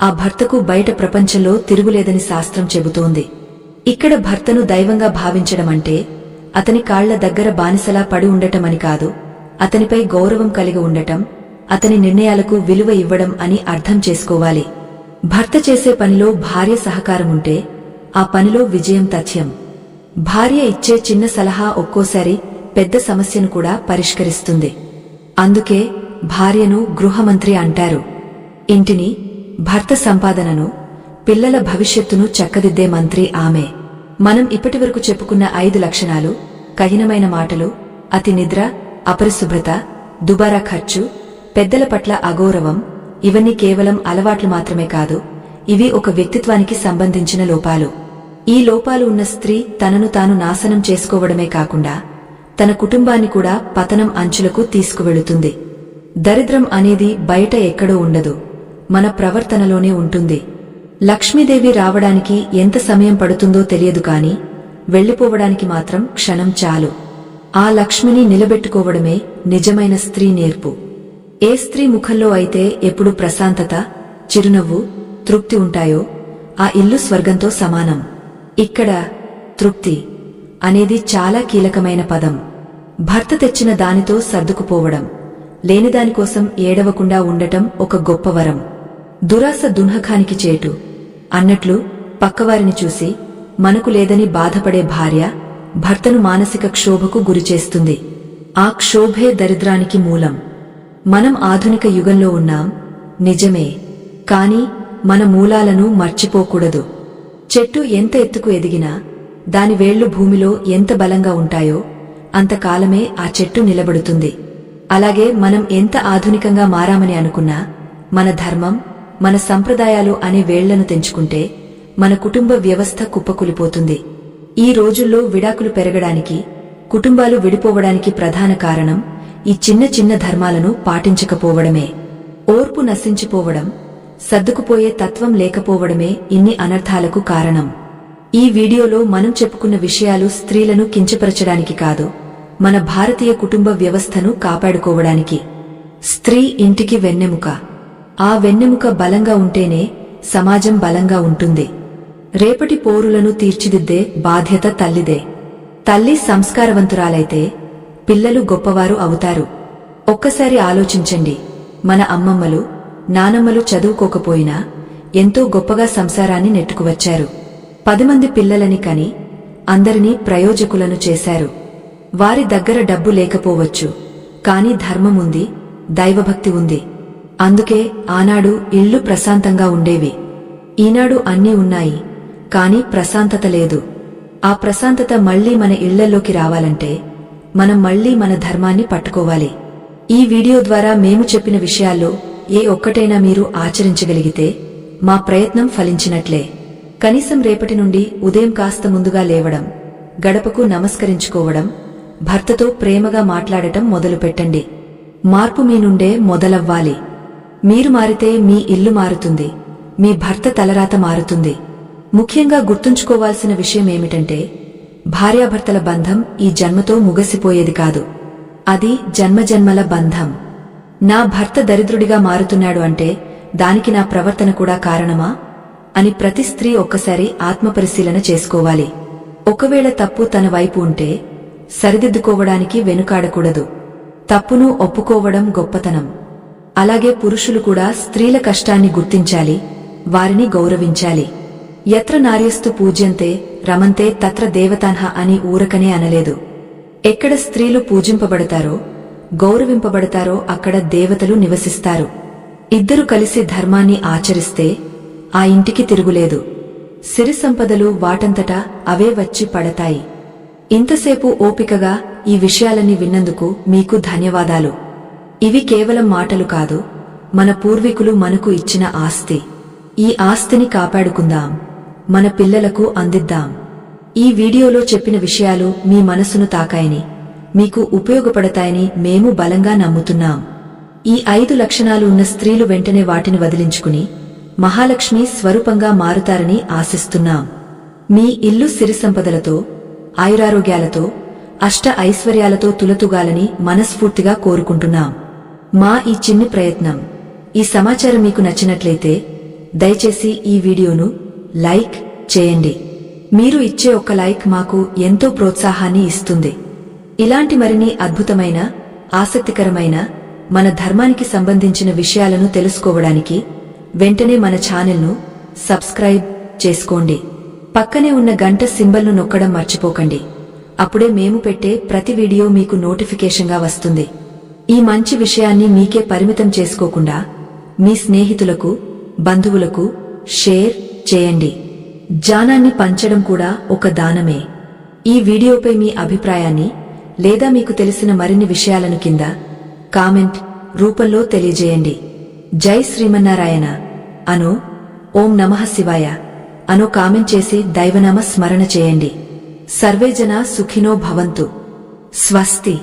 ఆ భర్తకు బయట ప్రపంచంలో తిరుగులేదని శాస్త్రం చెబుతోంది. ఇక్కడ భర్తను దైవంగా భావించడమంటే అతని కాళ్ల దగ్గర బానిసలా పడి ఉండటమని కాదు, అతనిపై గౌరవం కలిగి ఉండటం, అతని నిర్ణయాలకు విలువ ఇవ్వడం అని అర్థం చేసుకోవాలి. భర్త చేసే పనిలో భార్య సహకారముంటే ఆ పనిలో విజయం తథ్యం. భార్య ఇచ్చే చిన్న సలహా ఒక్కోసారి పెద్ద సమస్యను కూడా పరిష్కరిస్తుంది. అందుకే భార్యను గృహమంత్రి అంటారు. ఇంటిని, భర్త సంపాదనను, పిల్లల భవిష్యత్తును చక్కదిద్దే మంత్రి ఆమె. మనం ఇప్పటివరకు చెప్పుకున్న 5 లక్షణాలు, కఠినమైన మాటలు, అతి నిద్ర, అపరిశుభ్రత, దుబారా ఖర్చు, పెద్దల పట్ల అగౌరవం, ఇవన్నీ కేవలం అలవాట్లు మాత్రమే కాదు, ఇవి ఒక వ్యక్తిత్వానికి సంబంధించిన లోపాలు. ఈ లోపాలు ఉన్న స్త్రీ తనను తాను నాశనం చేసుకోవడమే కాకుండా తన కుటుంబాన్ని కూడా పతనం అంచులకు తీసుకువెళుతుంది. దరిద్రం అనేది బయట ఎక్కడో ఉండదు, మన ప్రవర్తనలోనే ఉంటుంది. లక్ష్మీదేవి రావడానికి ఎంత సమయం పడుతుందో తెలియదు కాని వెళ్లిపోవడానికి మాత్రం క్షణం చాలు. ఆ లక్ష్మిని నిలబెట్టుకోవడమే నిజమైన స్త్రీ నేర్పు. ఏ స్త్రీ ముఖంలో అయితే ఎప్పుడు ప్రశాంతత, చిరునవ్వు, తృప్తి ఉంటాయో ఆ ఇల్లు స్వర్గంతో సమానం. ఇక్కడ తృప్తి అనేది చాలా కీలకమైన పదం. భర్త తెచ్చిన దానితో సర్దుకుపోవడం, లేనిదానికోసం ఏడవకుండా ఉండటం ఒక గొప్ప వరం. దురాశ దున్హకానికి చేటు అన్నట్లు పక్కవారిని చూసి మనకు లేదని బాధపడే భార్య భర్తను మానసిక క్షోభకు గురిచేస్తుంది. ఆ క్షోభే దరిద్రానికి మూలం. మనం ఆధునిక యుగంలో ఉన్నాం, నిజమే, కాని మన మూలాలను మర్చిపోకూడదు. చెట్టు ఎంత ఎత్తుకు ఎదిగినా దాని వేళ్లు భూమిలో ఎంత బలంగా ఉంటాయో అంతకాలమే ఆ చెట్టు నిలబడుతుంది. అలాగే మనం ఎంత ఆధునికంగా మారామని అనుకున్నా మన ధర్మం, మన సంప్రదాయాలు అనే వేళ్లను తెంచుకుంటే మన కుటుంబ వ్యవస్థ కుప్పకూలిపోతుంది. ఈ రోజుల్లో విడాకులు పెరగడానికి, కుటుంబాలు విడిపోవడానికి ప్రధాన కారణం ఈ చిన్న చిన్న ధర్మాలను పాటించకపోవడమే. ఓర్పు నశించిపోవడం, సర్దుకుపోయే తత్వం లేకపోవడమే ఇన్ని అనర్థాలకు కారణం. ఈ వీడియోలో మనం చెప్పుకున్న విషయాలు స్త్రీలను కించపరచడానికి కాదు, మన భారతీయ కుటుంబ వ్యవస్థను కాపాడుకోవడానికి. స్త్రీ ఇంటికి వెన్నెముక. ఆ వెన్నెముక బలంగా ఉంటేనే సమాజం బలంగా ఉంటుంది. రేపటి పోరులను తీర్చిదిద్దే బాధ్యత తల్లిదే. తల్లి సంస్కారవంతురాలైతే పిల్లలు గొప్పవారు అవుతారు. ఒక్కసారి ఆలోచించండి, మన అమ్మమ్మలు, నానమ్మలు చదువుకోకపోయినా ఎంతో గొప్పగా సంసారాన్ని నెట్టుకువచ్చారు. 10 మంది పిల్లలని కని అందరినీ ప్రయోజకులను చేశారు. వారి దగ్గర డబ్బు లేకపోవచ్చు, కాని ధర్మముంది, దైవభక్తి ఉంది. అందుకే ఆనాడు ఇళ్లు ప్రశాంతంగా ఉండేవి. ఈనాడు అన్నీ ఉన్నాయి, కాని ప్రశాంతత లేదు. ఆ ప్రశాంతత మళ్లీ మన ఇళ్లలోకి రావాలంటే మనం మళ్లీ మన ధర్మాన్ని పట్టుకోవాలి. ఈ వీడియో ద్వారా మేము చెప్పిన విషయాల్లో ఏ ఒక్కటైనా మీరు ఆచరించగలిగితే మా ప్రయత్నం ఫలించినట్లే. కనీసం రేపటి నుండి ఉదయం కాస్త ముందుగా లేవడం, గడపకు నమస్కరించుకోవడం, భర్తతో ప్రేమగా మాట్లాడటం మొదలుపెట్టండి. మార్పు మీ నుండే మొదలవ్వాలి. మీరు మారితే మీ ఇల్లు మారుతుంది, మీ భర్త తలరాత మారుతుంది. ముఖ్యంగా గుర్తుంచుకోవాల్సిన విషయమేమిటంటే భార్యాభర్తల బంధం ఈ జన్మతో ముగసిపోయేది కాదు, అది జన్మజన్మల బంధం. నా భర్త దరిద్రుడిగా మారుతున్నాడు అంటే దానికి నా ప్రవర్తన కూడా కారణమా అని ప్రతి స్త్రీ ఒక్కసారి ఆత్మపరిశీలన చేసుకోవాలి. ఒకవేళ తప్పు తన వైపు ఉంటే సరిదిద్దుకోవడానికి వెనుకాడకూడదు. తప్పును ఒప్పుకోవడం గొప్పతనం. అలాగే పురుషులు కూడా స్త్రీల కష్టాన్ని గుర్తించాలి, వారిని గౌరవించాలి. యత్ర నార్యస్తు పూజ్యంతే రమంతే తత్ర దేవతాన్హ అని ఊరకనే అనలేదు. ఎక్కడ స్త్రీలు పూజింపబడతారో, గౌరవింపబడతారో అక్కడ దేవతలు నివసిస్తారు. ఇద్దరు కలిసి ధర్మాన్ని ఆచరిస్తే ఆ ఇంటికి తిరుగులేదు. సిరి సంపదలు వాటంతటా అవే వచ్చి పడతాయి. ఇంతసేపు ఓపికగా ఈ విషయాలన్నీ విన్నందుకు మీకు ధన్యవాదాలు. ఇవి కేవలం మాటలు కాదు, మన పూర్వీకులు మనకు ఇచ్చిన ఆస్తి. ఈ ఆస్తిని కాపాడుకుందాం, మన పిల్లలకు అందిద్దాం. ఈ వీడియోలో చెప్పిన విషయాలు మీ మనసును తాకాయని, మీకు ఉపయోగపడతాయని మేము బలంగా నమ్ముతున్నాం. ఈ 5 లక్షణాలు ఉన్న స్త్రీలు వెంటనే వాటిని వదిలించుకుని మహాలక్ష్మి స్వరూపంగా మారుతారని ఆశిస్తున్నాం. మీ ఇల్లు సిరి సంపదలతో, ఆయురారోగ్యాలతో, అష్ట ఐశ్వర్యాలతో తులతుగాలని మనస్ఫూర్తిగా కోరుకుంటున్నాం. మా ఈ చిన్ని ప్రయత్నం, ఈ సమాచారం మీకు నచ్చినట్లయితే దయచేసి ఈ వీడియోను లైక్ చేయండి. మీరు ఇచ్చే ఒక్క లైక్ మాకు ఎంతో ప్రోత్సాహాన్ని ఇస్తుంది. ఇలాంటి మరిన్ని అద్భుతమైన, ఆసక్తికరమైన, మన ధర్మానికి సంబంధించిన విషయాలను తెలుసుకోవడానికి వెంటనే మన ఛానల్ను సబ్స్క్రైబ్ చేసుకోండి. పక్కనే ఉన్న గంట సింబల్ను నొక్కడం మర్చిపోకండి. అప్పుడే మేము పెట్టే ప్రతి వీడియో మీకు నోటిఫికేషన్గా వస్తుంది. ఈ మంచి విషయాన్ని మీకే పరిమితం చేసుకోకుండా మీ స్నేహితులకు, బంధువులకు షేర్ చేయండి. జ్ఞానాన్ని పంచడం కూడా ఒక దానమే. ఈ వీడియోపై మీ అభిప్రాయాన్ని లేదా మీకు తెలిసిన మరిన్ని విషయాలను కింద కామెంట్ రూపంలో తెలియజేయండి. జై శ్రీమన్నారాయణ అనో, ఓం నమః శివాయ అనో కామెంట్ చేసి దైవనామ స్మరణ చేయండి. సర్వే జనా సుఖినో భవంతు. స్వస్తి.